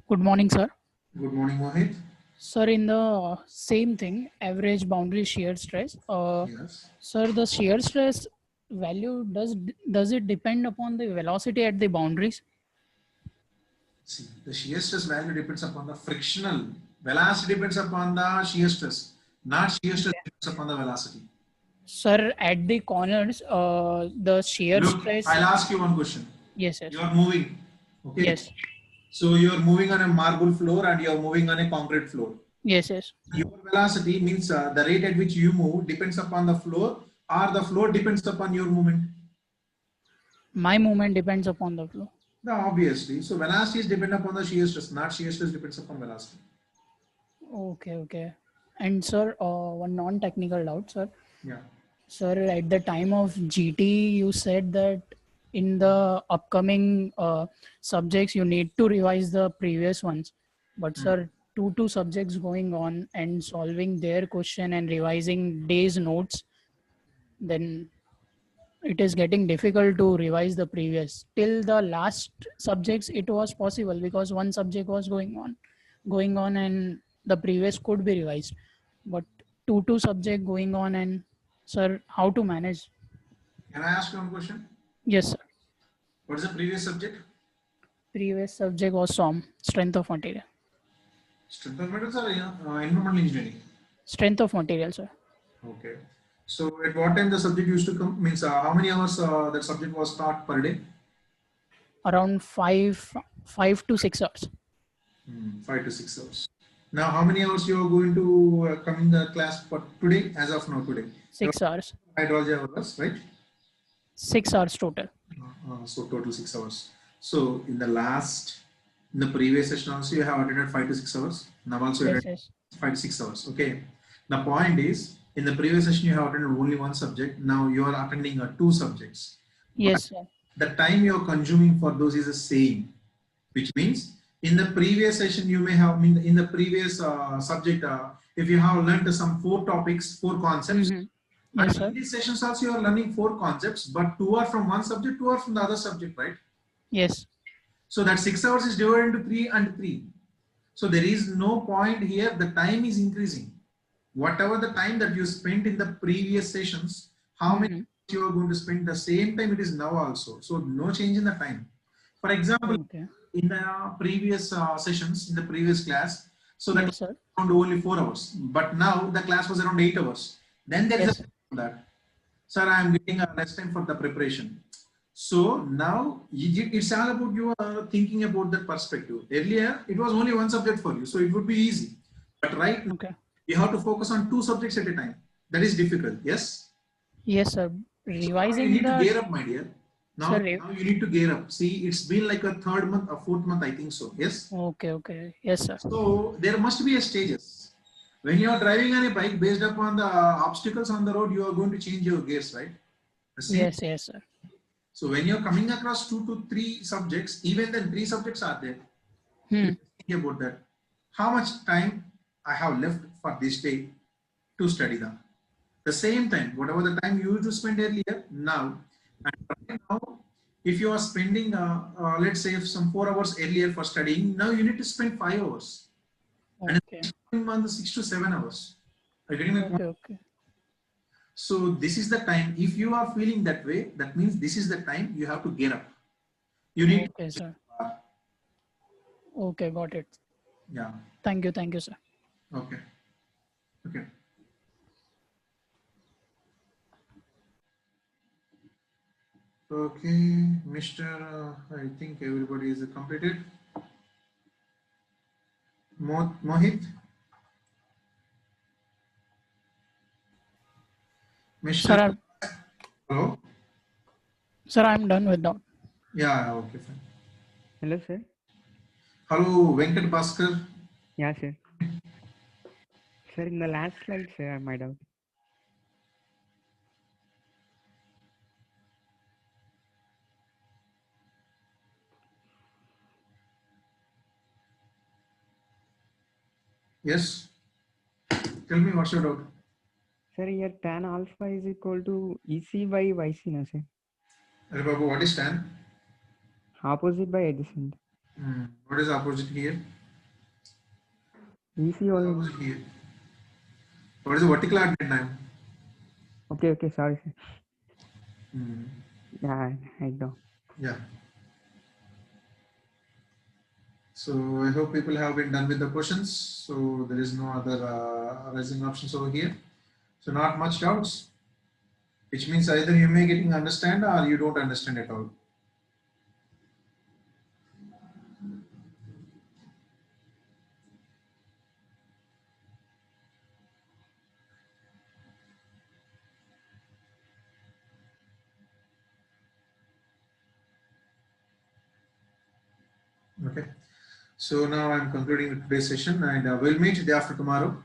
Good morning, sir. Good morning, Mohit. Sir, in the same thing, average boundary shear stress. Yes. Sir, the shear stress value does it depend upon the velocity at the boundaries? See, the shear stress value depends upon the frictional velocity, depends upon the shear stress, not shear stress depends upon the velocity. Sir, at the corners, the shear Look, stress. I'll ask you one question. Yes, yes. You are moving. Okay. Yes. So you are moving on a marble floor and you are moving on a concrete floor. Yes, yes. Your velocity means the rate at which you move depends upon the floor, or the floor depends upon your movement. My movement depends upon the flow. No, obviously. So velocity is dependent upon the shear stress, not shear stress depends upon velocity. Okay, okay. And sir, one non-technical doubt, sir. Yeah. Sir, at the time of GT, you said that in the upcoming subjects, you need to revise the previous ones. But sir, two subjects going on and solving their question and revising day's notes, then it is getting difficult to revise the previous. Till the last subjects, it was possible because one subject was going on, and the previous could be revised. But two subject going on, and sir, how to manage? Can I ask you one question? Yes, sir. What is the previous subject? Previous subject was strength of material. Strength of metals or environmental engineering? Strength of material, sir. Okay. So at what time the subject used to come? Means how many hours that subject was taught per day? Around 5 to 6 hours. 5 to 6 hours. Now, how many hours you are going to come in the class for today? As of now, today. 6 hours. Hydrology hours, right? 6 hours total. So total 6 hours. So in the previous session also you have attended 5 to 6 hours. Now also Yes, attended yes. 5 to 6 hours. Okay. The point is, in the previous session you have attended only one subject. Now you are attending two subjects. Yes, sir. The time you are consuming for those is the same, which means in the previous session you may have in the previous subject if you have learned some 4 topics, 4 concepts. Yes, And sir. in these sessions also you are learning 4 concepts, but 2 are from one subject, 2 are from the other subject, right? Yes. So that 6 hours is divided into 3 and 3. So there is no point here. The time is increasing. Whatever the time that you spent in the previous sessions, how many hours you are going to spend the same time it is now also. So no change in the time. For example, Okay. in the previous sessions, in the previous class, so that Yes, sir. around only 4 hours, but now the class was around 8 hours. Then there is Yes. that, sir, I am getting a less time for the preparation. So now it's all about you thinking about that perspective. Earlier, it was only one subject for you, so it would be easy. But right now, Okay. you have to focus on 2 subjects at a time. That is difficult. Yes. Yes, sir. So now you Revising need to gear the up, my dear. Now, Sir, now you need to gear up. See, it's been like a 3rd month, a 4th month, I think so. Yes. okay, okay. Yes, sir. So there must be a stages. When you are driving on a bike, based upon the obstacles on the road, you are going to change your gears, right? See? Yes, yes, sir. So when you're coming across 2 to 3 subjects, even then 3 subjects are there. Think about that. How much time I have left for this day to study them. The same time, whatever the time you used to spend earlier, now, and right now, if you are spending, let's say, some 4 hours earlier for studying, now you need to spend 5 hours. And Okay. in month 6 to 7 hours. Are you getting my point? Okay, okay. So this is the time. If you are feeling that way, that means this is the time you have to get up. You need. Okay, sir. Okay, got it. Yeah. Thank you, sir. Okay. Okay. Okay, Mr. I think everybody is completed. Mohit. Mr. Sir, Hello. sir, I'm done with that. Yeah. Okay. Fine. Hello, sir. Hello, Venkat Bhaskar. Yeah, sir. Sir, in the last slide, sir, I might have. Yes. Tell me what's your doubt. Sir, here tan alpha is equal to EC by YC, na sir? Babu, what is tan? Opposite by adjacent. What is opposite here? EC What is all. opposite here? What is the vertical arc time? Okay, sorry, sir. Hmm. Yeah, I know. Yeah. So I hope people have been done with the questions. So there is no other rising options over here. So not much doubts, which means either you may getting understand or you don't understand at all. Okay. So now I'm concluding today's session and we'll meet day after tomorrow.